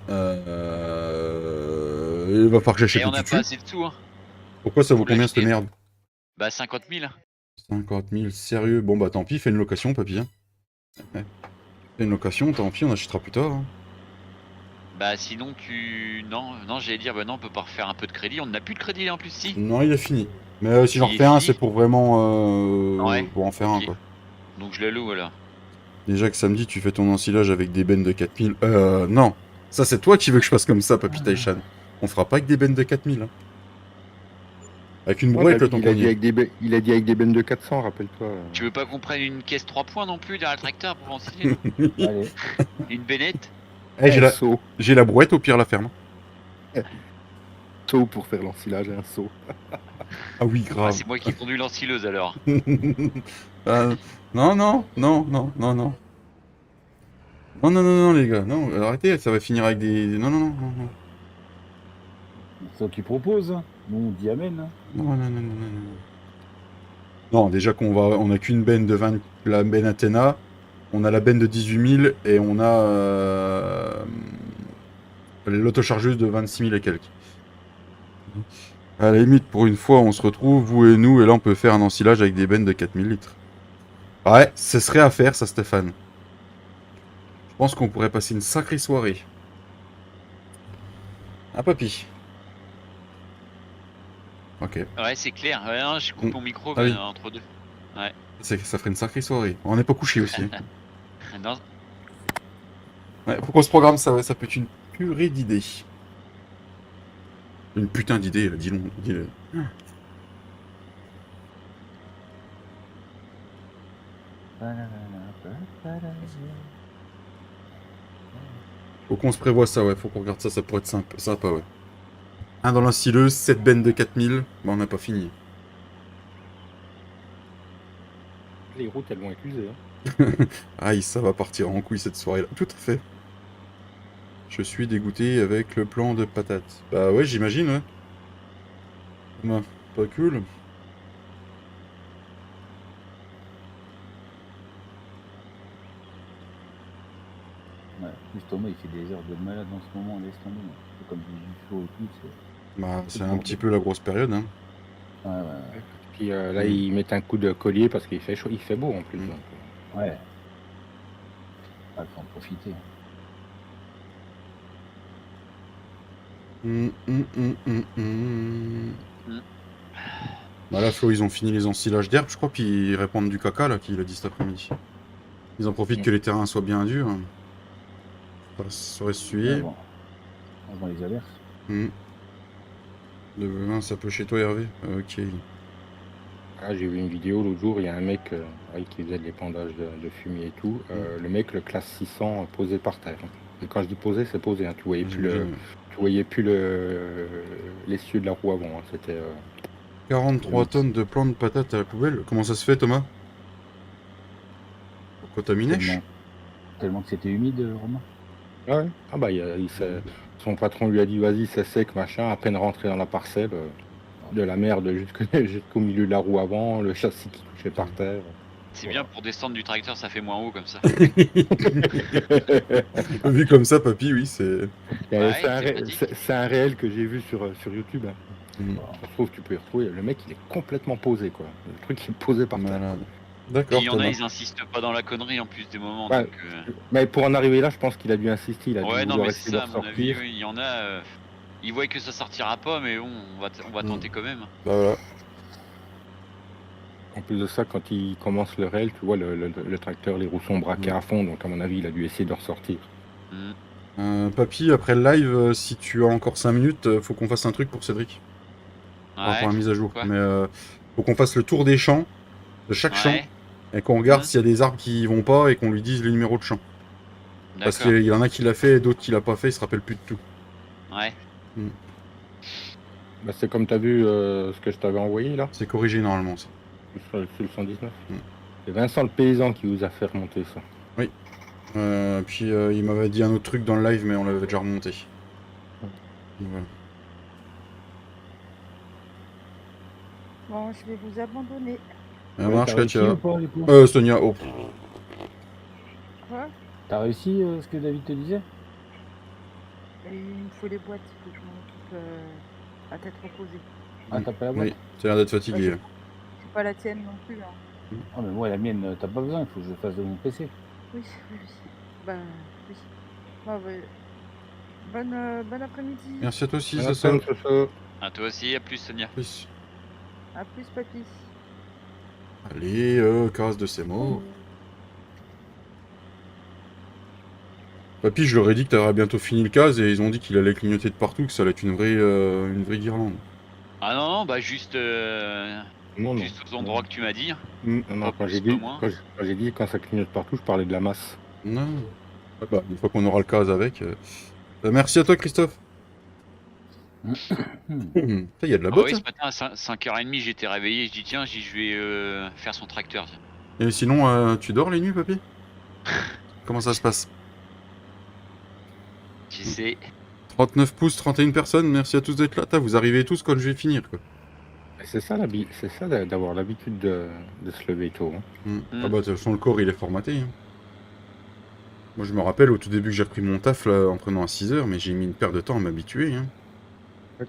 Il va falloir que j'achète Et le on a tutu. pas assez de sous, hein. Pourquoi ça vaut Faut combien cette l'acheter. merde? Bah 50 000. 50 000, sérieux? Bon bah tant pis, fais une location, papy. Hein. Ouais. Fais une location, tant pis, on achètera plus tard. Hein. Bah sinon Non, j'allais dire, bah non, on peut pas refaire un peu de crédit. On n'a plus de crédit en plus, si. Non, il est fini. Mais si j'en Il est refais un, fini c'est pour vraiment... Ouais, pour en faire un, ok. quoi. Donc je le loue alors. Déjà que samedi, tu fais ton ensilage avec des bennes de 4000. Non. Ça, c'est toi qui veux que je fasse comme ça, Papy Taishan. On fera pas avec des bennes de 4000. Hein. Avec une brouette, le temps il qu'on a y dit est. avec des bennes de 400, rappelle-toi. Tu veux pas qu'on prenne une caisse 3 points non plus derrière le tracteur pour ensiler? Allez. Une bennette? Eh, Saut. j'ai la brouette, au pire, la ferme. Saut pour faire l'ensilage et un saut. Ah oui, Ah, grave. c'est moi qui conduis l'ensileuse alors. Non, les gars. Non, arrêtez, ça va finir avec des... Non. C'est toi qui propose. Hein. Nous, on dit amen. Hein. Non. Non, déjà on a qu'une benne de 20... La benne Athéna. On a la benne de 18 000 et on a l'autochargeuse de 26 000 et quelques. À la limite, pour une fois, on se retrouve, vous et nous, et là on peut faire un ensilage avec des bennes de 4000 litres. Ouais, ce serait à faire ça, Stéphane. Je pense qu'on pourrait passer une sacrée soirée. Ah, papy. Ok. Ouais, c'est clair. Ouais, non, je coupe mon micro Ah oui. entre deux. Ouais. Ça ferait une sacrée soirée. On n'est pas couché aussi. Hein. Non. Ouais, pour qu'on se programme, ça peut être une purée d'idées. Une putain d'idée, dis-le. Faut qu'on se prévoie ça, ouais. Faut qu'on regarde ça, ça pourrait être sympa, ouais. Un dans l'insileuse, 7 bennes de 4000. Bah, on n'a pas fini. Les routes, elles vont être usées. Hein. Aïe, ça va partir en couille cette soirée-là. Tout à fait. Je suis dégoûté avec le plan de patates. Bah ouais, j'imagine, ouais. Bah, pas cool. Ouais, plus Thomas, il fait des heures de malade en ce moment, laisse tomber. C'est comme du chaud et tout. Bah, c'est un petit peu la grosse période, hein. Ouais. Puis là, ils mettent un coup de collier parce qu'il fait chaud, il fait beau en plus. Donc. Ouais. Ah, faut en profiter. Bah là, Flo, ils ont fini les ensilages d'herbe, je crois, puis ils répandent du caca, là, qu'il a dit cet après-midi. Ils en profitent que les terrains soient bien durs. Ça serait suivi. Avant les alertes. Le vin, ça peut chez toi, Hervé? Ok. Ah, j'ai vu une vidéo l'autre jour, il y a un mec qui faisait de l'épandage de fumier et tout. Le mec le classe 600 posé par terre. Et quand je dis posé, c'est posé. Hein. Tu voyais plus l'essieu de la roue avant. Hein. C'était 43 tonnes de plants de patates à la poubelle. Comment ça se fait, Thomas? Pourquoi t'as mis neige? Tellement que c'était humide, Romain. Ah ouais. Ah bah son patron lui a dit vas-y, c'est sec, machin. À peine rentré dans la parcelle, de la merde jusqu'au milieu de la roue avant, le châssis qui touchait par terre. C'est bien pour descendre du tracteur, ça fait moins haut comme ça. Vu comme ça, papy, oui, c'est. C'est un réel que j'ai vu sur YouTube. Hein. Ça se trouve, tu peux y retrouver. Le mec, il est complètement posé, quoi. Le truc, il est posé par terre. D'accord. Il y en a, ils insistent pas dans la connerie en plus des moments. Ouais, donc, mais pour en arriver là, je pense qu'il a dû insister. Il a ouais, dû non, vouloir mais essayer c'est de ça, à mon avis, oui, il y en a. Ils voient que ça sortira pas, mais bon, on va tenter quand même. Bah voilà. En plus de ça, quand il commence le rail, tu vois, le tracteur, les roues sont braquées à fond, donc à mon avis, il a dû essayer de ressortir. Papy, après le live, si tu as encore 5 minutes, faut qu'on fasse un truc pour Cédric. Par rapport à la mise à jour. Quoi? Mais faut qu'on fasse le tour des champs, de chaque champ, et qu'on regarde s'il y a des arbres qui vont pas et qu'on lui dise les numéros de champ. Parce qu'il y en a qui l'a fait et d'autres qui l'a pas fait, il se rappelle plus de tout. Ouais. Bah, c'est comme tu as vu ce que je t'avais envoyé là. C'est corrigé normalement ça. Sur le 119. C'est Vincent le paysan qui vous a fait remonter ça. Oui. Puis il m'avait dit un autre truc dans le live, mais on l'avait déjà remonté. Voilà. Bon, je vais vous abandonner. Ça marche, Katia. Sonia, oh. Quoi? T'as réussi ce que David te disait? Il me faut les boîtes, il faut que je m'en occupe à tête reposée. Ah, t'as pas la boîte? Oui, t'as l'air d'être fatigué. C'est pas la tienne non plus. Hein. Ah, mais moi, la mienne, t'as pas besoin, il faut que je fasse de mon PC. Oui, oui. Bah, oui. Bon, bah, bon après-midi. Merci à toi aussi, ça ça. À toi aussi, à plus, Sonia. Plus. À plus, papy. Allez, casse de ces mots. Papy, je leur ai dit que t'aurais bientôt fini le case et ils ont dit qu'il allait clignoter de partout, que ça allait être une vraie guirlande. Ah non, bah juste aux endroits que tu m'as dit. Non, quand j'ai dit quand ça clignote partout, je parlais de la masse. Non. Bah, une fois qu'on aura le case avec. Merci à toi, Christophe. Il y a de la botte. Oui, ce matin à 5h30, j'étais réveillé. Je dis tiens, je vais faire son tracteur. Et sinon, tu dors les nuits, papy? Comment ça se passe? Tu sais. 39 pouces, 31 personnes, merci à tous d'être là. Vous arrivez tous quand je vais finir, quoi. C'est ça d'avoir l'habitude de se lever tôt. Hein. Ah bah de toute façon le corps il est formaté. Hein. Moi je me rappelle au tout début que j'ai repris mon taf là, en prenant à 6h, mais j'ai mis une paire de temps à m'habituer. Hein.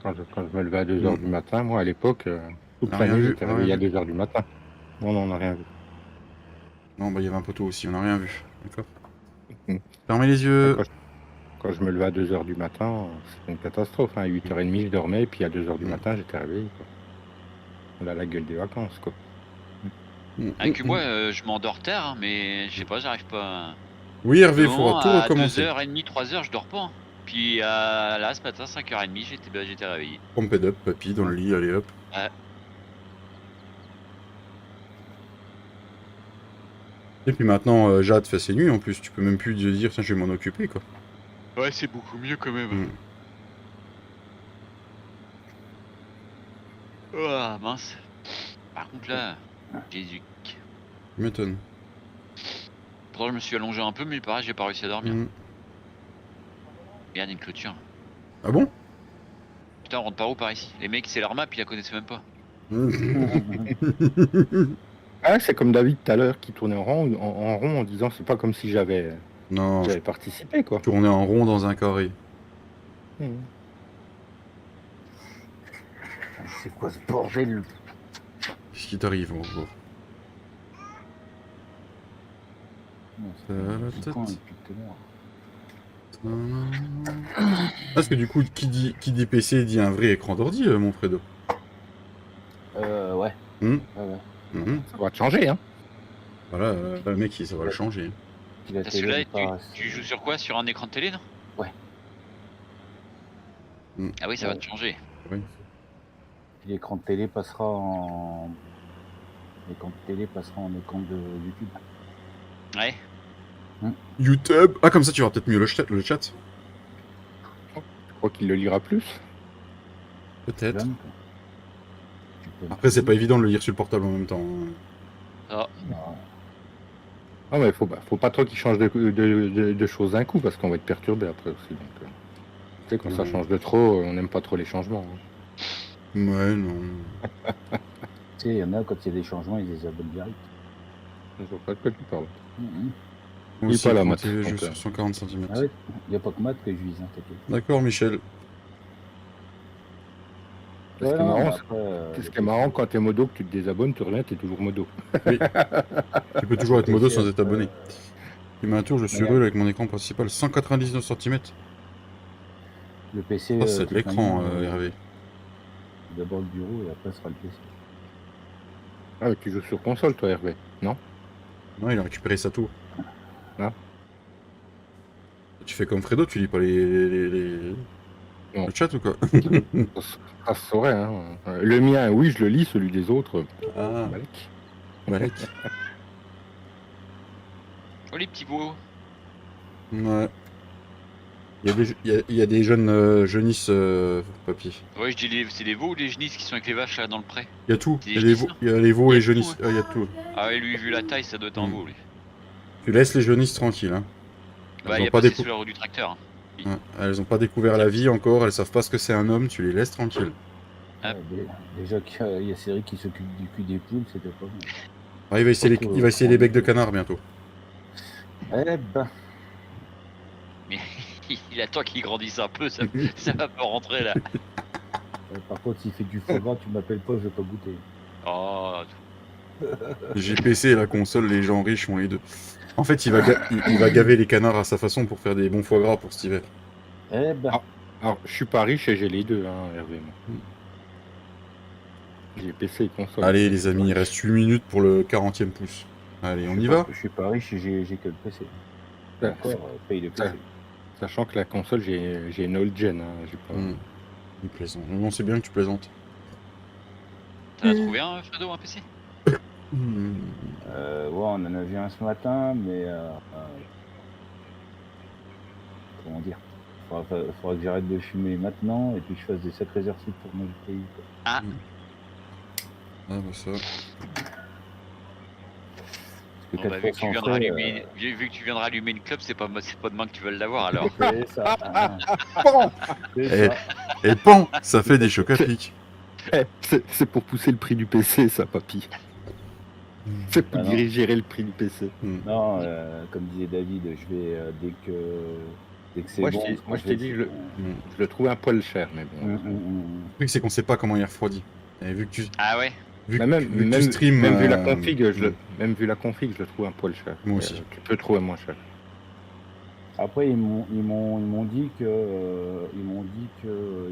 Quand je me levais à 2h du matin, moi à l'époque, toute la nuit j'étais réveillé à 2h du matin. Non, on n'a rien vu. Non bah il y avait un poteau aussi, on n'a rien vu. D'accord. Fermez les yeux. Quand je me levais à 2h du matin, c'était une catastrophe. Hein. À 8h30 je dormais, puis à 2h du matin j'étais réveillé. Quoi. On a la gueule des vacances quoi. Avec moi je m'endors tard, hein, mais je sais pas, j'arrive pas. Oui Hervé, il faudra tout recommencer. À 2h30, 3h je dors pas. Hein. Puis là ce matin 5h30 j'étais réveillé. Pomped up, papy, dans le lit, allez hop. Ouais. Et puis maintenant Jade fait ses nuits en plus, tu peux même plus te dire tiens je vais m'en occuper quoi. Ouais c'est beaucoup mieux quand même. Oh mince. Par contre là, Jésus. Tu m'étonnes. Pourtant je me suis allongé un peu mais pareil j'ai pas réussi à dormir. Regarde une clôture. Ah bon? Putain on rentre par où par ici? Les mecs c'est leur map, ils la connaissent même pas. Ah c'est comme David tout à l'heure qui tournait en rond en disant c'est pas comme si j'avais participé quoi. Tourner en rond dans un carré. C'est quoi ce bordel? Qu'est-ce qui t'arrive en gros? Parce que du coup, qui dit PC dit un vrai écran d'ordi, mon Fredo. Ouais. Hmm. Ouais. Ça va te changer, hein. Voilà, le mec, ça va le changer. Puis la télé, Celui-là, elle est pas- tu joues sur quoi? Sur un écran de télé, non? Ouais. Ah oui, ça va Ouais. te changer. Oui. Puis l'écran de télé passera en. L'écran de télé passera en écran de YouTube. Ouais. YouTube. Ah, comme ça, tu auras peut-être mieux le chat. Je crois qu'il le lira plus. Peut-être. Jeune, quoi. Tu peux- Après, c'est pas évident de le lire sur le portable en même temps. Ah, Ah, Ah mais faut pas trop qu'il change de choses d'un coup parce qu'on va être perturbé après aussi. Donc, tu sais, quand ça change de trop, on n'aime pas trop les changements. Hein. Ouais, non. Tu sais, il y en a, quand il y a des changements, ils les abonnent direct. Je vois pas de quoi tu parles. Mhm. Moi Il est aussi, pas là, écran Matt, TV, je donc, sur 140 cm. Ah ouais, il n'y a pas que Matt que je vise, hein, t'inquiète. D'accord, Michel. Ce qui est non, marrant, mais c'est- après, ce qui est marrant, quand t'es modo, que tu te désabonnes, tu reviens, t'es toujours modo. Tu peux toujours être modo sans être abonné. euh, Il m'a un tour, je suis Regarde. heureux avec mon écran principal. 199 cm. Le PC. Ah, c'est de toute l'écran, manière, Hervé. D'abord le bureau et après ce sera le PC. Ah, mais tu joues sur console, toi, Hervé, non? Non, il a récupéré sa tour. Ah. Tu fais comme Fredo, tu lis pas le chat ou quoi? Ça se saurait, hein. Le mien, oui, je le lis, celui des autres. Ah, Malek. Malek. oh les petits beaux. Ouais. Il y a des jeunes jeunisses, papy. Ouais, je dis c'est les veaux ou les genisses qui sont avec les vaches là dans le pré? Il y a tout. C'est Il y a des les genisses, veaux, il y a les veaux, Il y a les tout, jeunisses. ouais. Il y a tout. Ah ouais, lui, vu la taille, ça doit être un Mm. veau, lui. Tu laisses les jeunisses tranquilles. Hein. Bah, Elles il ont a pas passé décou- sous la roue du tracteur. Hein. Ouais, elles ont pas découvert la vie encore, elles savent pas ce que c'est un homme, tu les laisses tranquilles. Ah. Déjà qu'il y a Cédric qui s'occupe du cul des poules, c'était pas bon. Ah, il va essayer, il va essayer les becs de canard bientôt. Eh ben, Mais il attend qu'il grandisse un peu, ça va pas rentrer là. par contre, s'il fait du foie gras, tu m'appelles pas, je vais pas goûter. Oh, J'ai PC et la console, les gens riches ont les deux. En fait, il va gaver les canards à sa façon pour faire des bons foie gras pour cet hiver. Eh ben, Alors, je suis pas riche et j'ai les deux, hein, Hervé. Moi. J'ai PC et console. Allez les amis, il reste 8 minutes pour le 40e pouce. Allez, on y va? Je suis pas riche et j'ai que le PC. Ouais, Encore, paye le PC. Sachant que la console, j'ai une old gen. Hein, j'ai pas... Il plaisante. Non, c'est bien que tu plaisantes. t'en as trouvé un, Fredo, un PC? Ouais, on en a vu un ce matin, mais comment dire, faudra que j'arrête de fumer maintenant et puis que je fasse des sacrés exercices pour mon pays. Quoi. Ah, Ah bah ça. bon, bah, vu que tu viendras allumer, vu que tu viendras allumer une clope, c'est pas demain que tu veux l'avoir alors. C'est ça. Bon. C'est ça. Et pan, ça fait des chocs à pic. C'est pour pousser le prix du PC, ça, papy. C'est pour Ah non. gérer le prix du PC. Non, comme disait David, je vais dès que c'est Moi, bon. moi, je t'ai dit, je le trouve un poil cher, mais bon. Le truc, c'est qu'on sait pas comment il refroidit. Et vu que tu, Ah ouais. vu Bah, que, vu que tu streams. même vu la config, même vu la config, je le trouve un poil cher. Moi aussi. Tu peux trouver moins cher. Après, ils m'ont dit que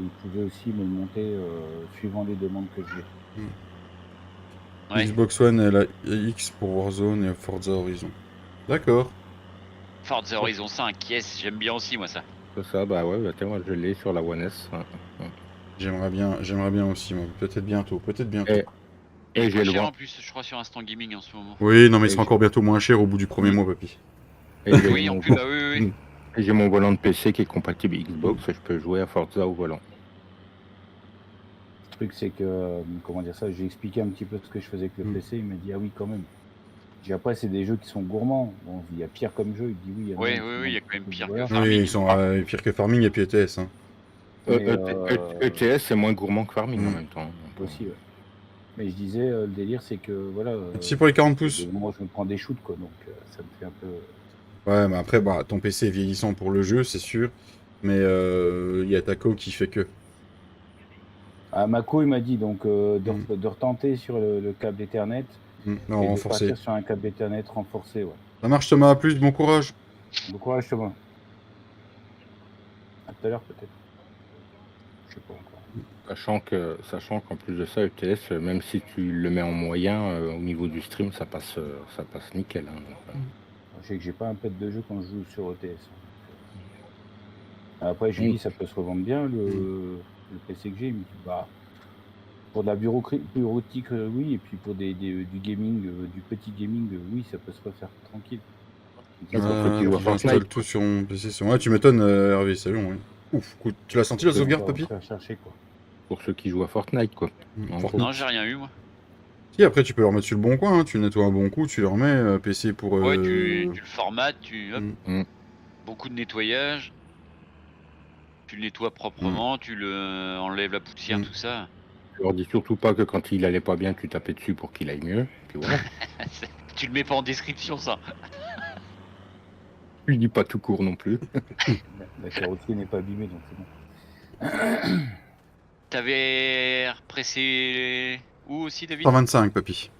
ils pouvaient aussi me le monter suivant les demandes que j'ai. Ouais. Xbox One, elle a X pour Warzone et Forza Horizon. D'accord. Forza Horizon 5, yes, j'aime bien aussi moi ça. C'est ça, bah ouais, bah, tiens, moi je l'ai sur la One S. Hein. J'aimerais bien aussi, moi. Peut-être bientôt. Et j'ai le cher vent. en plus, je crois sur Instant Gaming en ce moment. Oui, non, mais il Et sera encore bientôt moins cher au bout du premier mois, papy. Et j'ai Oui, en mon plus, bah oui. Et j'ai mon volant de PC qui est compatible Xbox, je peux jouer à Forza au volant. Le truc, c'est que, comment dire ça, j'ai expliqué un petit peu ce que je faisais avec le PC, il m'a dit, ah oui, quand même. J'ai après, c'est des jeux qui sont gourmands. Bon, il y a pire comme jeu, il dit oui. Oui, il y a quand même pire que voilà. Farming. Oui, ils sont pire que Farming et puis ETS. Hein. Mais, ETS c'est moins gourmand que Farming en même temps. aussi, ouais. Mais je disais, le délire, c'est que, voilà. Si pour les 40 pouces. Moi, je me prends des shoots, quoi, donc ça me fait un peu. Ouais, mais après, bah, ton PC est vieillissant pour le jeu, c'est sûr. Mais il y a Taco qui fait que. Ah, Mako, il m'a dit donc de retenter sur le câble Ethernet. Non, et renforcé. de partir sur un câble Ethernet renforcé, ouais. Ça marche, Thomas, à plus, bon courage. Bon courage, Thomas. tout à l'heure, peut-être. Je sais pas encore. Sachant qu'en plus de ça, ETS, même si tu le mets en moyen, au niveau du stream, ça passe nickel. Hein, donc, Je sais que j'ai pas un pet de jeu quand je joue sur ETS. Après, je lui dis, ça peut se revendre bien, le PC que j'ai. Il me dit, bah, pour de la bureautique, oui, et puis pour du gaming, du petit gaming, oui, ça peut se refaire tranquille. J'installe tout sur mon PC. Ouais, tu m'étonnes, Hervé, c'est long. Ouais. Ouf, écoute, tu l'as senti la sauvegarde, papy? Chercher, quoi. Pour ceux qui jouent à Fortnite, quoi. Non, j'ai rien eu, moi. Si, après, tu peux le remettre sur le bon coin. Hein. Tu nettoies un bon coup, tu le remets, PC pour. Ouais, tu le formates, hop, Mm. beaucoup de nettoyage. Tu le nettoies proprement, tu le enlèves la poussière, tout ça. Je leur dis surtout pas que quand il allait pas bien, tu tapais dessus pour qu'il aille mieux. Puis voilà. Tu le mets pas en description, ça. Je lui dis pas tout court non plus. La carrosserie n'est pas abîmée, donc c'est bon. T'avais repressé où aussi, David? 125, papy.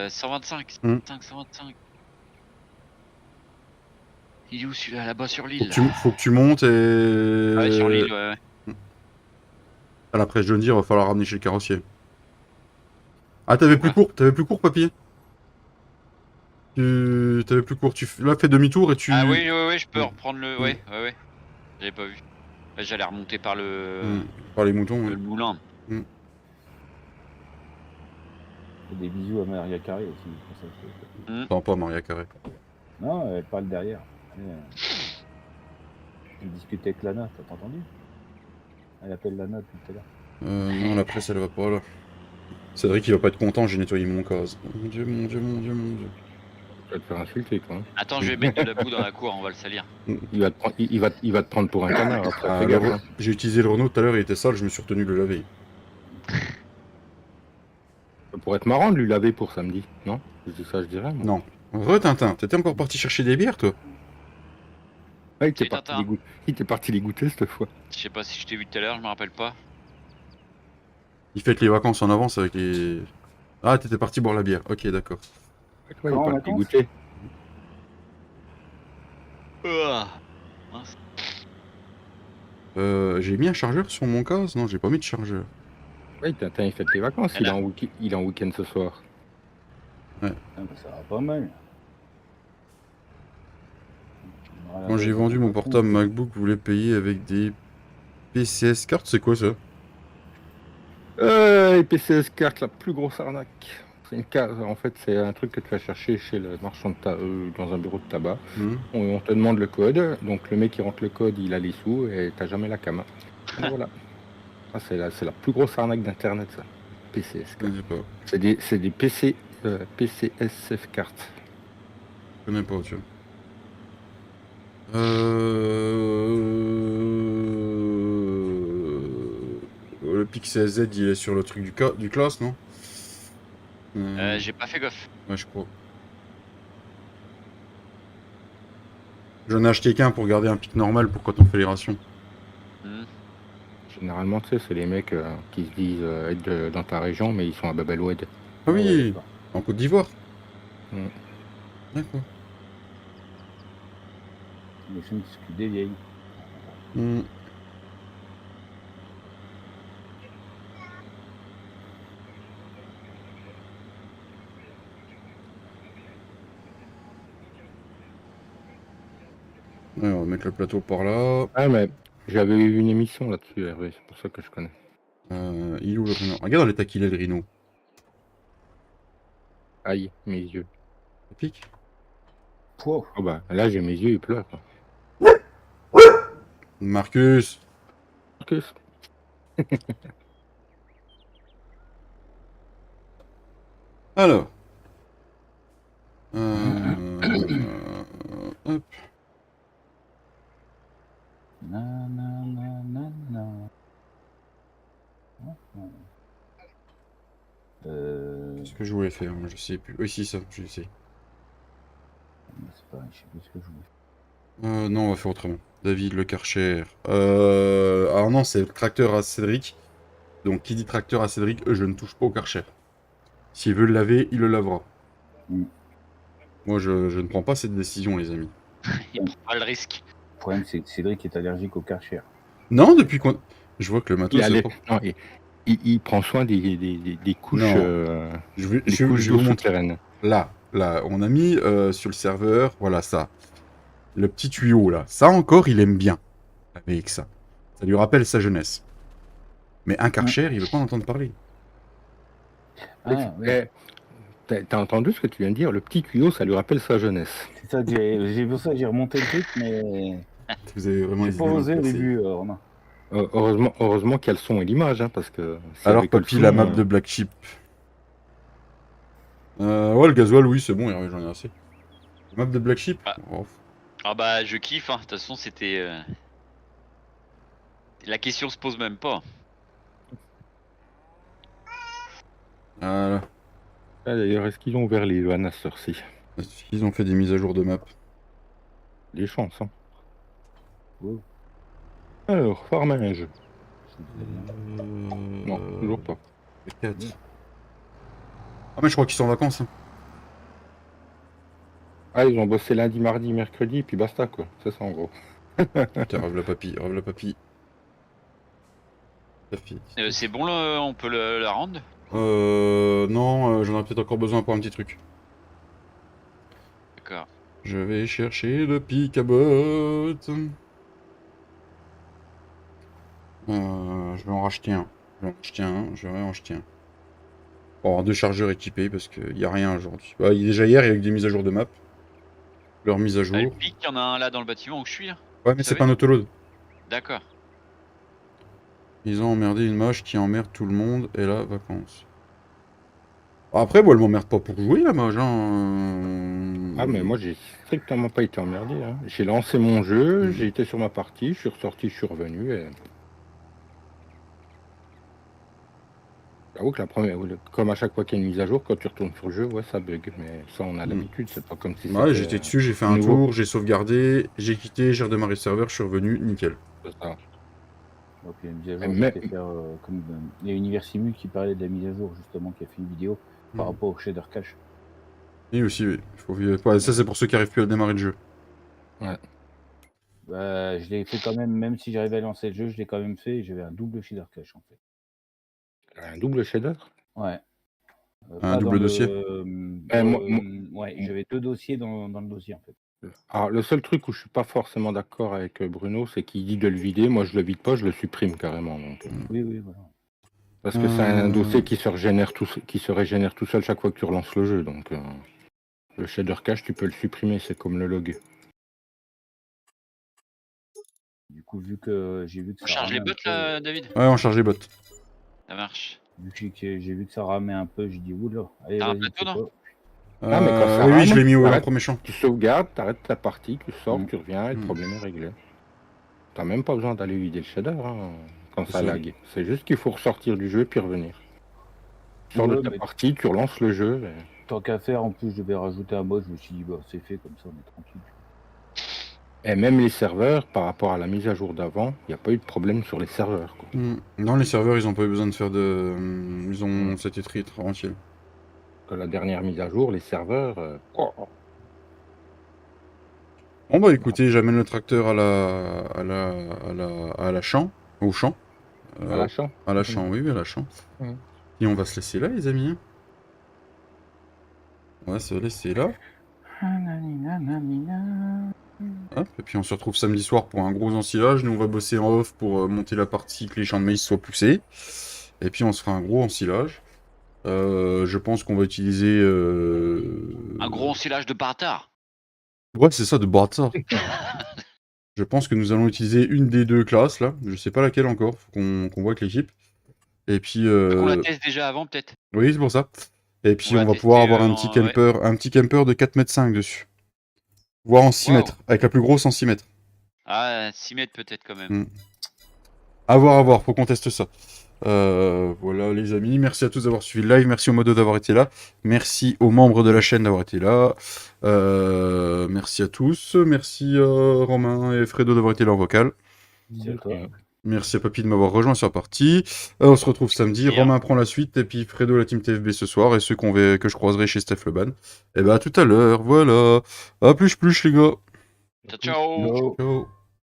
125. Mm. 125. Il est où celui-là? Là-bas sur l'île. Faut que tu montes et. Ouais, sur l'île, ouais. À la presse de dire, il va falloir ramener chez le carrossier. Ah, t'avais plus court, papy. T'avais plus court. Là, fais demi-tour et tu. Ah oui, je peux reprendre le. Ouais. J'avais pas vu. Là, j'allais remonter par le. Par les moutons, le moulin. Des bisous à Maria Carré aussi. Non, pas Maria Carré. Non, elle parle derrière. Elle discutait avec Lana, t'as pas entendu? Elle appelle Lana depuis tout à l'heure. Non, la presse, elle va pas là. Cédric, il va pas être content, j'ai nettoyé mon case. Mon dieu. Tu vas te faire insulter, quoi. Hein. Attends, je vais mettre de la boue dans la cour, on va le salir. Il va te prendre pour un canard après. Fais gaffe, hein. J'ai utilisé le Renault tout à l'heure, il était sale, je me suis retenu de le laver. Ça pourrait être marrant de lui laver pour samedi, non? Je dis ça, je dirais. Moi. Non. Tintin, t'étais encore parti chercher des bières, toi? Ouais, il était parti les goûter cette fois. Je sais pas si je t'ai vu tout à l'heure, je me rappelle pas. Il fête les vacances en avance avec les... Ah, t'étais parti boire la bière, ok, d'accord. Ouais, il est parti goûter. Mince. J'ai mis un chargeur sur mon case? Non, j'ai pas mis de chargeur. Oui, Tintin, il fête les vacances, il est en week-end ce soir. Ouais. Ah, bah, ça va pas mal. Quand j'ai vendu mon portable MacBook, vous voulez payer avec des PCS cartes, c'est quoi ça? Les PCS cartes, la plus grosse arnaque. C'est une carte, en fait, c'est un truc que tu vas chercher chez le marchand dans un bureau de tabac. On te demande le code, donc le mec qui rentre le code, il a les sous et t'as jamais la cam. Et voilà. Ça, c'est la plus grosse arnaque d'internet, ça. PCS cartes. C'est des PCSF cartes. Je connais pas, tu vois. Le Pixel Z, il est sur le truc du class, non? J'ai pas fait gaffe. Ouais, je crois. J'en ai acheté qu'un pour garder un pic normal pour quand on fait les rations. Généralement, tu sais, c'est les mecs qui se disent être dans ta région, mais ils sont à Bab el-Oued. Ah oui, en Côte d'Ivoire. D'accord. Les films qui s'occupent des vieilles. Ouais, on va mettre le plateau par là. Ah, mais j'avais eu une émission là-dessus, Hervé, c'est pour ça que je connais. Il est où le rhino? Regarde dans l'état qu'il est, le rhino. Aïe, mes yeux. Ça pique. Oh bah, là, j'ai mes yeux, ils pleurent. Marcus. Alors. Hop. Qu'est-ce que je voulais faire? Moi, je sais plus. Oui, si, ça, je sais. C'est pas, je sais plus ce que je voulais faire. Non, on va faire autrement. David Le Karcher. Alors non, c'est le tracteur à Cédric. Donc, qui dit tracteur à Cédric, je ne touche pas au Karcher. S'il veut le laver, il le lavera. Moi, je ne prends pas cette décision, les amis. Il prend pas le risque. problème, c'est que Cédric est allergique au Karcher. Non, depuis qu'on... Je vois que le matos... Il prend soin des couches, je vais couches vous montrer. souterraines. Là, on a mis sur le serveur, voilà ça. Le petit tuyau, là. Ça encore, il aime bien. Avec ça. Ça lui rappelle sa jeunesse. Mais un Karcher, il veut pas en entendre parler. Ah, ouais. T'as entendu ce que tu viens de dire? Le petit tuyau, ça lui rappelle sa jeunesse. C'est ça, j'ai vu ça, j'ai remonté le truc, mais... Vous avez vraiment j'ai pas osé au début, Romain. Heureusement qu'il y a le son et l'image, hein, parce que... Alors, papy, la map de Black Sheep. Ouais, le gasoil, oui, c'est bon, j'en ai assez. La map de Black Sheep Ah bah, je kiffe, hein. De toute façon, c'était... La question se pose même pas. Voilà. Ah, d'ailleurs, est-ce qu'ils ont ouvert les vannes à cette heure-ci? Est-ce qu'ils ont fait des mises à jour de map? Des chances, hein. Oh. Alors, Farminge. Non, toujours pas. 4. Ah, mais je crois qu'ils sont en vacances. Hein. Ah, ils ont bossé lundi, mardi, mercredi, puis basta, quoi. C'est ça, en gros. Tiens, rêve la papy. C'est bon, là, on peut la rendre? Non, j'en aurais peut-être encore besoin pour un petit truc. D'accord. Je vais chercher le pic à botte. Je vais en racheter un. Je vais en racheter un. Pour avoir 2 chargeurs équipés parce qu'il n'y a rien aujourd'hui. Bah, déjà hier, il y a eu des mises à jour de map. Leur mise à jour. Le pic, il y en a un là dans le bâtiment où je suis là. Ouais, mais c'est pas un autoload. D'accord. Ils ont emmerdé une mage qui emmerde tout le monde et là, vacances. Après, moi, elle m'emmerde pas pour jouer la mage. Hein. Ah, mais moi, j'ai strictement pas été emmerdé. Hein. J'ai lancé mon jeu, j'ai été sur ma partie, je suis ressorti, je suis revenu. Et... J'avoue que la première, comme à chaque fois qu'il y a une mise à jour, quand tu retournes sur le jeu, ouais, ça bug. Mais ça, on a l'habitude, c'est pas comme si ouais, j'étais dessus, j'ai fait un tour, j'ai sauvegardé, j'ai quitté, j'ai redémarré le serveur, je suis revenu, nickel. C'est ça. Donc, il y a une mise à jour, faire, comme, il y a Univers Simu qui parlait de la mise à jour, justement, qui a fait une vidéo par rapport au shader cache. Et aussi, oui. Ça, c'est pour ceux qui arrivent plus à démarrer le jeu. Ouais. Bah, je l'ai fait quand même si j'arrivais à lancer le jeu, je l'ai quand même fait, j'avais un double shader cache, en fait. Un double shader? Ouais. Un double dossier? Ouais, j'avais 2 dossiers dans le dossier, en fait. Alors, le seul truc où je suis pas forcément d'accord avec Bruno, c'est qu'il dit de le vider. Moi, je le vide pas, je le supprime carrément. Donc, oui, voilà. Parce que c'est un dossier qui se régénère tout seul chaque fois que tu relances le jeu. Donc, le shader cache, tu peux le supprimer, c'est comme le log. Du coup, j'ai vu que on charge les bots là, David? Ouais, on charge les bots. Ça marche. Vu que j'ai vu que ça ramait un peu, j'ai dit oula. Allez, t'as un plateau, non? Ah, mais quand ça oui, rame, je l'ai mis au premier champ. Tu sauvegardes, t'arrêtes ta partie, tu sors, tu reviens et le problème est réglé. T'as même pas besoin d'aller vider le shader hein, quand ça lag. C'est juste qu'il faut ressortir du jeu et puis revenir. Tu sors de ta partie, tu relances le jeu. Et... Tant qu'à faire, en plus, je devais rajouter un bot. Je me suis dit, bah, c'est fait, comme ça, on est tranquille. Et même les serveurs, par rapport à la mise à jour d'avant, il n'y a pas eu de problème sur les serveurs. Quoi. Non, les serveurs, ils ont pas eu besoin de faire de... Ils ont... C'était très tranquille. La dernière mise à jour, les serveurs... Bon bah écoutez, j'amène le tracteur à la champ, au champ. À la champ. À la champ, oui, à la champ. Et on va se laisser là, les amis. On va se laisser là. Hop, et puis on se retrouve samedi soir pour un gros ensilage. Nous on va bosser en off pour monter la partie que les champs de maïs soient poussés. Et puis on se fera un gros ensilage. Je pense qu'on va utiliser... Un gros ensilage de bâtard. Ouais, c'est ça, de bâtard. Je pense que nous allons utiliser une des 2 classes, là. Je sais pas laquelle encore, faut qu'on voit avec l'équipe. Et puis... qu'on la teste déjà avant, peut-être. Oui, c'est pour ça. Et puis on va pouvoir avoir un petit camper de 4,5 m dessus. Voire en 6 mètres, avec la plus grosse en 6 mètres. Ah, 6 mètres peut-être quand même. À voir, faut qu'on teste ça. Voilà les amis, merci à tous d'avoir suivi le live, merci au modo d'avoir été là, merci aux membres de la chaîne d'avoir été là, merci à tous, merci Romain et Fredo d'avoir été là en vocal. Merci à Papy de m'avoir rejoint sur la partie. On se retrouve samedi, Romain prend la suite, et puis Fredo la team TFB ce soir, et ceux que je croiserai chez Steph Leban. Et bah à tout à l'heure, voilà. À plus les gars. Ciao. Ciao.